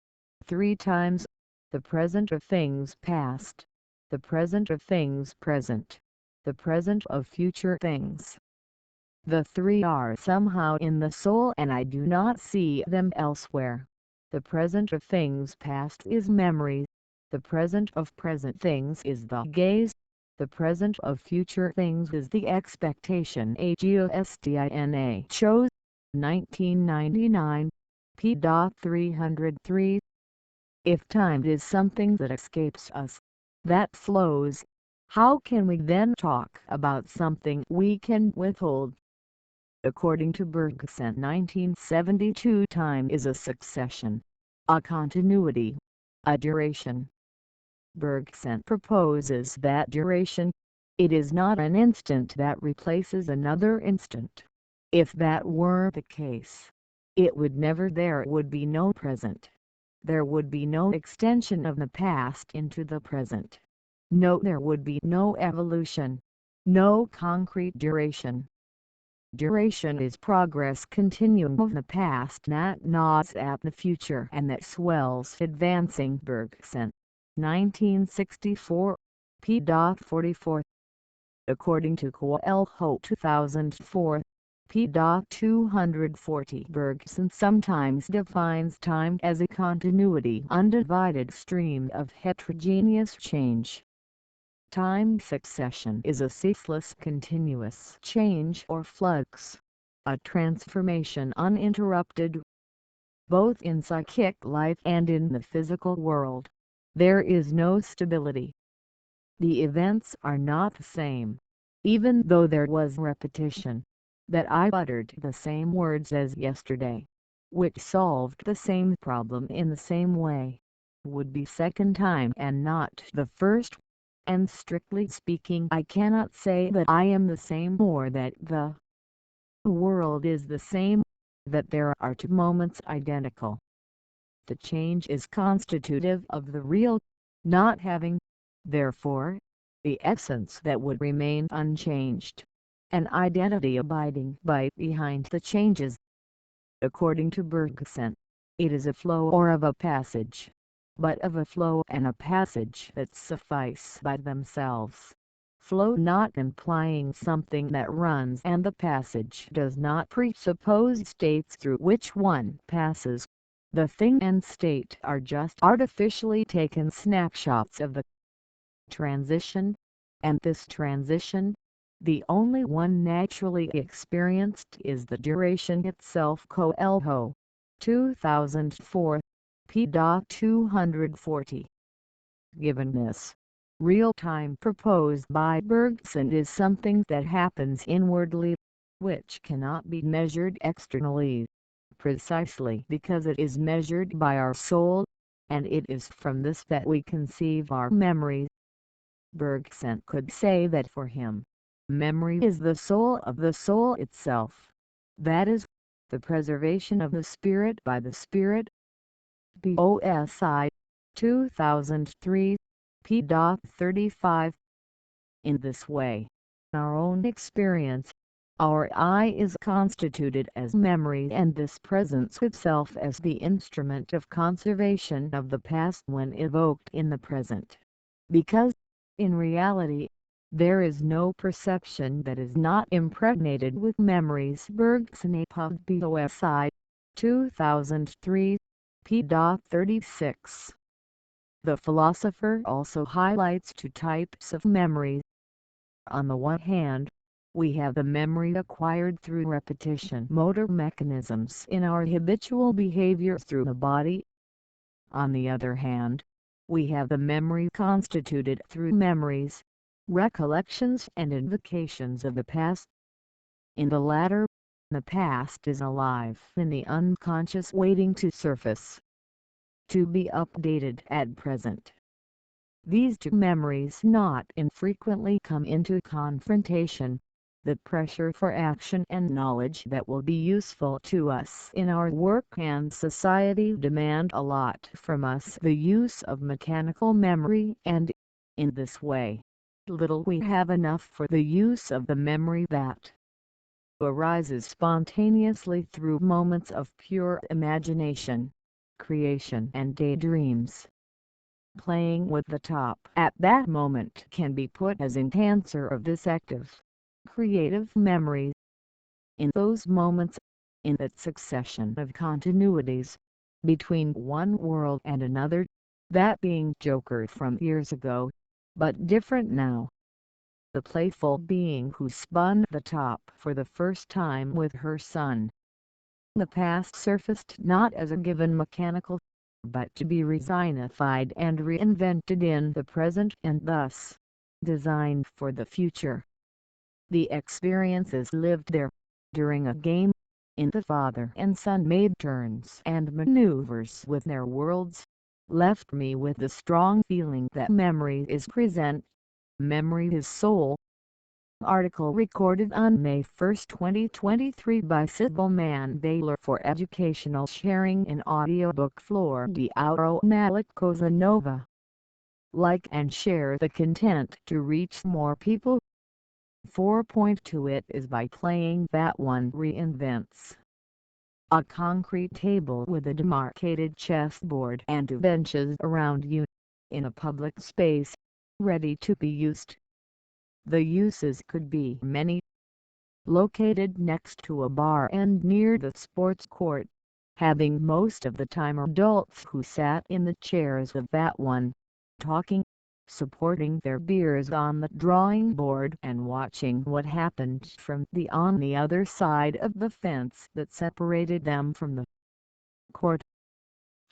three times: the present of things past, the present of things present, the present of future things. The three are somehow in the soul and I do not see them elsewhere. The present of things past is memory, the present of present things is the gaze, the present of future things is the expectation. Augustine chose 1999, p. 303. If time is something that escapes us, that flows, how can we then talk about something we can withhold? According to Bergson 1972, time is a succession, a continuity, a duration. Bergson proposes that duration, it is not an instant that replaces another instant. If that were the case, there would be no present. There would be no extension of the past into the present. There would be no evolution, no concrete duration. Duration is progress continuum of the past that gnaws at the future and that swells advancing. Bergson 1964, p. 44. According to Coelho 2004, p. 240, Bergson sometimes defines time as a continuity, undivided stream of heterogeneous change. Time succession is a ceaseless continuous change or flux, a transformation uninterrupted. Both in psychic life and in the physical world, there is no stability. The events are not the same, even though there was repetition, that I uttered the same words as yesterday, which solved the same problem in the same way, would be second time and not the first. And strictly speaking, I cannot say that I am the same or that the world is the same, that there are two moments identical. The change is constitutive of the real, not having, therefore, the essence that would remain unchanged, an identity abiding behind the changes. According to Bergson, it is a flow or of a passage, but of a flow and a passage that suffice by themselves. Flow not implying something that runs, and the passage does not presuppose states through which one passes. The thing and state are just artificially taken snapshots of the transition, and this transition, the only one naturally experienced, is the duration itself. Coelho 2004, p. 240. Given this, real time proposed by Bergson is something that happens inwardly, which cannot be measured externally, precisely because it is measured by our soul, and it is from this that we conceive our memories. Bergson could say that for him, Memory is the soul of the soul itself. That is, the preservation of the spirit by the spirit. BOSI 2003 p.35. In this way, our own experience, our I is constituted as memory, and this presents itself as the instrument of conservation of the past when evoked in the present. Because, in reality, there is no perception that is not impregnated with memories. BOSI 2003 p.36. The philosopher also highlights two types of memory. On the one hand, we have the memory acquired through repetition, motor mechanisms in our habitual behavior through the body. On the other hand, we have the memory constituted through memories, recollections and invocations of the past. In the latter, the past is alive in the unconscious, waiting to surface, to be updated at present. These two memories not infrequently come into confrontation. The pressure for action and knowledge that will be useful to us in our work and society demand a lot from us, the use of mechanical memory, and, in this way, little we have enough for the use of the memory that arises spontaneously through moments of pure imagination, creation and daydreams. Playing with the top at that moment can be put as enhancer of this active, creative memory. In those moments, in that succession of continuities, between one world and another, that being Joker from years ago, but different now, the playful being who spun the top for the first time with her son. The past surfaced not as a given mechanical, but to be resignified and reinvented in the present, and thus designed for the future. The experiences lived there, during a game, in the father and son made turns and maneuvers with their worlds, left me with the strong feeling that memory is present. Memory is soul. Article recorded on May 1, 2023 by Sybil Mann-Baylor for educational sharing in Audiobook Flor De Ouro Malik Cosa Nova. Like and share the content to reach more people. 4.2 It is by playing that one reinvents. A concrete table with a demarcated chessboard and two benches around you, in a public space, ready to be used. The uses could be many. Located next to a bar and near the sports court, having most of the time adults who sat in the chairs of that one, talking, supporting their beers on the drawing board and watching what happened from on the other side of the fence that separated them from the court.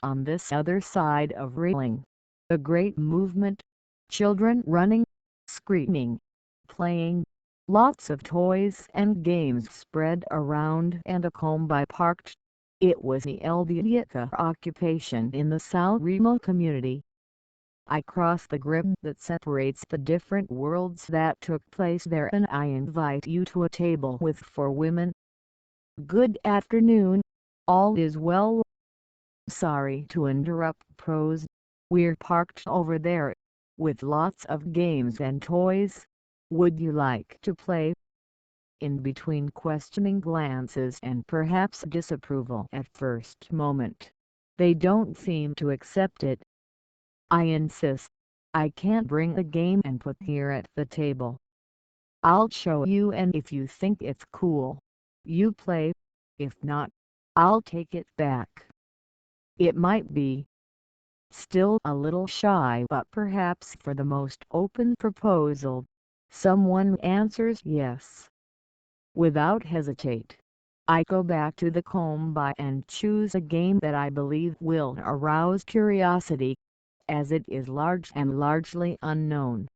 On this other side of railing, a great movement, children running, screaming, playing, lots of toys and games spread around, and a Kombi parked. It was the LDICA occupation in the South Remo community. I cross the grid that separates the different worlds that took place there, and I invite you to a table with 4 women. Good afternoon, all is well. Sorry to interrupt prose, we're parked over there, with lots of games and toys. Would you like to play? In between questioning glances and perhaps disapproval at first moment, they don't seem to accept it. I insist. I can't bring a game and put here at the table. I'll show you, and if you think it's cool, you play. If not, I'll take it back. It might be. Still a little shy, but perhaps for the most open proposal, someone answers yes. Without hesitate, I go back to the Kombi and choose a game that I believe will arouse curiosity, as it is large and largely unknown.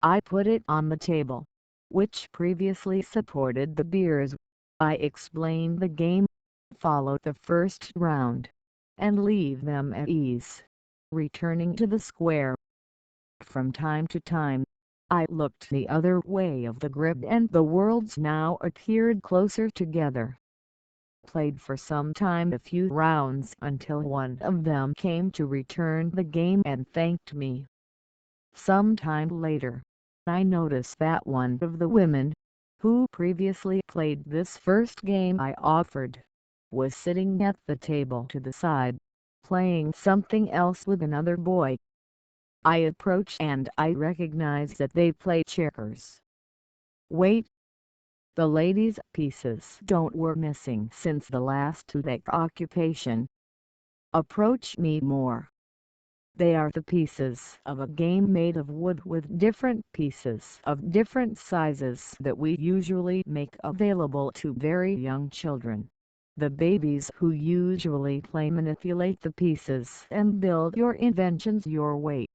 I put it on the table, which previously supported the beers. I explain the game, follow the first round, and leave them at ease, returning to the square. From time to time, I looked the other way of the grid and the worlds now appeared closer together. Played for some time, a few rounds, until one of them came to return the game and thanked me. Some time later, I noticed that one of the women, who previously played this first game I offered, was sitting at the table to the side, playing something else with another boy. I approached and I recognized that they play checkers. Wait! The ladies' pieces were missing since the last ludic occupation. Approach me more. They are the pieces of a game made of wood with different pieces of different sizes that we usually make available to very young children. The babies who usually play manipulate the pieces and build your inventions your way.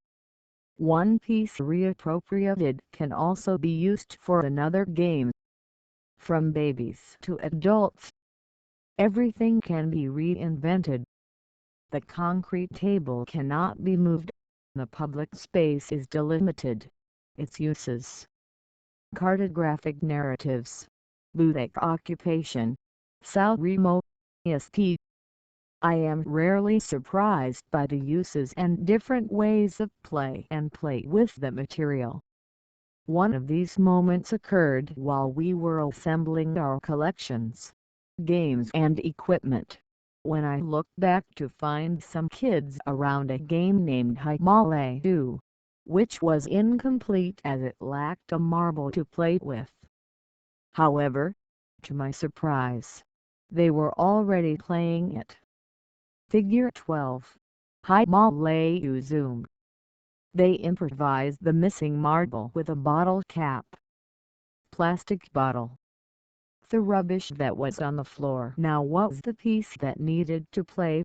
One piece reappropriated can also be used for another game. From babies to adults, everything can be reinvented. The concrete table cannot be moved. The public space is delimited. Its uses. Cartographic narratives. Ludic occupation. Sao Remo. M.Sc. I am rarely surprised by the uses and different ways of play and play with the material. One of these moments occurred while we were assembling our collections, games and equipment, when I looked back to find some kids around a game named Himalaya, which was incomplete as it lacked a marble to play with. However, to my surprise, they were already playing it. Figure 12. Himalaya Zoom. They improvised the missing marble with a bottle cap. Plastic bottle. The rubbish that was on the floor now was the piece that needed to play.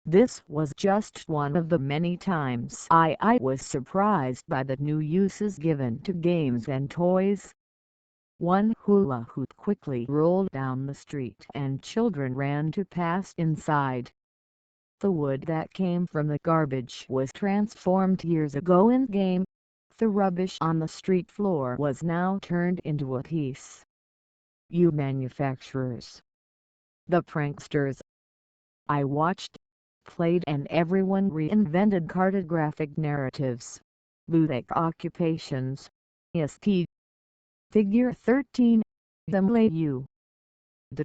This was just one of the many times I was surprised by the new uses given to games and toys. One hula hoop quickly rolled down the street and children ran to pass inside. The wood that came from the garbage was transformed years ago in game. The rubbish on the street floor was now turned into a piece. You manufacturers. The pranksters. I watched, played and everyone reinvented cartographic narratives. Ludic occupations. M.Sc. Figure 13. The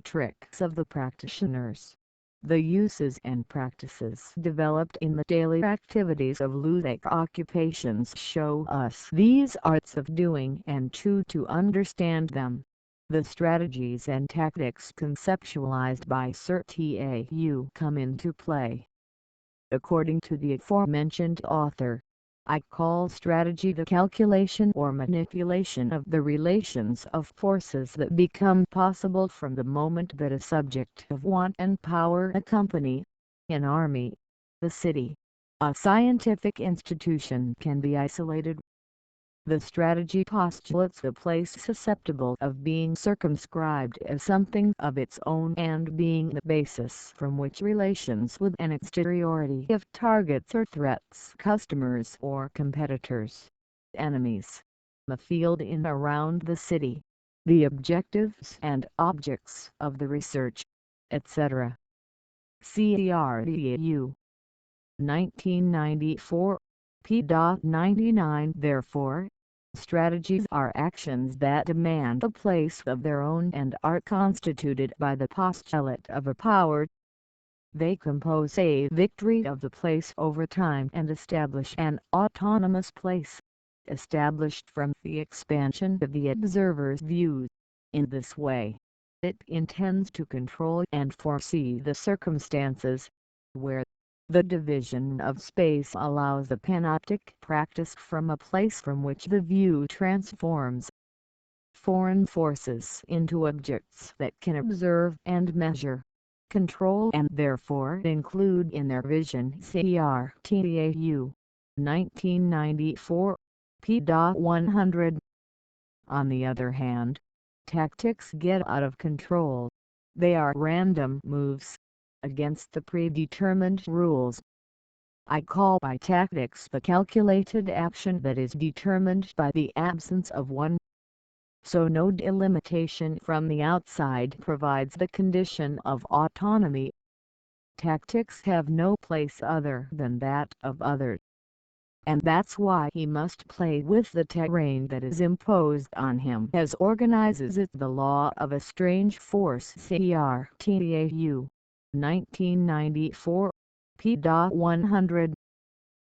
tricks of the practitioners. The uses and practices developed in the daily activities of ludic occupations show us these arts of doing and to understand them. The strategies and tactics conceptualized by CERTAU come into play. According to the aforementioned author, I call strategy the calculation or manipulation of the relations of forces that become possible from the moment that a subject of want and power accompany an army, the city, a scientific institution can be isolated. The strategy postulates a place susceptible of being circumscribed as something of its own and being the basis from which relations with an exteriority of targets or threats, customers or competitors, enemies, the field in around the city, the objectives and objects of the research, etc. CERTAU 1994 p.99. Therefore, strategies are actions that demand a place of their own and are constituted by the postulate of a power. They compose a victory of the place over time and establish an autonomous place, established from the expansion of the observer's views. In this way, it intends to control and foresee the circumstances, where the division of space allows the panoptic practice from a place from which the view transforms foreign forces into objects that can observe and measure, control and therefore include in their vision. CERTAU 1994 p.100. On the other hand, tactics get out of control. They are random moves against the predetermined rules. I call by tactics the calculated action that is determined by the absence of one. So no delimitation from the outside provides the condition of autonomy. Tactics have no place other than that of others. And that's why he must play with the terrain that is imposed on him as organizes it the law of a strange force. Cartau 1994 p. 100.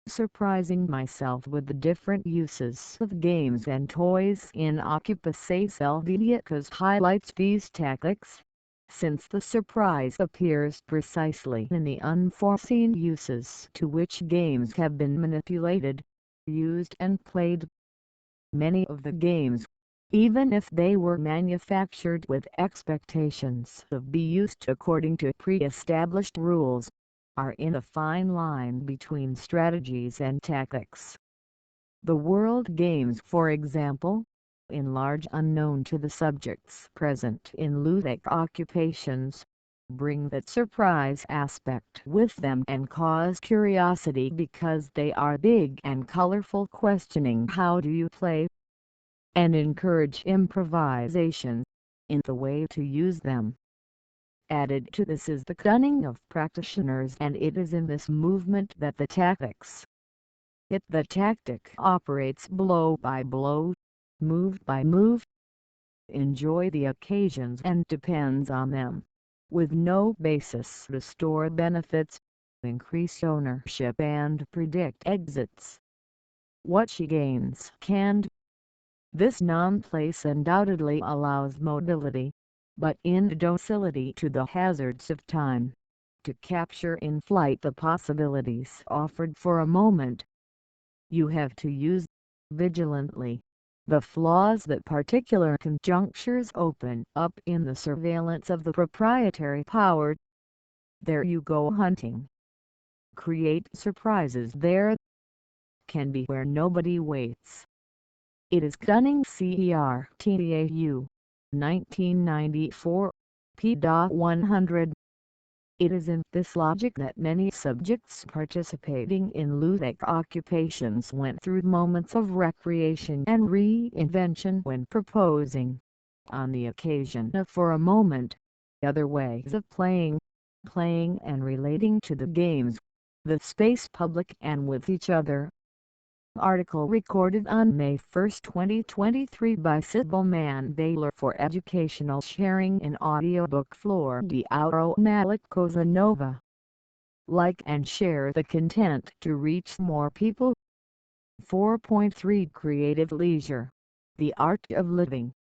Surprising myself with the different uses of games and toys in Occupaces Helveticas highlights these tactics, since the surprise appears precisely in the unforeseen uses to which games have been manipulated, used and played. Many of the games, even if they were manufactured with expectations of being used according to pre-established rules, are in a fine line between strategies and tactics. The world games, for example, in large unknown to the subjects present in ludic occupations, bring that surprise aspect with them and cause curiosity because they are big and colorful, questioning how do you play, and encourage improvisation in the way to use them. Added to this is the cunning of practitioners, and it is in this movement that the tactics. The tactic operates blow by blow, move by move. Enjoy the occasions and depends on them, with no basis to store benefits, increase ownership and predict exits. What she gains canned. This non-place undoubtedly allows mobility, but indocility to the hazards of time, to capture in flight the possibilities offered for a moment. You have to use, vigilantly, the flaws that particular conjunctures open up in the surveillance of the proprietary power. There you go hunting. Create surprises there. Can be where nobody waits. It is cunning. Cartau 1994 p. 100. It is in this logic that many subjects participating in ludic occupations went through moments of recreation and reinvention when proposing, on the occasion of for a moment, other ways of playing and relating to the games, the space public and with each other. Article recorded on May 1, 2023 by Sybil Mann-Baylor for educational sharing in Audiobook Flor De Ouro Malik Cosa Nova. Like and share the content to reach more people. 4.3 Creative Leisure. The Art of Living.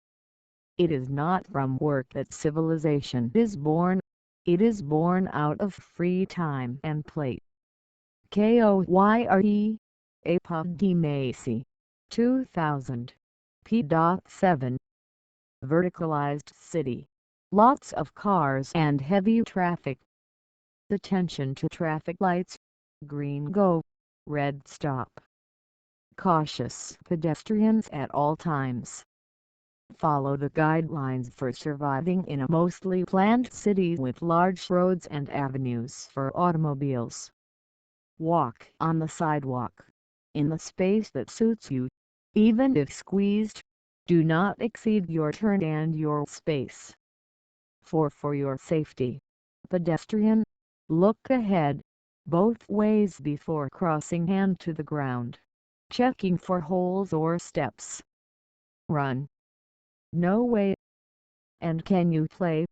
It is not from work that civilization is born. It is born out of free time and play. Koyre. M.Sc. 2000. p. 7. Verticalized city. Lots of cars and heavy traffic. Attention to traffic lights. Green go. Red stop. Cautious pedestrians at all times. Follow the guidelines for surviving in a mostly planned city with large roads and avenues for automobiles. Walk on the sidewalk, in the space that suits you, even if squeezed. Do not exceed your turn and your space. For your safety, pedestrian, look ahead, both ways before crossing hand to the ground, checking for holes or steps. Run. No way. And can you play?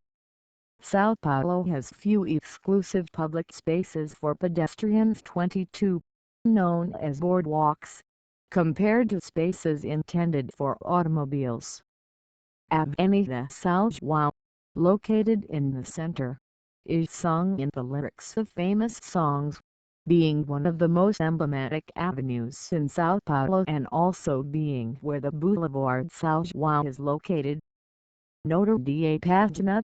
Sao Paulo has few exclusive public spaces for pedestrians, 22, known as boardwalks, compared to spaces intended for automobiles. Avenida São João, located in the center, is sung in the lyrics of famous songs, being one of the most emblematic avenues in Sao Paulo and also being where the Boulevard São João is located. Nota da Página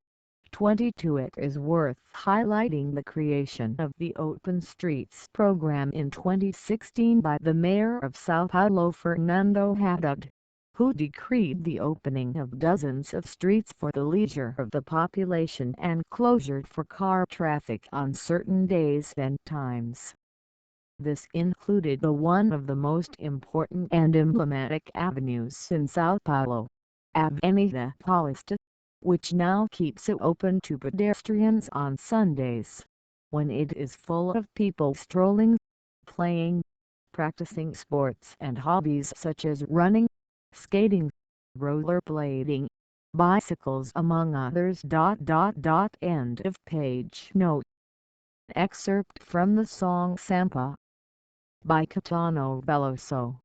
22. It is worth highlighting the creation of the Open Streets program in 2016 by the Mayor of São Paulo Fernando Haddad, who decreed the opening of dozens of streets for the leisure of the population and closure for car traffic on certain days and times. This included one of the most important and emblematic avenues in São Paulo, Avenida Paulista, which now keeps it open to pedestrians on Sundays, when it is full of people strolling, playing, practicing sports and hobbies such as running, skating, rollerblading, bicycles among others. End of page note. Excerpt from the song Sampa by Caetano Veloso.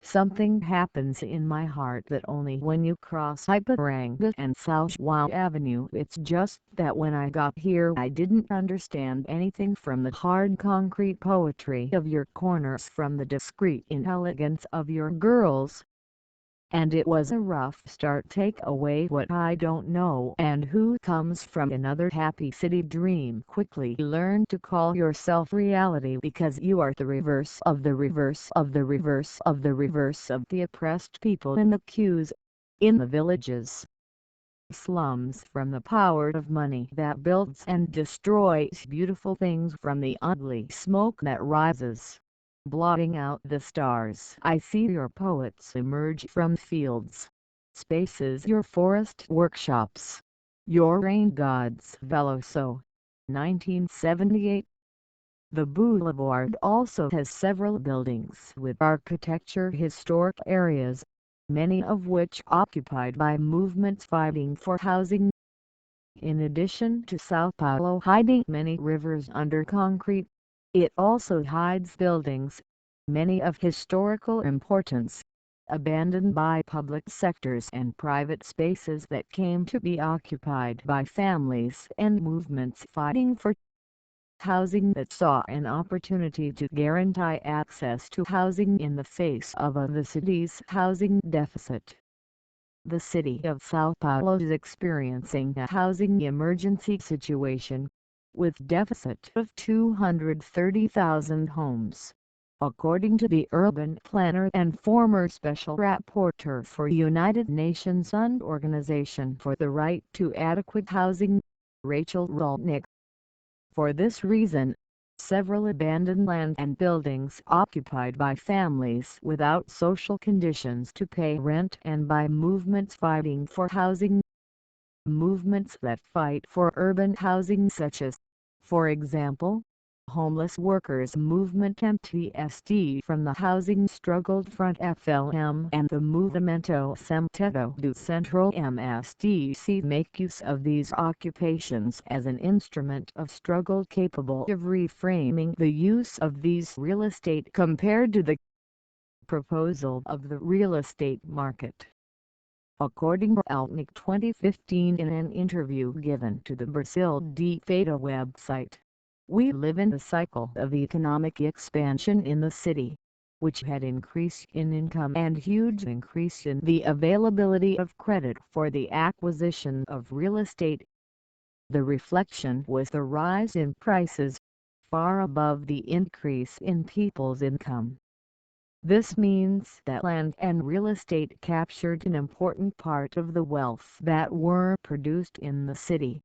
Something happens in my heart that only when you cross Ipiranga and São João Avenue. It's just that when I got here I didn't understand anything from the hard concrete poetry of your corners, from the discreet inelegance of your girls. And it was a rough start. Take away what I don't know, and who comes from another happy city dream quickly learn to call yourself reality, because you are the reverse of the reverse of the reverse of the reverse of the oppressed people in the queues, in the villages, slums, from the power of money that builds and destroys beautiful things, from the ugly smoke that rises, blotting out the stars. I see your poets emerge from fields, spaces, your forest workshops, your rain gods. Veloso, 1978. The boulevard also has several buildings with architecture historic areas, many of which occupied by movements fighting for housing. In addition to São Paulo hiding many rivers under concrete, it also hides buildings, many of historical importance, abandoned by public sectors, and private spaces that came to be occupied by families and movements fighting for housing, that saw an opportunity to guarantee access to housing in the face of the city's housing deficit. The city of São Paulo is experiencing a housing emergency situation, with deficit of 230,000 homes, according to the urban planner and former special rapporteur for United Nations and Organization for the Right to Adequate Housing, Rachel Rolnick. For this reason, several abandoned land and buildings occupied by families without social conditions to pay rent, and by movements fighting for housing. Movements that fight for urban housing, such as, for example, Homeless Workers Movement M.Sc, from the Housing Struggle Front FLM, and the Movimento Sem Teto do Centro M.Sc, make use of these occupations as an instrument of struggle capable of reframing the use of these real estate compared to the proposal of the real estate market. According to Rolnick 2015 in an interview given to the Brasil de Fato website, we live in the cycle of economic expansion in the city, which had increase in income and huge increase in the availability of credit for the acquisition of real estate. The reflection was the rise in prices, far above the increase in people's income. This means that land and real estate captured an important part of the wealth that were produced in the city.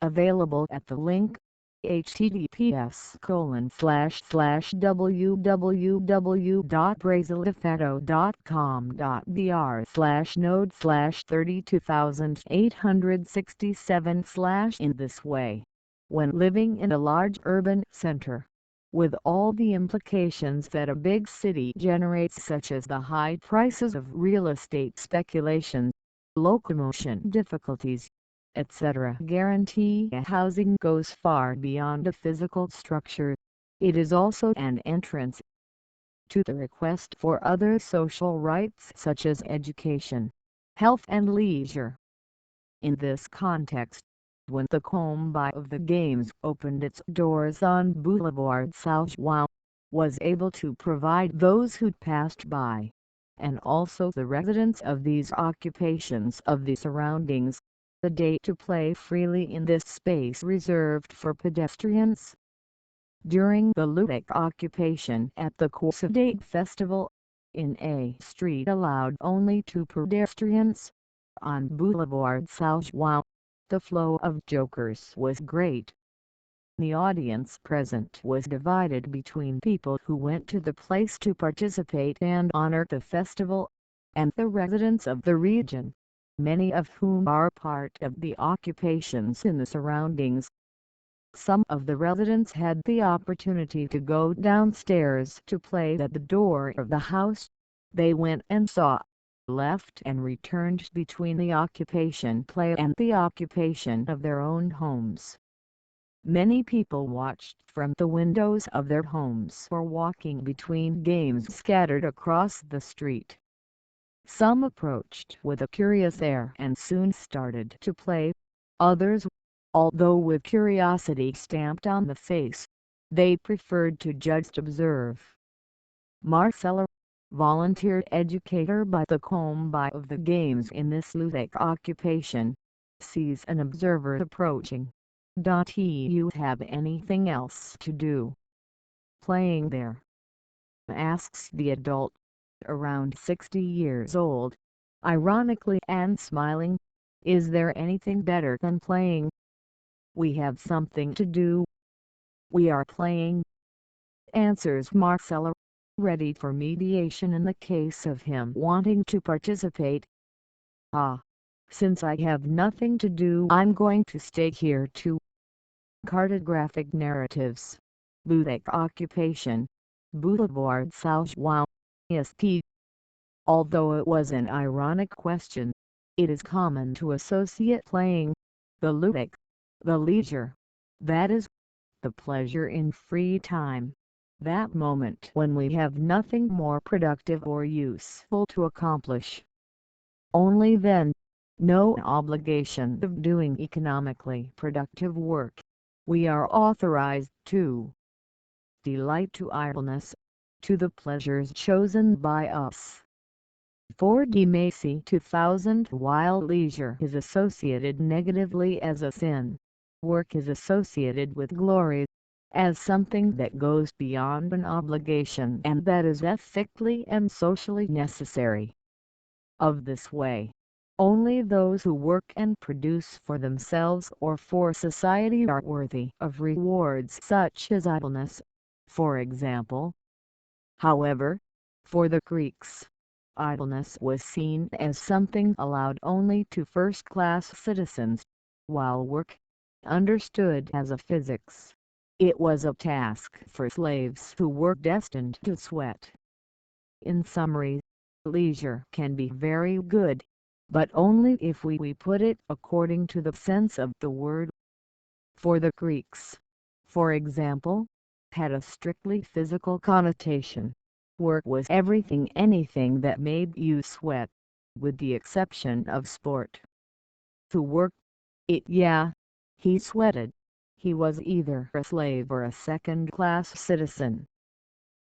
Available at the link https://www.brasildefato.com.br/node/32867/ In this way, when living in a large urban center, with all the implications that a big city generates, such as the high prices of real estate speculation, locomotion difficulties, etc., guarantee housing goes far beyond a physical structure. It is also an entrance to the request for other social rights, such as education, health and leisure. In this context, when the Kombi of the Games opened its doors on Boulevard São João, was able to provide those who passed by, and also the residents of these occupations of the surroundings, the day to play freely in this space reserved for pedestrians. During the ludic occupation at the Corsair Festival, in a street allowed only to pedestrians, on Boulevard São João, the flow of jokers was great. The audience present was divided between people who went to the place to participate and honor the festival, and the residents of the region, many of whom are part of the occupations in the surroundings. Some of the residents had the opportunity to go downstairs to play at the door of the house. They went and saw, left and returned between the occupation play and the occupation of their own homes. Many people watched from the windows of their homes or walking between games scattered across the street. Some approached with a curious air and soon started to play. Others, although with curiosity stamped on the face, they preferred to just observe. Marcella, volunteer educator by the Kombi of the games in this ludic occupation, sees an observer approaching. You have anything else to do? Playing there? Asks the adult, around 60 years old, ironically and smiling. Is there anything better than playing? We have something to do. We are playing, answers Marcella, ready for mediation in the case of him wanting to participate. Ah, since I have nothing to do, I'm going to stay here too. Cartographic Narratives, ludic occupation, Boulevard South M.Sc. Although it was an ironic question, it is common to associate playing, the ludic, the leisure, that is, the pleasure in free time, that moment when we have nothing more productive or useful to accomplish. Only then, no obligation of doing economically productive work, we are authorized to delight to idleness, to the pleasures chosen by us. Flor De Ouro 2000. While leisure is associated negatively as a sin, work is associated with glory, as something that goes beyond an obligation and that is ethically and socially necessary. Of this way, only those who work and produce for themselves or for society are worthy of rewards such as idleness, for example. However, for the Greeks, idleness was seen as something allowed only to first-class citizens, while work, understood as a physics, it was a task for slaves who were destined to sweat. In summary, leisure can be very good, but only if we put it according to the sense of the word. For the Greeks, for example, had a strictly physical connotation. Work was anything that made you sweat, with the exception of sport. To work, he sweated. He was either a slave or a second-class citizen.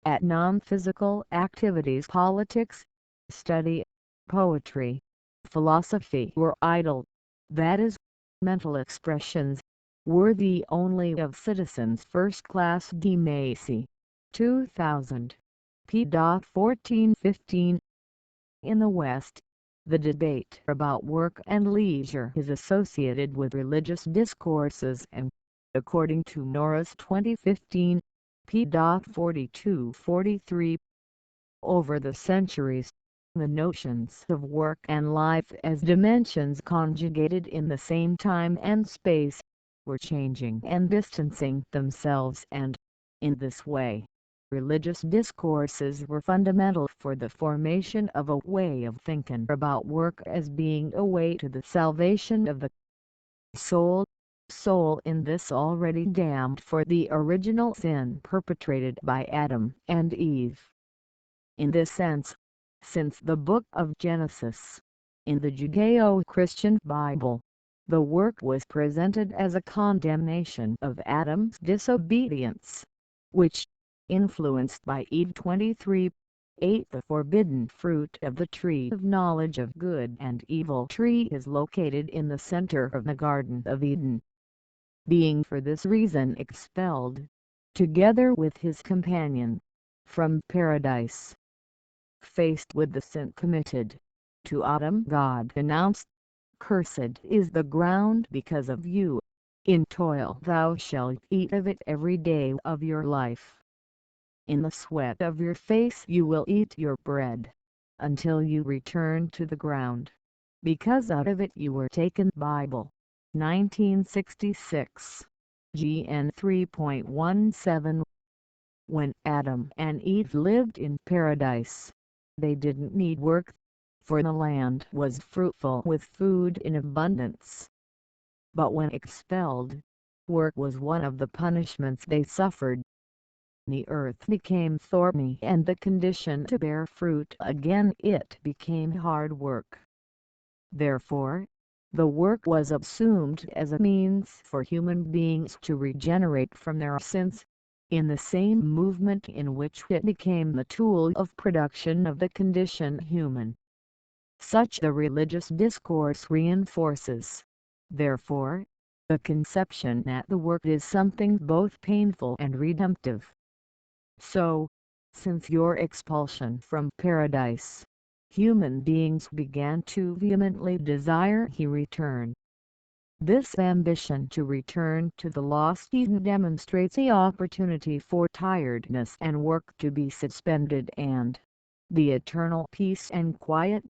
At non-physical activities, politics, study, poetry, philosophy were idle, that is, mental expressions, worthy only of citizens first-class. M.Sc. 2000. p. 1415. In the West, the debate about work and leisure is associated with religious discourses and, according to Norris 2015, p. 42-43, over the centuries, the notions of work and life as dimensions conjugated in the same time and space, were changing and distancing themselves and, in this way, religious discourses were fundamental for the formation of a way of thinking about work as being a way to the salvation of the soul in this already damned for the original sin perpetrated by Adam and Eve. In this sense, since the book of Genesis, in the Judeo-Christian Bible, the work was presented as a condemnation of Adam's disobedience, which, influenced by Eve 23, ate the forbidden fruit of the tree of knowledge of good and evil. Tree is located in the center of the Garden of Eden. Being for this reason expelled, together with his companion, from paradise. Faced with the sin committed to Adam, God announced, "Cursed is the ground because of you. In toil thou shalt eat of it every day of your life. In the sweat of your face you will eat your bread, until you return to the ground, because out of it you were taken. Bible, 1966, GN 3.17. When Adam and Eve lived in paradise, they didn't need work, for the land was fruitful with food in abundance. But when expelled, work was one of the punishments they suffered. The earth became thorny and the condition to bear fruit again it became hard work. Therefore, the work was assumed as a means for human beings to regenerate from their sins, in the same movement in which it became the tool of production of the condition human. Such the religious discourse reinforces, therefore, the conception that the work is something both painful and redemptive. So, since your expulsion from paradise, human beings began to vehemently desire he return. This ambition to return to the lost Eden demonstrates the opportunity for tiredness and work to be suspended and the eternal peace and quiet.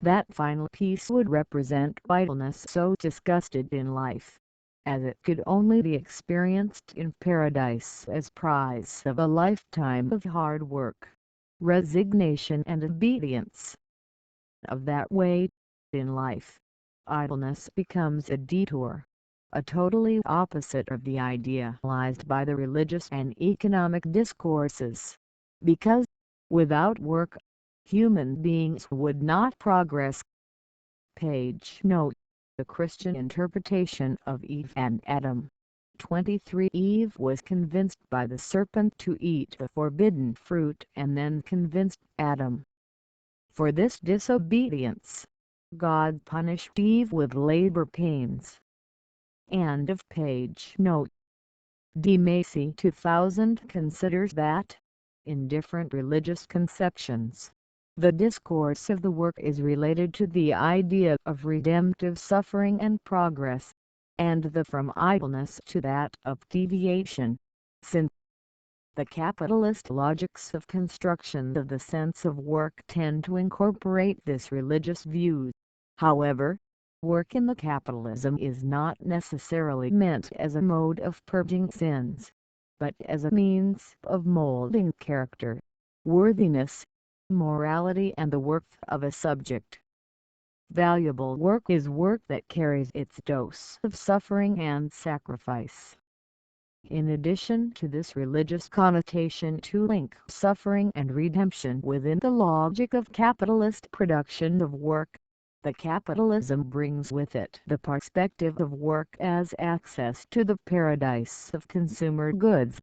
That final peace would represent idleness so disgusted in life, as it could only be experienced in paradise as prize of a lifetime of hard work, resignation and obedience. Of that way, in life, idleness becomes a detour, a totally opposite of the idealized by the religious and economic discourses, because, without work, human beings would not progress. Page note: the Christian interpretation of Eve and Adam. 23. Eve was convinced by the serpent to eat the forbidden fruit and then convinced Adam. For this disobedience, God punished Eve with labor pains. End of page note. D. Macy 2000 considers that, in different religious conceptions, the discourse of the work is related to the idea of redemptive suffering and progress, and the from idleness to that of deviation, since the capitalist logics of construction of the sense of work tend to incorporate this religious view. However, work in the capitalism is not necessarily meant as a mode of purging sins, but as a means of molding character, worthiness, morality and the worth of a subject. Valuable work is work that carries its dose of suffering and sacrifice. In addition to this religious connotation to link suffering and redemption within the logic of capitalist production of work, the capitalism brings with it the perspective of work as access to the paradise of consumer goods.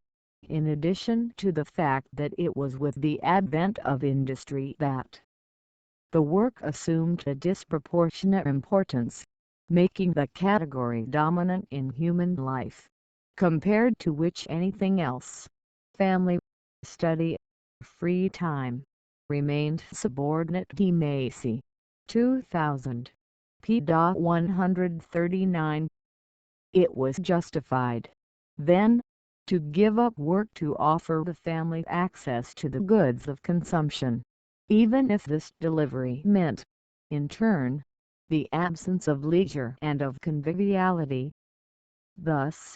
In addition to the fact that it was with the advent of industry that the work assumed a disproportionate importance, making the category dominant in human life, compared to which anything else, family, study, free time, remained subordinate. D. Macy, 2000, p. 139. It was justified, then, to give up work to offer the family access to the goods of consumption, even if this delivery meant, in turn, the absence of leisure and of conviviality. Thus,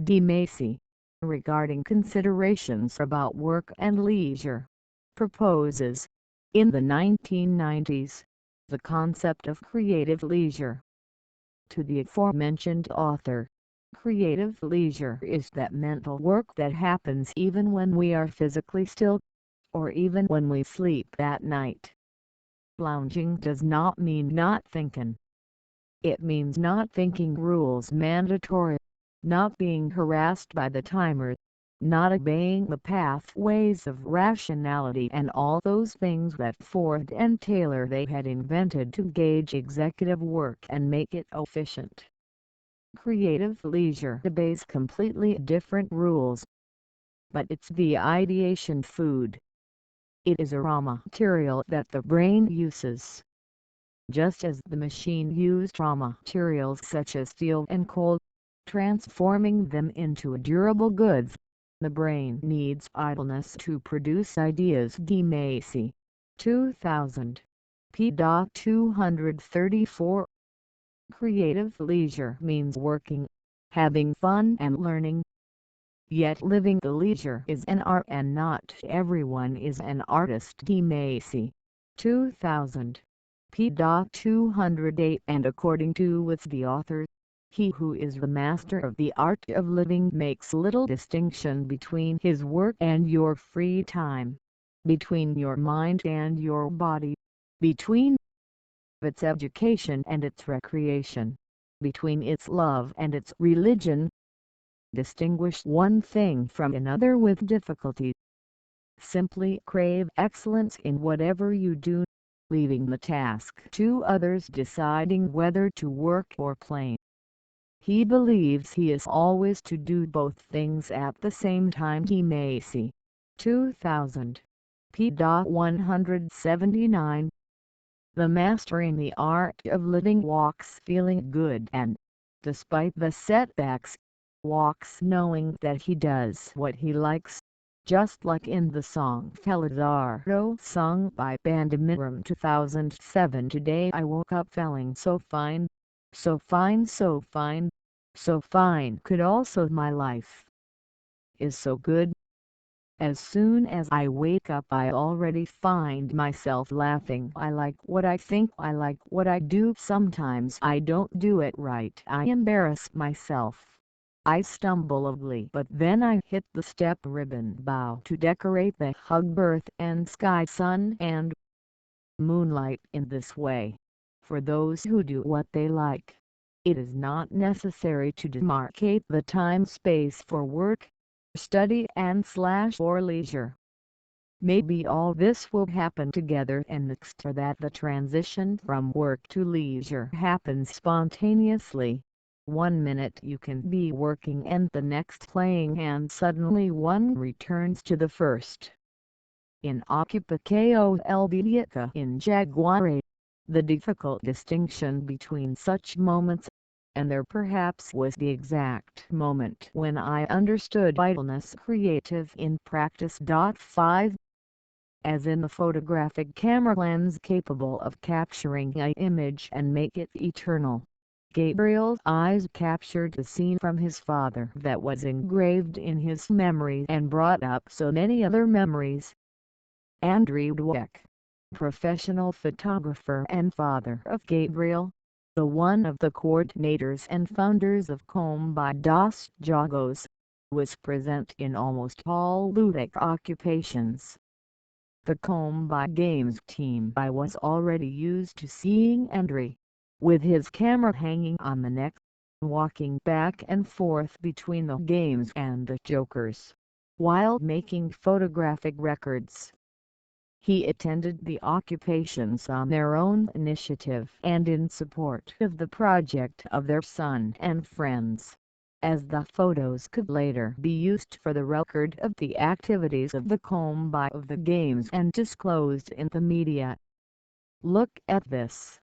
D. Macy, regarding considerations about work and leisure, proposes, in the 1990s, the concept of creative leisure. To the aforementioned author, creative leisure is that mental work that happens even when we are physically still, or even when we sleep at night. Lounging does not mean not thinking. It means not thinking rules mandatory, not being harassed by the timer, not obeying the pathways of rationality and all those things that Ford and Taylor they had invented to gauge executive work and make it efficient. Creative leisure obeys completely different rules, but it's the ideation food. It is a raw material that the brain uses, just as the machine used raw materials such as steel and coal, transforming them into durable goods. The brain needs idleness to produce ideas. M.Sc. 2000. p. 234. Creative leisure means working, having fun and learning. Yet living the leisure is an art and not everyone is an artist. M.Sc. 2000. p. 208. And according to with the author, he who is the master of the art of living makes little distinction between his work and your free time, between your mind and your body, between its education and its recreation, between its love and its religion. Distinguish one thing from another with difficulty. Simply crave excellence in whatever you do, leaving the task to others deciding whether to work or play. He believes he is always to do both things at the same time. M.Sc. 2000. p. 179. The master in the art of living walks feeling good and, despite the setbacks, walks knowing that he does what he likes, just like in the song Felizardo sung by Bandimiram 2007. Today I woke up feeling so fine, so fine, so fine, so fine. Could also my life is so good. As soon as I wake up I already find myself laughing. I like what I think, I like what I do. Sometimes I don't do it right, I embarrass myself, I stumble ugly, but then I hit the step ribbon bow to decorate the hug earth and sky, sun and moonlight in this way. For those who do what they like, it is not necessary to demarcate the time-space for work, study and/or leisure. Maybe all this will happen together and mixed, or that the transition from work to leisure happens spontaneously. 1 minute you can be working and the next playing, and suddenly one returns to the first. In Occupatio Helvetica in Jaguare, the difficult distinction between such moments, and there perhaps was the exact moment when I understood idleness creative in practice. 5. As in the photographic camera lens capable of capturing an image and make it eternal, Gabriel's eyes captured the scene from his father that was engraved in his memory and brought up so many other memories. Andrew Dweck, professional photographer and father of Gabriel, the one of the coordinators and founders of Kombi dos Jogos, was present in almost all ludic occupations. The Kombi Games team I was already used to seeing Andrew, with his camera hanging on the neck, walking back and forth between the games and the jokers, while making photographic records. He attended the occupations on their own initiative and in support of the project of their son and friends, as the photos could later be used for the record of the activities of the Kombi of the games and disclosed in the media. Look at this.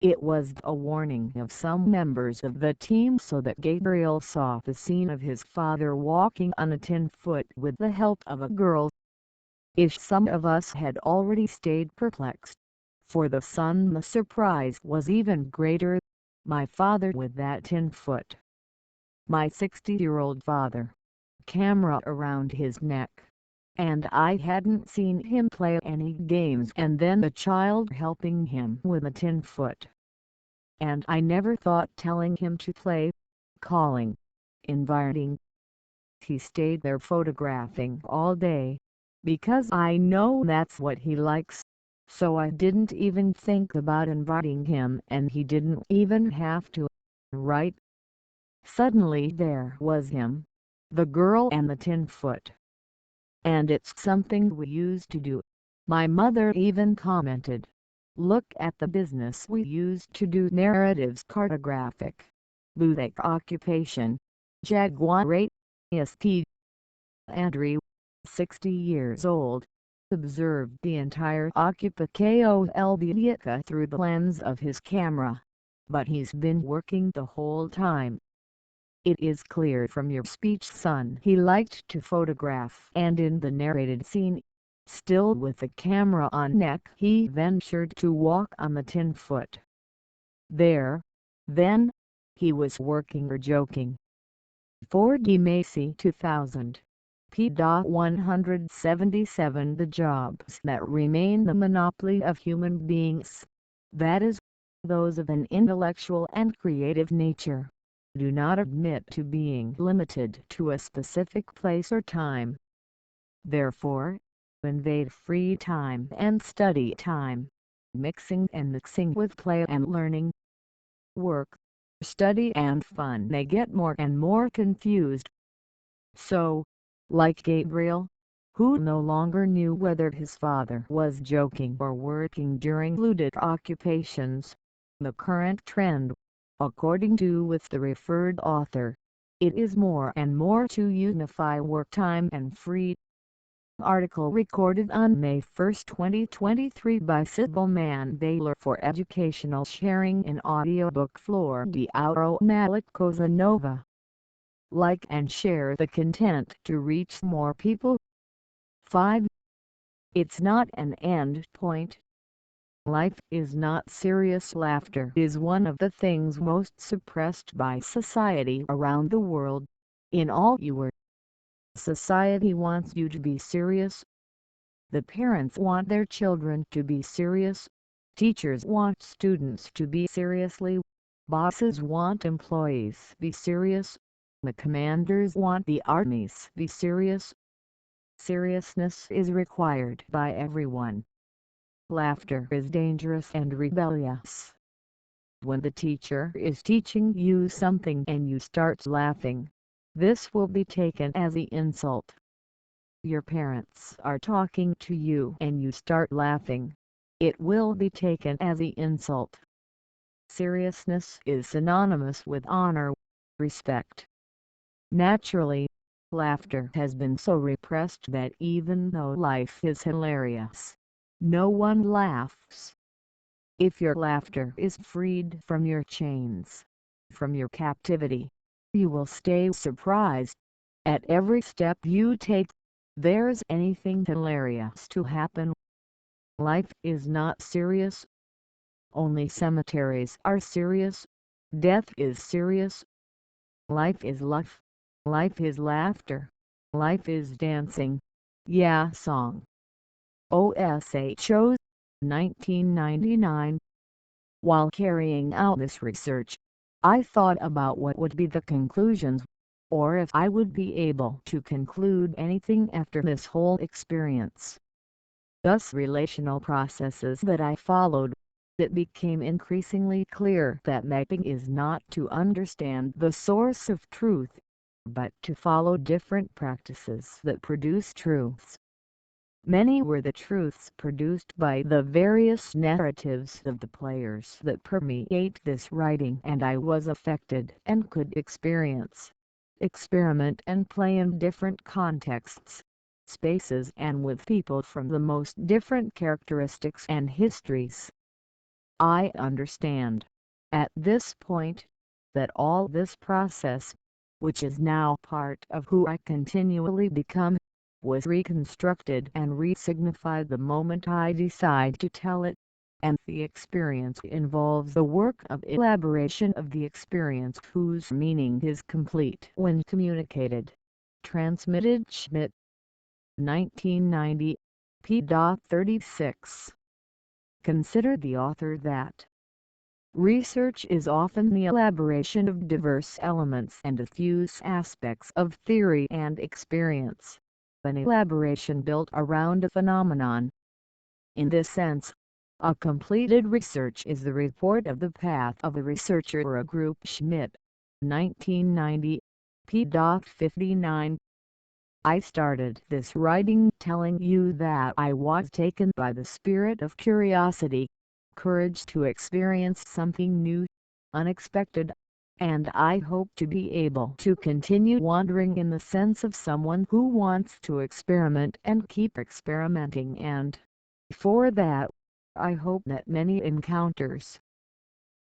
It was a warning of some members of the team so that Gabriel saw the scene of his father walking on a 10-foot with the help of a girl. If some of us had already stayed perplexed, for the son the surprise was even greater. My father with that 10-foot. My 60-year-old father. Camera around his neck. And I hadn't seen him play any games, and then a child helping him with a 10-foot. And I never thought telling him to play, calling, inviting. He stayed there photographing all day, because I know that's what he likes, so I didn't even think about inviting him, and he didn't even have to, right? Suddenly there was him, the girl and the 10-foot. And it's something we used to do. My mother even commented, "Look at the business we used to do." Narratives. Cartographic ludic occupation. Jaguar. M.Sc. Andrew, 60 years old, observed the entire Occupatio Helvetica through the lens of his camera, but he's been working the whole time. It is clear from your speech, son, he liked to photograph, and in the narrated scene, still with the camera on neck, he ventured to walk on the 10-foot. There, then, he was working or joking. Ford M.Sc 2000. p. 177. The jobs that remain the monopoly of human beings, that is, those of an intellectual and creative nature, do not admit to being limited to a specific place or time. Therefore, invade free time and study time, mixing and mixing with play and learning. Work, study and fun may get more and more confused. So, like Gabriel, who no longer knew whether his father was joking or working during ludic occupations, the current trend, according to with the referred author, it is more and more to unify work time and free. Article recorded on May 1, 2023 by Sybil Mann Baylor for educational sharing in Audiobook Flor De Ouro Malik Cosa Nova. Like and share the content to reach more people. 5. It's not an end point. Life is not serious. Laughter is one of the things most suppressed by society around the world. In all your society wants you to be serious. The parents want their children to be serious. Teachers want students to be seriously. Bosses want employees to be serious. The commanders want the armies to be serious. Seriousness is required by everyone. Laughter is dangerous and rebellious. When the teacher is teaching you something and you start laughing, this will be taken as an insult. Your parents are talking to you and you start laughing, it will be taken as an insult. Seriousness is synonymous with honor, respect. Naturally, laughter has been so repressed that even though life is hilarious, no one laughs. If your laughter is freed from your chains, from your captivity, you will stay surprised. At every step you take, there's anything hilarious to happen. Life is not serious. Only cemeteries are serious. Death is serious. Life is life. Life is laughter. Life is dancing. Yeah, song. OSHO, 1999. While carrying out this research, I thought about what would be the conclusions, or if I would be able to conclude anything after this whole experience. Thus relational processes that I followed, it became increasingly clear that mapping is not to understand the source of truth, but to follow different practices that produce truths. Many were the truths produced by the various narratives of the players that permeate this writing, and I was affected and could experience, experiment and play in different contexts, spaces and with people from the most different characteristics and histories. I understand, at this point, that all this process, which is now part of who I continually become, was reconstructed and re-signified the moment I decide to tell it, and the experience involves the work of elaboration of the experience whose meaning is complete when communicated. Transmitted Schmidt, 1990, p. 36. Consider the author that research is often the elaboration of diverse elements and diffuse aspects of theory and experience, an elaboration built around a phenomenon. In this sense, a completed research is the report of the path of a researcher or a group. Schmidt, 1990, p. 59. I started this writing telling you that I was taken by the spirit of curiosity, courage to experience something new, unexpected, and I hope to be able to continue wandering in the sense of someone who wants to experiment and keep experimenting, and for that, I hope that many encounters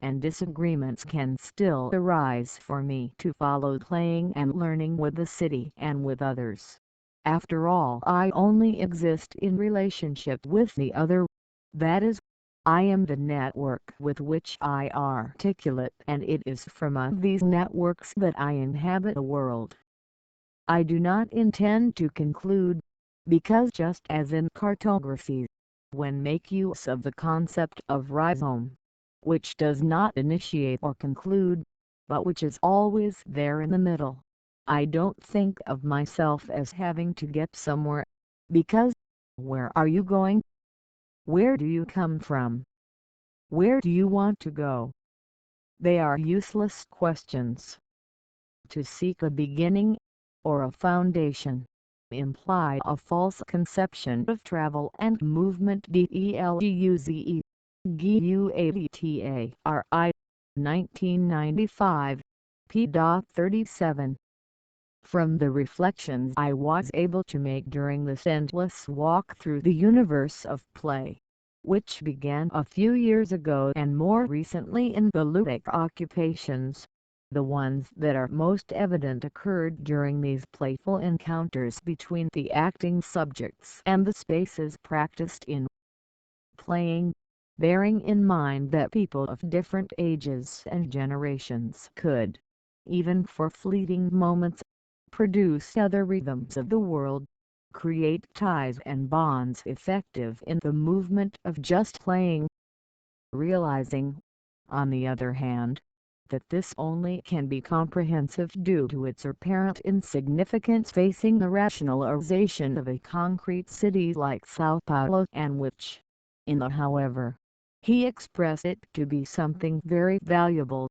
and disagreements can still arise for me to follow playing and learning with the city and with others. After all, I only exist in relationship with the other. That is, I am the network with which I articulate, and it is from these networks that I inhabit the world. I do not intend to conclude, because just as in cartography, when make use of the concept of rhizome, which does not initiate or conclude, but which is always there in the middle, I don't think of myself as having to get somewhere, because, where are you going? Where do you come from? Where do you want to go? They are useless questions. To seek a beginning, or a foundation, imply a false conception of travel and movement. Delguze, Guavatari, 1995, p. 37. From the reflections I was able to make during this endless walk through the universe of play, which began a few years ago and more recently in the ludic occupations, the ones that are most evident occurred during these playful encounters between the acting subjects and the spaces practiced in. Playing, bearing in mind that people of different ages and generations could, even for fleeting moments, produce other rhythms of the world, create ties and bonds effective in the movement of just playing. Realizing, on the other hand, that this only can be comprehensive due to its apparent insignificance facing the rationalization of a concrete city like Sao Paulo, and which, in the however, he expressed it to be something very valuable.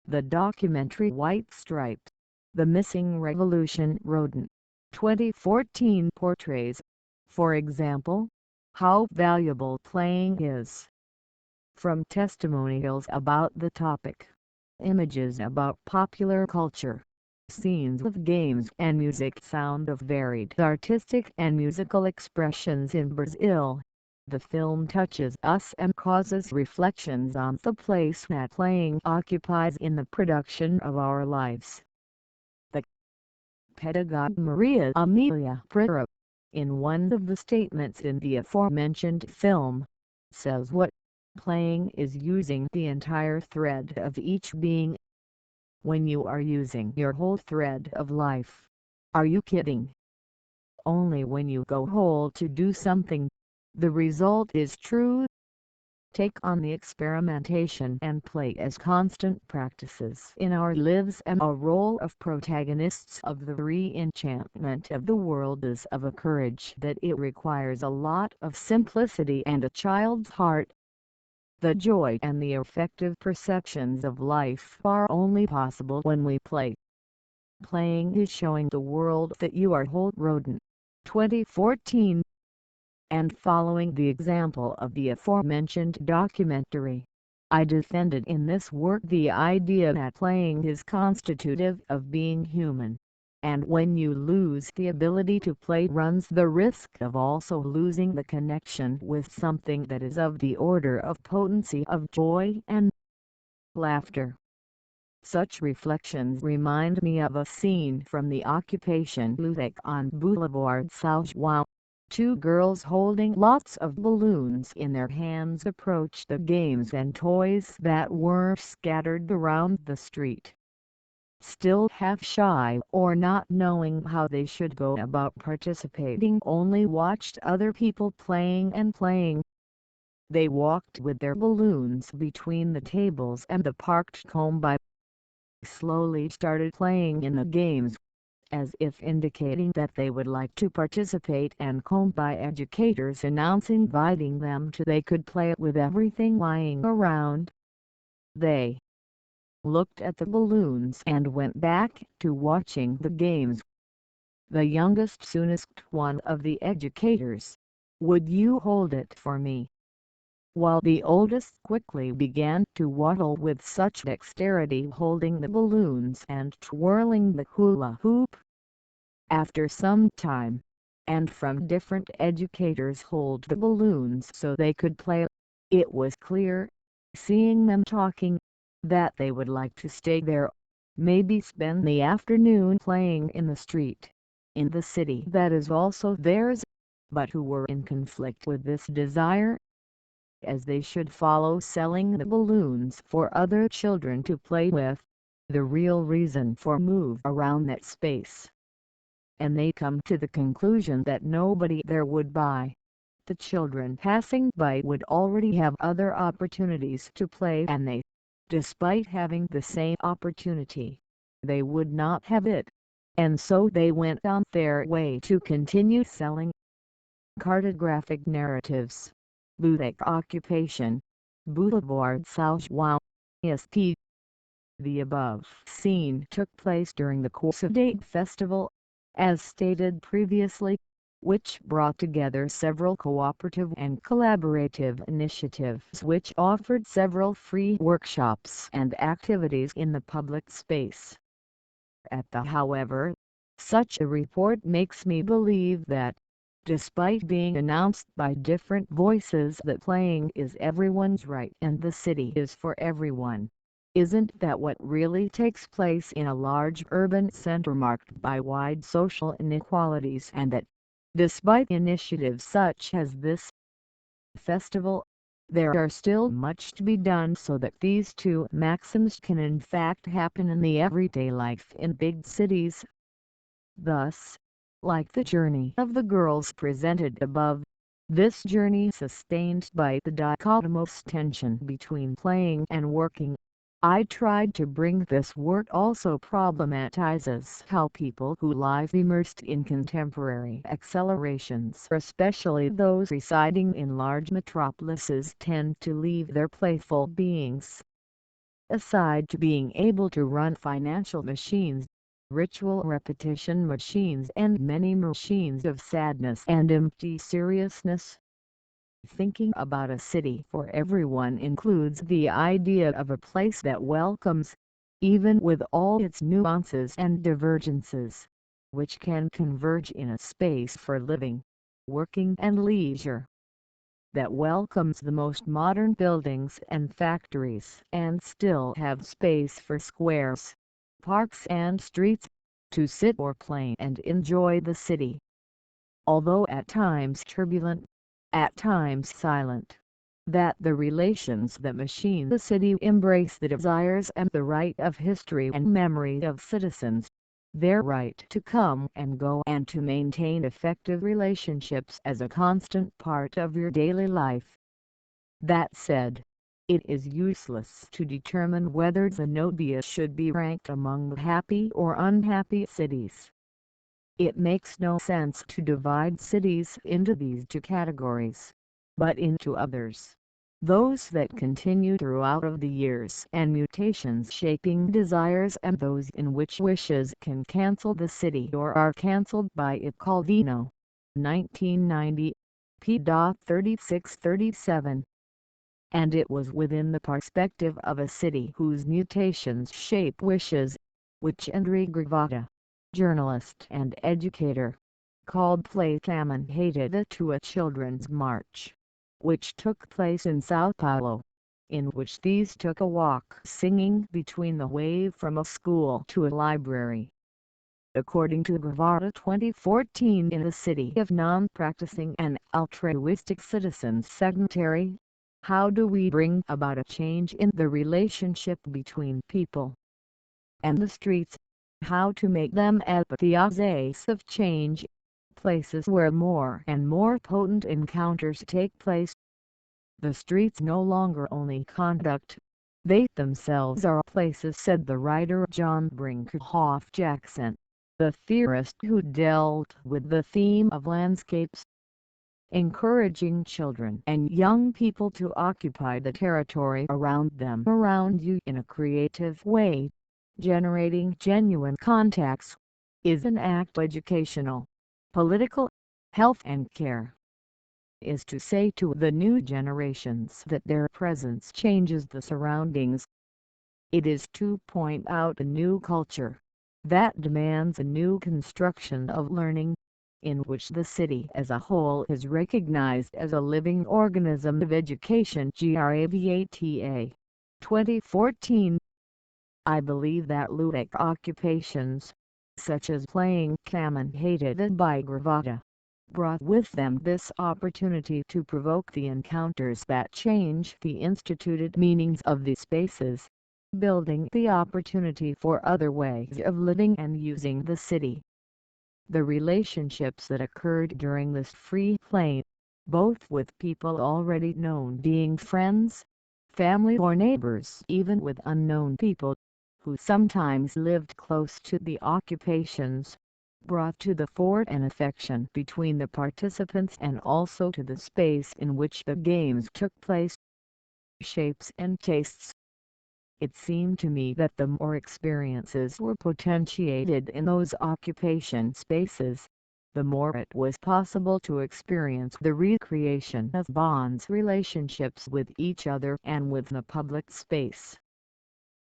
The documentary White Stripes, The Missing Revolution Rodent, 2014 portrays, for example, how valuable playing is. From testimonials about the topic, images about popular culture, scenes of games and music, sound of varied artistic and musical expressions in Brazil, the film touches us and causes reflections on the place that playing occupies in the production of our lives. The pedagogue Maria Amelia Prera, in one of the statements in the aforementioned film, says what playing is using the entire thread of each being. When you are using your whole thread of life, are you kidding? Only when you go whole to do something, the result is true. Take on the experimentation and play as constant practices in our lives, and a role of protagonists of the re-enchantment of the world is of a courage that it requires a lot of simplicity and a child's heart. The joy and the effective perceptions of life are only possible when we play. Playing is showing the world that you are whole. Rodent, 2014. And following the example of the aforementioned documentary, I defended in this work the idea that playing is constitutive of being human, and when you lose the ability to play runs the risk of also losing the connection with something that is of the order of potency of joy and laughter. Such reflections remind me of a scene from the occupation ludic on Boulevard São João. Two girls holding lots of balloons in their hands approached the games and toys that were scattered around the street. Still half shy or not knowing how they should go about participating, only watched other people playing and playing. They walked with their balloons between the tables and the parked Kombi. Slowly started playing in the games, as if indicating that they would like to participate, and Kombi educators inviting them to they could play with everything lying around. They looked at the balloons and went back to watching the games. The youngest soon asked one of the educators, "Would you hold it for me?" While the oldest quickly began to waddle with such dexterity, holding the balloons and twirling the hula hoop. After some time, and from different educators hold the balloons so they could play, it was clear seeing them talking, that they would like to stay there, maybe spend the afternoon playing in the street, in the city that is also theirs, but who were in conflict with this desire, as they should follow selling the balloons for other children to play with, the real reason for move around that space. And they come to the conclusion that nobody there would buy. The children passing by would already have other opportunities to play, and they, despite having the same opportunity, they would not have it, and so they went on their way to continue selling. Cartographic Narratives, ludic occupation, Boulevard South M.Sc. The above scene took place during the course of a festival, as stated previously, which brought together several cooperative and collaborative initiatives which offered several free workshops and activities in the public space. However, such a report makes me believe that, despite being announced by different voices that playing is everyone's right and the city is for everyone, isn't that what really takes place in a large urban center marked by wide social inequalities, and that, despite initiatives such as this festival, there are still much to be done so that these two maxims can in fact happen in the everyday life in big cities. Thus, like the journey of the girls presented above, this journey sustained by the dichotomous tension between playing and working, I tried to bring this work also problematizes how people who live immersed in contemporary accelerations, especially those residing in large metropolises, tend to leave their playful beings. Aside to being able to run financial machines, ritual repetition machines, and many machines of sadness and empty seriousness, thinking about a city for everyone includes the idea of a place that welcomes, even with all its nuances and divergences, which can converge in a space for living, working and leisure, that welcomes the most modern buildings and factories and still have space for squares, parks and streets, to sit or play and enjoy the city. Although at times turbulent, at times silent, that the relations that machine the city embrace the desires and the right of history and memory of citizens, their right to come and go and to maintain effective relationships as a constant part of your daily life. That said, it is useless to determine whether Zenobia should be ranked among the happy or unhappy cities. It makes no sense to divide cities into these two categories, but into others, those that continue throughout of the years and mutations shaping desires, and those in which wishes can cancel the city or are cancelled by it. Calvino, 1990, p. 36-37. And it was within the perspective of a city whose mutations shape wishes, which Enrique Gravatta, journalist and educator, called Play Famine Hated to a Children's March, which took place in Sao Paulo, in which these took a walk singing between the way from a school to a library. According to Gravatta 2014, in a city of non-practicing and altruistic citizens sedentary, how do we bring about a change in the relationship between people and the streets? How to make them apotheoses of change, places where more and more potent encounters take place. The streets no longer only conduct, they themselves are places, said the writer John Brinkerhoff Jackson, the theorist who dealt with the theme of landscapes. Encouraging children and young people to occupy the territory around them, around you, in a creative way, generating genuine contacts, is an act educational, political, health and care. Is to say to the new generations that their presence changes the surroundings. It is to point out a new culture that demands a new construction of learning, in which the city as a whole is recognized as a living organism of education. Gravata. 2014. I believe that ludic occupations, such as playing commentated by Gravata, brought with them this opportunity to provoke the encounters that change the instituted meanings of the spaces, building the opportunity for other ways of living and using the city. The relationships that occurred during this free play, both with people already known being friends, family or neighbors, even with unknown people, who sometimes lived close to the occupations, brought to the fore an affection between the participants and also to the space in which the games took place. Shapes and tastes. It seemed to me that the more experiences were potentiated in those occupation spaces, the more it was possible to experience the recreation of bonds, relationships with each other and with the public space.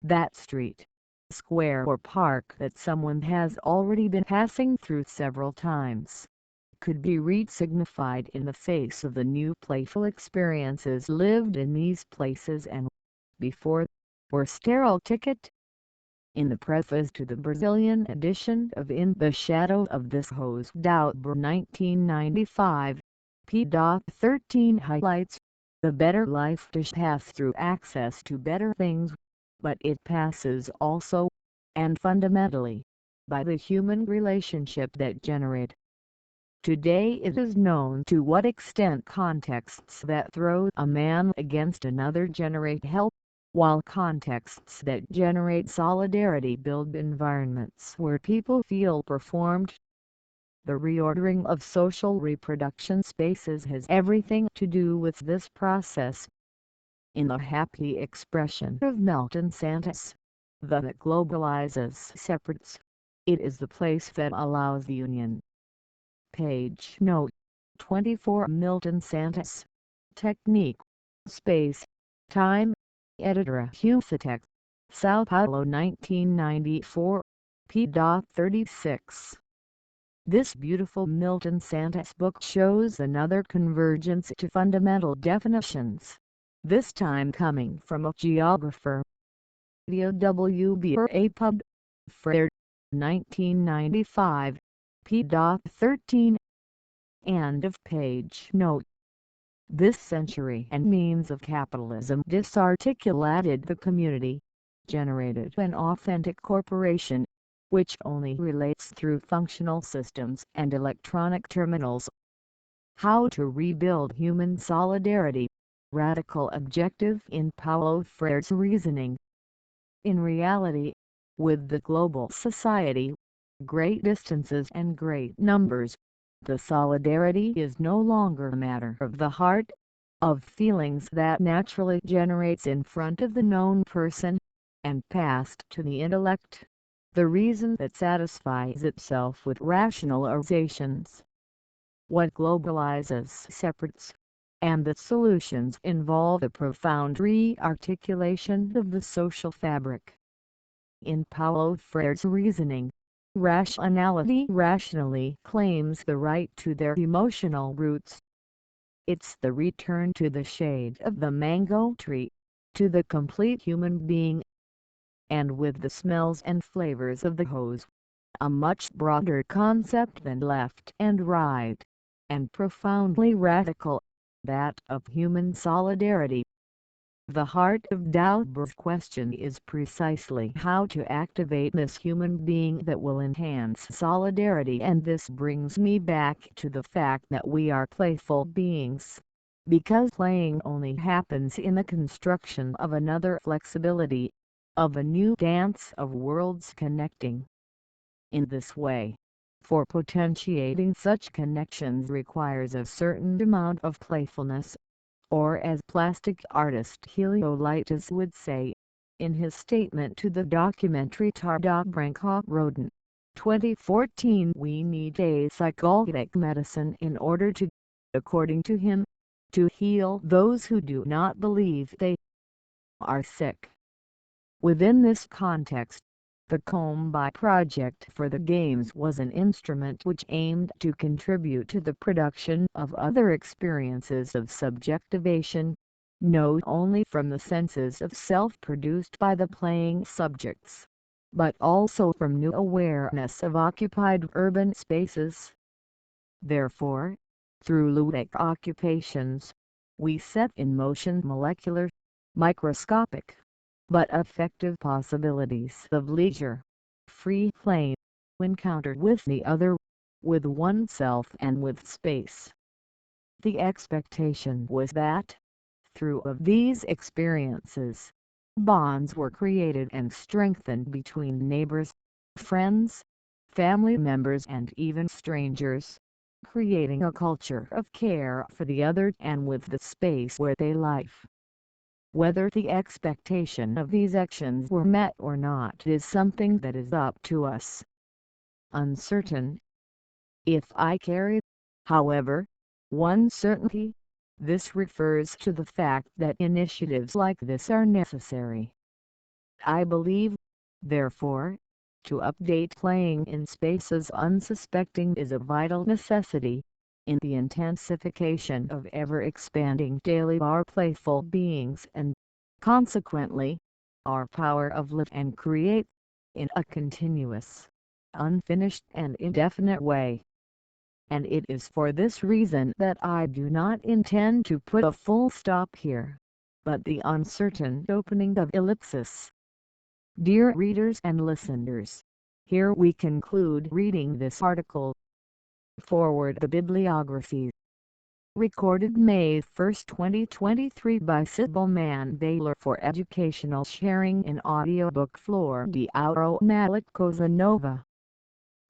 That street, square or park that someone has already been passing through several times, could be re-signified in the face of the new playful experiences lived in these places and, before, were sterile ticket. In the preface to the Brazilian edition of In the Shadow of This Rose d'Ouro 1995, p.13 highlights, the better life does pass through access to better things, but it passes also, and fundamentally, by the human relationship that generate. Today it is known to what extent contexts that throw a man against another generate help, while contexts that generate solidarity build environments where people feel performed. The reordering of social reproduction spaces has everything to do with this process. In the happy expression of Milton Santos, the that globalizes separates, it is the place that allows the union. Page note 24. Milton Santos. Technique. Space. Time. Editor Hufitec. Sao Paulo 1994. p.36. This beautiful Milton Santos book shows another convergence to fundamental definitions, this time coming from a geographer. Audiobook Flor 1995. p.13. End of page note. This century and means of capitalism disarticulated the community, generated an authentic corporation, which only relates through functional systems and electronic terminals. How to rebuild human solidarity, radical objective in Paulo Freire's reasoning. In reality, with the global society, great distances and great numbers, the solidarity is no longer a matter of the heart, of feelings that naturally generates in front of the known person, and passed to the intellect, the reason that satisfies itself with rationalizations. What globalizes separates, and the solutions involve a profound re-articulation of the social fabric. In Paulo Freire's reasoning, rationality rationally claims the right to their emotional roots. It's the return to the shade of the mango tree, to the complete human being, and with the smells and flavors of the hose, a much broader concept than left and right, and profoundly radical, that of human solidarity. The heart of D'Auber's question is precisely how to activate this human being that will enhance solidarity, and this brings me back to the fact that we are playful beings, because playing only happens in the construction of another flexibility, of a new dance of worlds connecting. In this way, for potentiating such connections requires a certain amount of playfulness, or as plastic artist Heliolitis would say, in his statement to the documentary Cartographic Rodent, 2014, we need a psychotic medicine in order to, according to him, to heal those who do not believe they are sick. Within this context, The Kombi project for the games was an instrument which aimed to contribute to the production of other experiences of subjectivation, not only from the senses of self produced by the playing subjects, but also from new awareness of occupied urban spaces. Therefore, through ludic occupations, we set in motion molecular, microscopic, but effective possibilities of leisure, free play, encounter with the other, with oneself and with space. The expectation was that, through of these experiences, bonds were created and strengthened between neighbors, friends, family members and even strangers, creating a culture of care for the other and with the space where they live. Whether the expectation of these actions were met or not is something that is up to us. Uncertain. If I carry, however, one certainty, this refers to the fact that initiatives like this are necessary. I believe, therefore, to update playing in spaces unsuspecting is a vital necessity, in the intensification of ever-expanding daily our playful beings and, consequently, our power of live and create, in a continuous, unfinished and indefinite way. And it is for this reason that I do not intend to put a full stop here, but the uncertain opening of ellipsis. Dear readers and listeners, here we conclude reading this article. Forward the bibliography. Recorded May 1, 2023 by Sybil Mann-Baylor for educational sharing in Audiobook Flor De Ouro Malik Cosa Nova.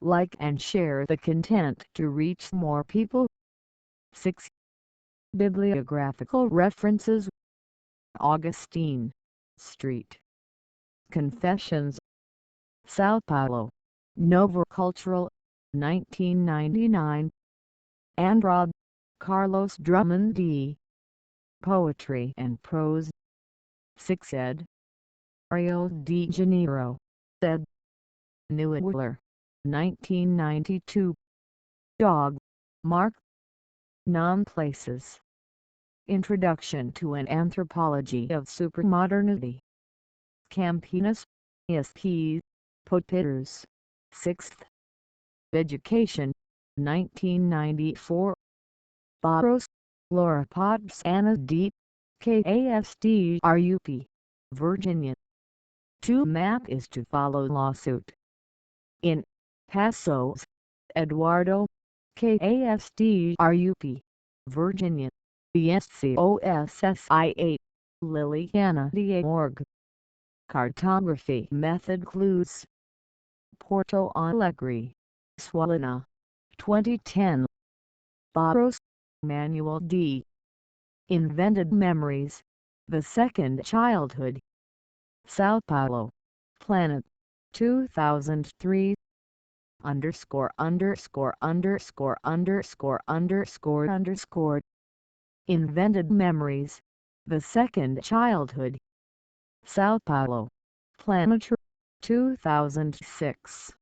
Like and share the content to reach more people. 6. Bibliographical references. Augustine Street. Confessions. Sao Paulo. Novo Cultural, 1999. Andrade, Carlos Drummond D. Poetry and Prose. 6 ed. Rio de Janeiro. Ed. Newiller, 1992. Dog, Mark. Non-Places. Introduction to an Anthropology of Supermodernity. Campinas, S.P. Potiters. 6th. Education, 1994. Barros, Laura Potts Anna D. KASD Virginia. 2 Map is to follow lawsuit. In Pasos, Eduardo, KASD Virginia. BSCOSSI8, Liliana de Org. Cartography Method Clues. Porto Alegre, Sualina, 2010. Barros, Manuel D. Invented Memories, The Second Childhood. Sao Paulo, Planet, 2003. Underscore underscore underscore underscore underscore underscore. Invented Memories, The Second Childhood. Sao Paulo, Planet, 2006.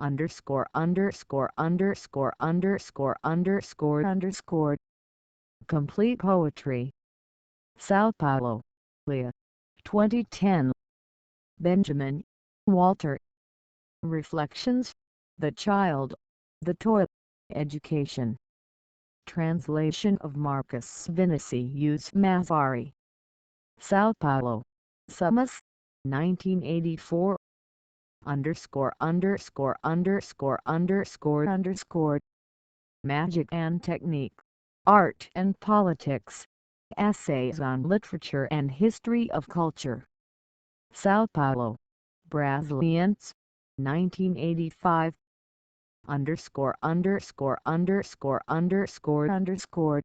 Underscore underscore underscore underscore underscore underscore. Complete Poetry. Sao Paulo, Leah, 2010. Benjamin, Walter. Reflections, The Child, the Toy, Education. Translation of Marcus Vinicius Mazzari. Sao Paulo, Sumas, 1984. Underscore underscore underscore underscore underscore. Magic and Technique, Art and Politics. Essays on Literature and History of Culture. Sao Paulo, Brasiliense, 1985. Underscore underscore underscore underscore underscore.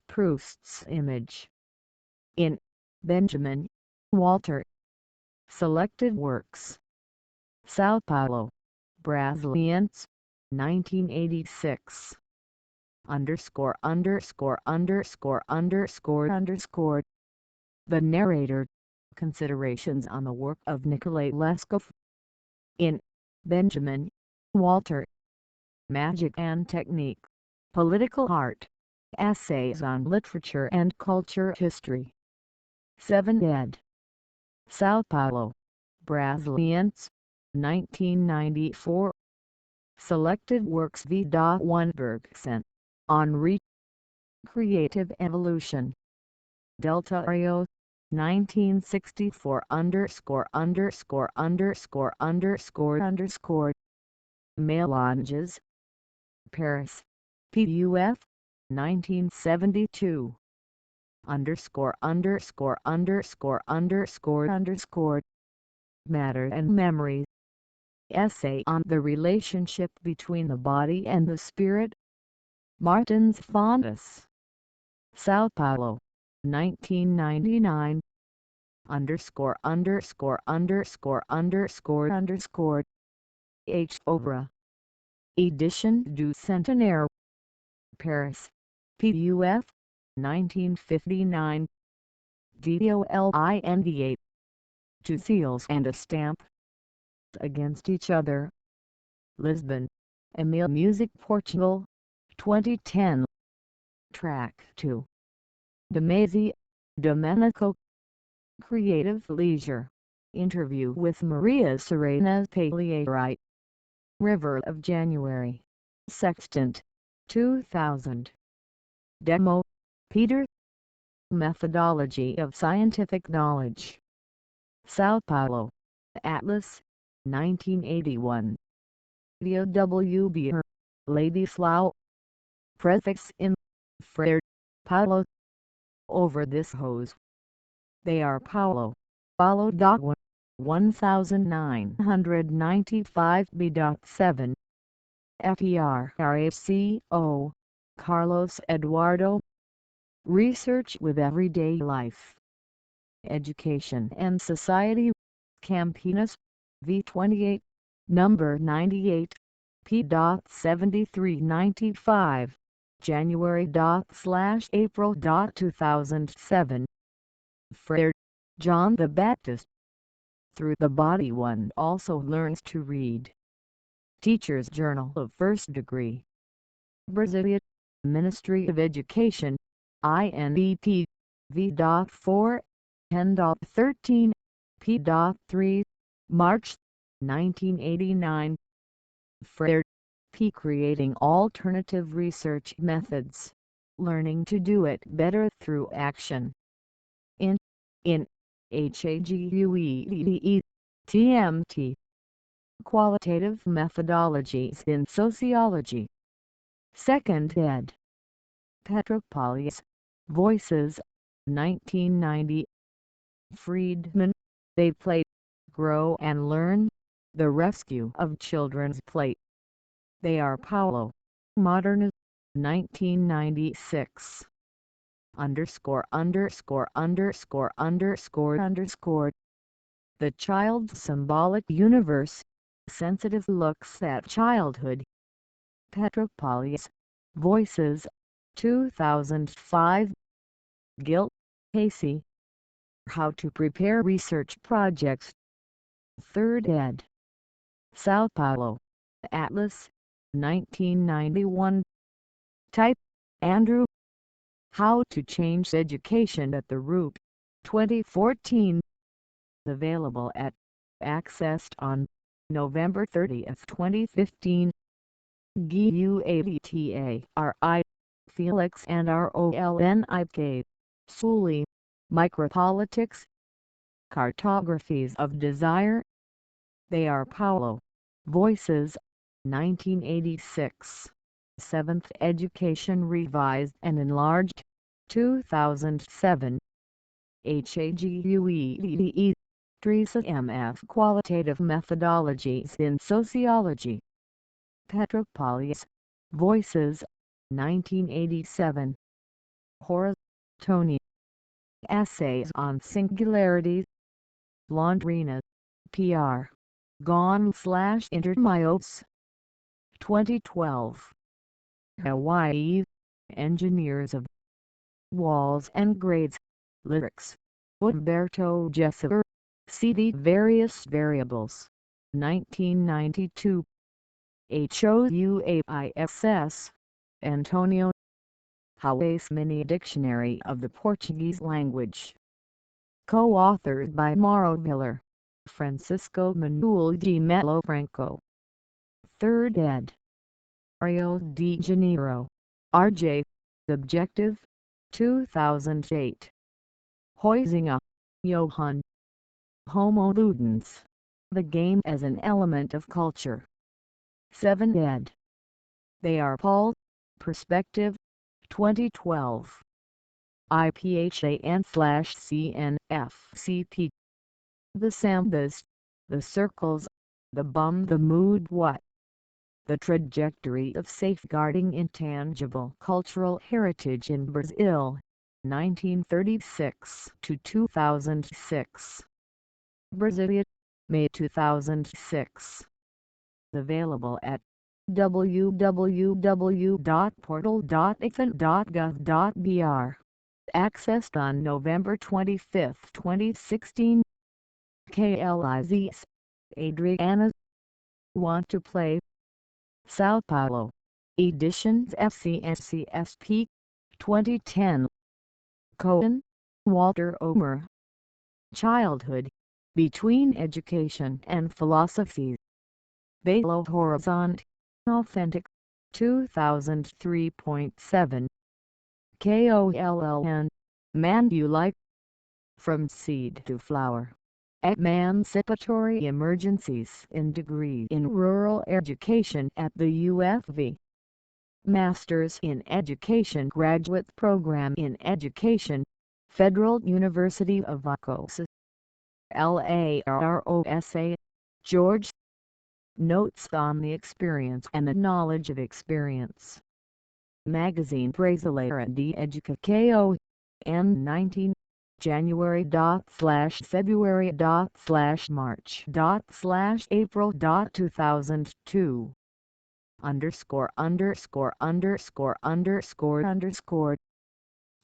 Proust's Image. In Benjamin, Walter. Selected Works. Sao Paulo, Brasiliense, 1986. Underscore underscore underscore underscore underscore. The Narrator. Considerations on the work of Nikolai Leskov. In Benjamin, Walter. Magic and Technique. Political Art. Essays on Literature and Culture History. 7 ed. Sao Paulo. Brasiliense. 1994. Selected Works v. Wenberg Cent. Henri. Creative Evolution. Delta Rio. 1964 __________. Mélanges. Paris. PUF. 1972. ___________. Matter and Memory. Essay on the relationship between the body and the spirit. Martins Fontes. Sao Paulo. 1999. ___________. H. Obra. Edition du Centenaire. Paris. PUF. 1959. DOLIND8. Two Seals and a Stamp. Against Each Other. Lisbon. Emil Music Portugal. 2010. Track 2. Damasi, Domenico. Creative Leisure. Interview with Maria Serena Pagliari. River of January. Sextant. 2000. Demo. Peter. Methodology of Scientific Knowledge. Sao Paulo. Atlas. 1981. Leo W. Beer. Lady Flow. Prefix in. Frere. Paulo. Over this hose. They are Paulo. Paulo Dogwin. 1995 B.7. FERRACO. Carlos Eduardo. Research with Everyday Life. Education and Society. Campinas. V28. Number 98. P.7395. January./April. 2007. Frere. John the Baptist. Through the Body One Also Learns to Read. Teacher's Journal of First Degree. Brasilia. Ministry of Education. INEP. V.4. 10.13. P.3. March. 1989. Frere. P. Creating Alternative Research Methods. Learning to do it better through action. In HAGUEDE. TMT. Qualitative Methodologies in Sociology. 2nd ed. Petropoulos. Voices. 1990. Friedman. They Play, Grow and Learn. The Rescue of Children's Play. They are Paulo. Modern. 1996. __________. The Child's Symbolic Universe. Sensitive Looks at Childhood. Petropoulos. Voices. 2005. Gill, Casey. How to Prepare Research Projects. 3rd ed. Sao Paulo. Atlas. 1991. Type, Andrew. How to Change Education at the Root. 2014. Available at Accessed on November 30, 2015. GUAVTARI. Felix and ROLNIK. Sully. Micropolitics. Cartographies of Desire. They are Paulo. Voices. 1986. 7th Education Revised and Enlarged. 2007. HAGUEDE. Teresa M.F. Qualitative Methodologies in Sociology. Petropoulos. Voices. 1987. Horace, Tony. Essays on Singularities. Londrina. PR. Gone/Intermyopes. 2012. Hawaii. Engineers of Walls and Grades. Lyrics. Umberto Gessier. CD Various Variables. 1992. HOUAISS, Antonio Haua's Mini Dictionary of the Portuguese Language. Co-authored by Mauro Miller, Francisco Manuel de Melo Franco. 3rd ed. Rio de Janeiro. R.J. Objective. 2008. Huizinga, Johann. Homo Ludens. The game as an element of culture. 7th ed. They are Paul. Perspective. 2012. IPHAN/CNFCP. The Sambas, the Circles, the Bum, the Mood, What? The Trajectory of Safeguarding Intangible Cultural Heritage in Brazil, 1936 to 2006. Brasilia, May 2006. Available at www.portal.ifan.gov.br. Accessed on November 25, 2016. KLIZs. Adriana. Want to Play. Sao Paulo. Editions FCSCSP. 2010. Cohen, Walter Omer. Childhood. Between Education and Philosophy. Belo Horizonte. Authentic. 2003.7. KOLLN. Man You Like. From Seed to Flower. Emancipatory Emergencies in Degree in Rural Education at the UFV. Masters in Education Graduate Program in Education, Federal University of Viçosa. LAROSA, George. Notes on the Experience and the Knowledge of Experience. Magazine Brasileira de Educação, N19, January./February./March./April.2002. ________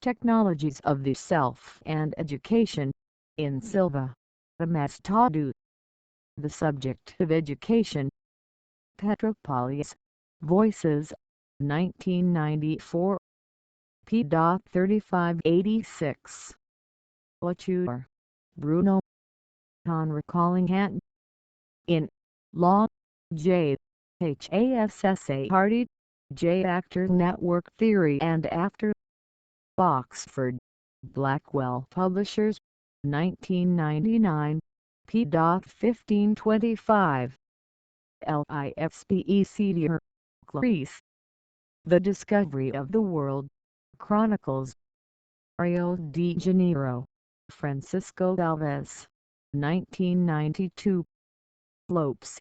Technologies of the Self and Education, in Silva, Amastado. The Subject of Education. Petrópolis, Voices, 1994. p.3586. Latour, Bruno. On Recalling Hatton. In Law, J. HASSA Hardy, J. Actors Network Theory and After. Oxford, Blackwell Publishers, 1999. p.1525. LIFSPEC Clarice. The Discovery of the World. Chronicles. Rio de Janeiro, Francisco Alves, 1992. Lopes,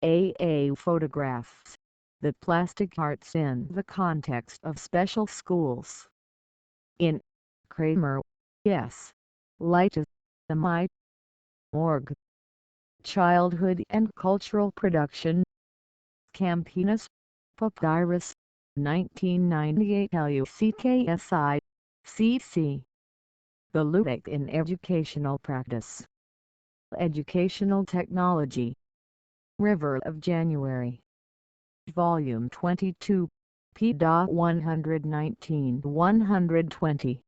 A. Photographs. The Plastic Arts in the Context of Special Schools. In Kramer, S. Lightus, M.I. Org. Childhood and Cultural Production. Campinas, Papyrus, 1998. LUCKSI, CC. The Ludic in Educational Practice. Educational Technology. River of January. Volume 22. p.119-120.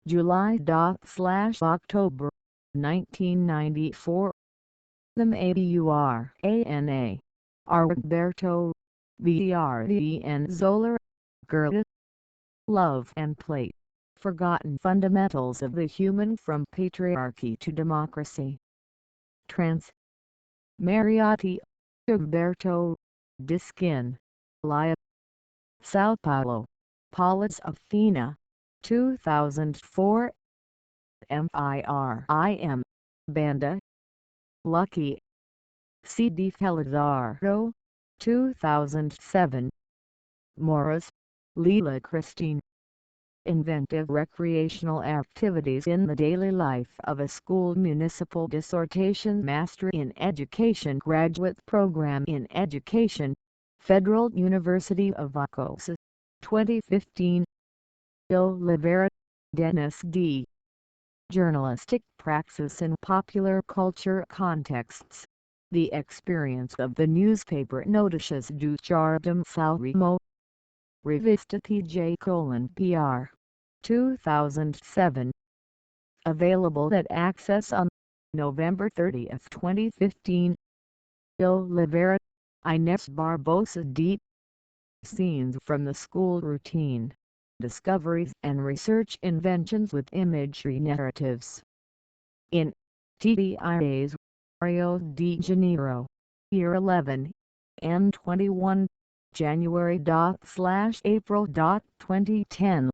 July./October, 1994. The Maurana. Roberto. Vrdn Zoller. Gerda. Love and Play. Forgotten Fundamentals of the Human from Patriarchy to Democracy. Trans. Mariotti, Umberto. Diskin. Lia. Sao Paulo, Paulus Athena, 2004. MIRIM, Banda. Lucky. CD Felizardo, 2007. Morris, Leela Christine. Inventive recreational activities in the daily life of a school. Municipal Dissertation Master in Education Graduate Program in Education, Federal University of Viçosa, 2015. Oliveira, Dennis D. Journalistic Praxis in Popular Culture Contexts. The experience of the newspaper notices du Jardin Salremo. Revista PJ:PR. 2007. Available at Access on November 30, 2015. Oliveira, Inés Barbosa Deep. Scenes from the school routine. Discoveries and research inventions with imagery narratives. In TDIA's Rio de Janeiro. Year 11. N21. January./April. 2010.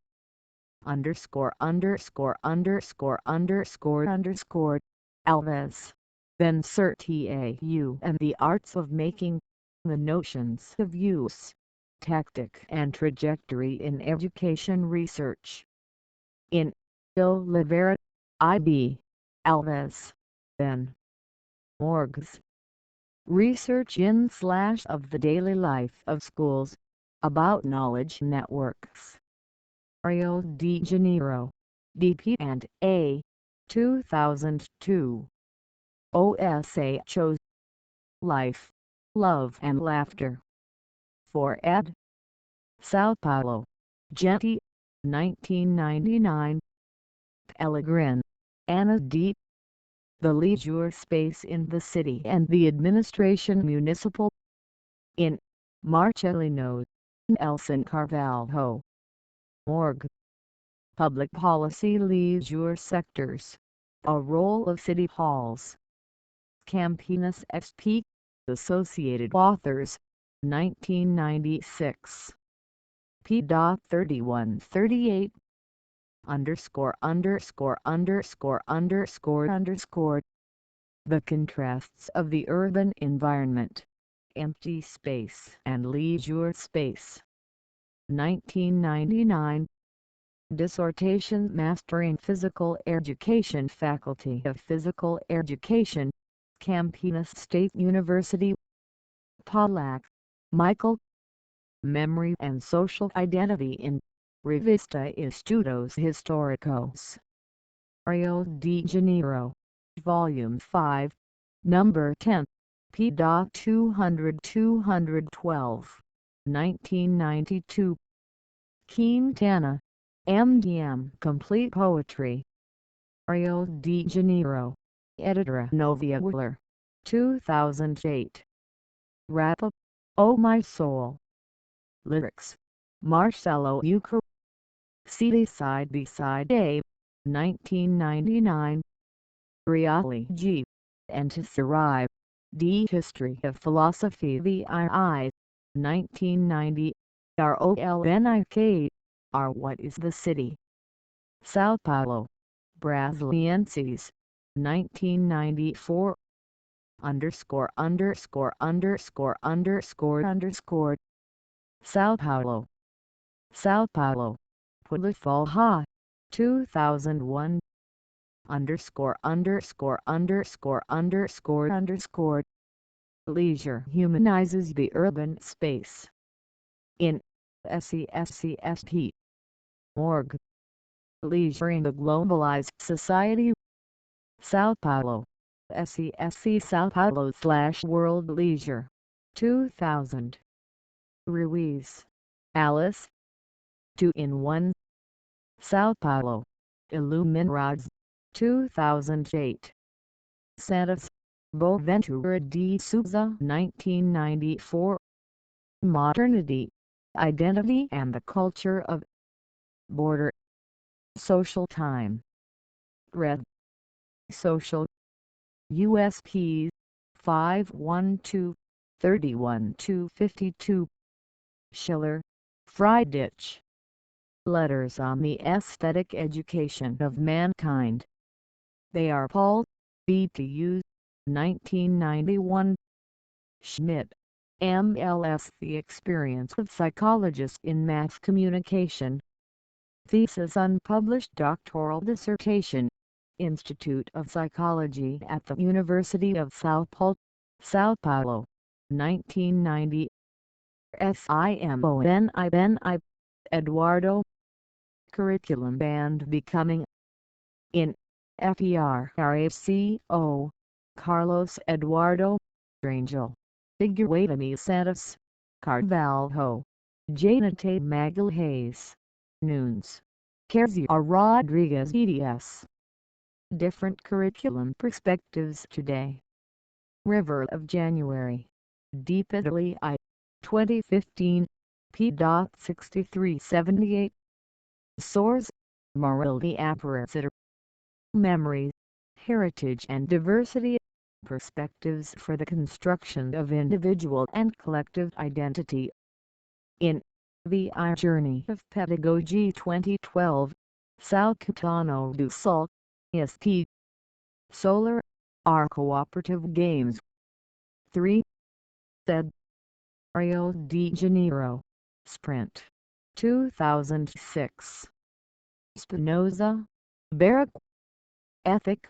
Alves. Vencer TAU and the Arts of Making. The Notions of Use, Tactic and Trajectory in Education Research. In Oliveira, IB. Alves. Ben. Morgs. Research in/of the daily life of schools, about knowledge networks. Rio de Janeiro. DP&A. 2002. OSA chose Life, Love and Laughter. For ed. Sao Paulo. Genti. 1999. Pellegrin, Anna D. The leisure space in the city and the administration municipal. In Marcelino. Nelson Carvalho. Morgue. Public Policy Leisure Sectors. A Role of City Halls. Campinas XP. Associated Authors. 1996. P.3138. _________. The contrasts of the urban environment, empty space and leisure space. 1999. Dissertation Mastering Physical Education, Faculty of Physical Education, Campinas State University. Pollack, Michael. Memory and Social Identity in Revista Estudos Históricos. Rio de Janeiro. Volume 5, Number 10, p.200-212, 1992. Quintana, MDM. Complete Poetry. Rio de Janeiro. Editora Novia Willer. 2008. Wrap Up, Oh My Soul. Lyrics. Marcelo Euchre. CD Side B-Side A. 1999. Riali G. Antisarai. D. History of Philosophy VII. 1990. ROLNIK. R. What is the City? Sao Paulo. Brasilienses. 1994. __________. Sao Paulo. Sao Paulo. Pulifalha. 2001. __________. Leisure humanizes the urban space. In SESCSP. Morgue. Leisure in the globalized society. Sao Paulo. SESC Sao Paulo/World Leisure. 2000. Ruiz, Alice. 2-in-1. Sao Paulo. Illuminrods. 2008. Santos, Boaventura de Souza. 1994. Modernity, Identity and the Culture of Border. Social Time. Red. Social. USP 512-31252. Schiller, Friedrich. Letters on the Aesthetic Education of Mankind. They are Paul, BTU, 1991. Schmidt, MLS. The Experience of Psychologists in Mass Communication. Thesis unpublished doctoral dissertation. Institute of Psychology at the University of Sao Paulo, 1990. Simoni, Eduardo. Curriculum and Becoming. In FERRACO, Carlos Eduardo. Angel, Figueirami Santos, Carvalho, Janate Magalhães, Nunes, Kerzia Rodriguez eds. Different curriculum perspectives today. River of January, Deep Italy I, 2015, p.6378. Source, Morality Apparat. Memory, Heritage and Diversity. Perspectives for the construction of individual and collective identity. In The Journey of Pedagogy 2012, Sal Caetano do Sol, M.Sc. Solar, are cooperative games. 3. Ed. Rio de Janeiro, Sprint, 2006. Spinoza, Barak. Ethic.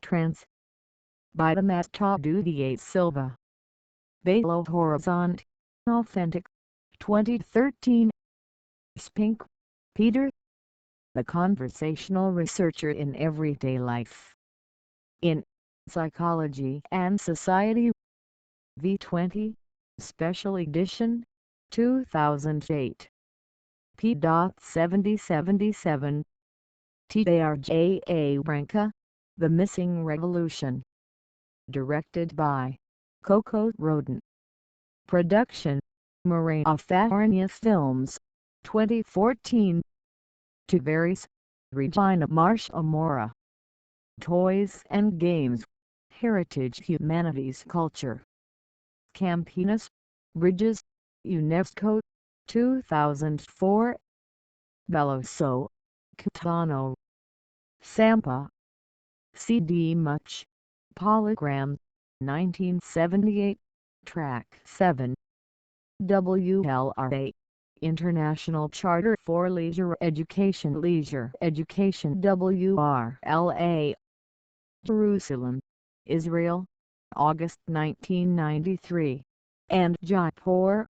Trans. By the Mastado de Silva. Belo Horizonte, Authentic, 2013. Spink, Peter. The Conversational Researcher in Everyday Life. In Psychology and Society. V20, Special Edition, 2008. p.7077. Tarja Branca, The Missing Revolution. Directed by Coco Rodin. Production, Maria Farnias Films, 2014. Tavares, Regina Marcia Mora. Toys and Games, Heritage Humanities Culture. Campinas, Bridges, UNESCO, 2004. Veloso, Caetano. Sampa. CD Much, Polygram, 1978, Track 7. WLRA, International Charter for Leisure Education WRLA. Jerusalem, Israel, August 1993, and Jaipur,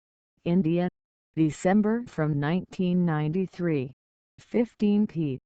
India, December from 1993, 15 p.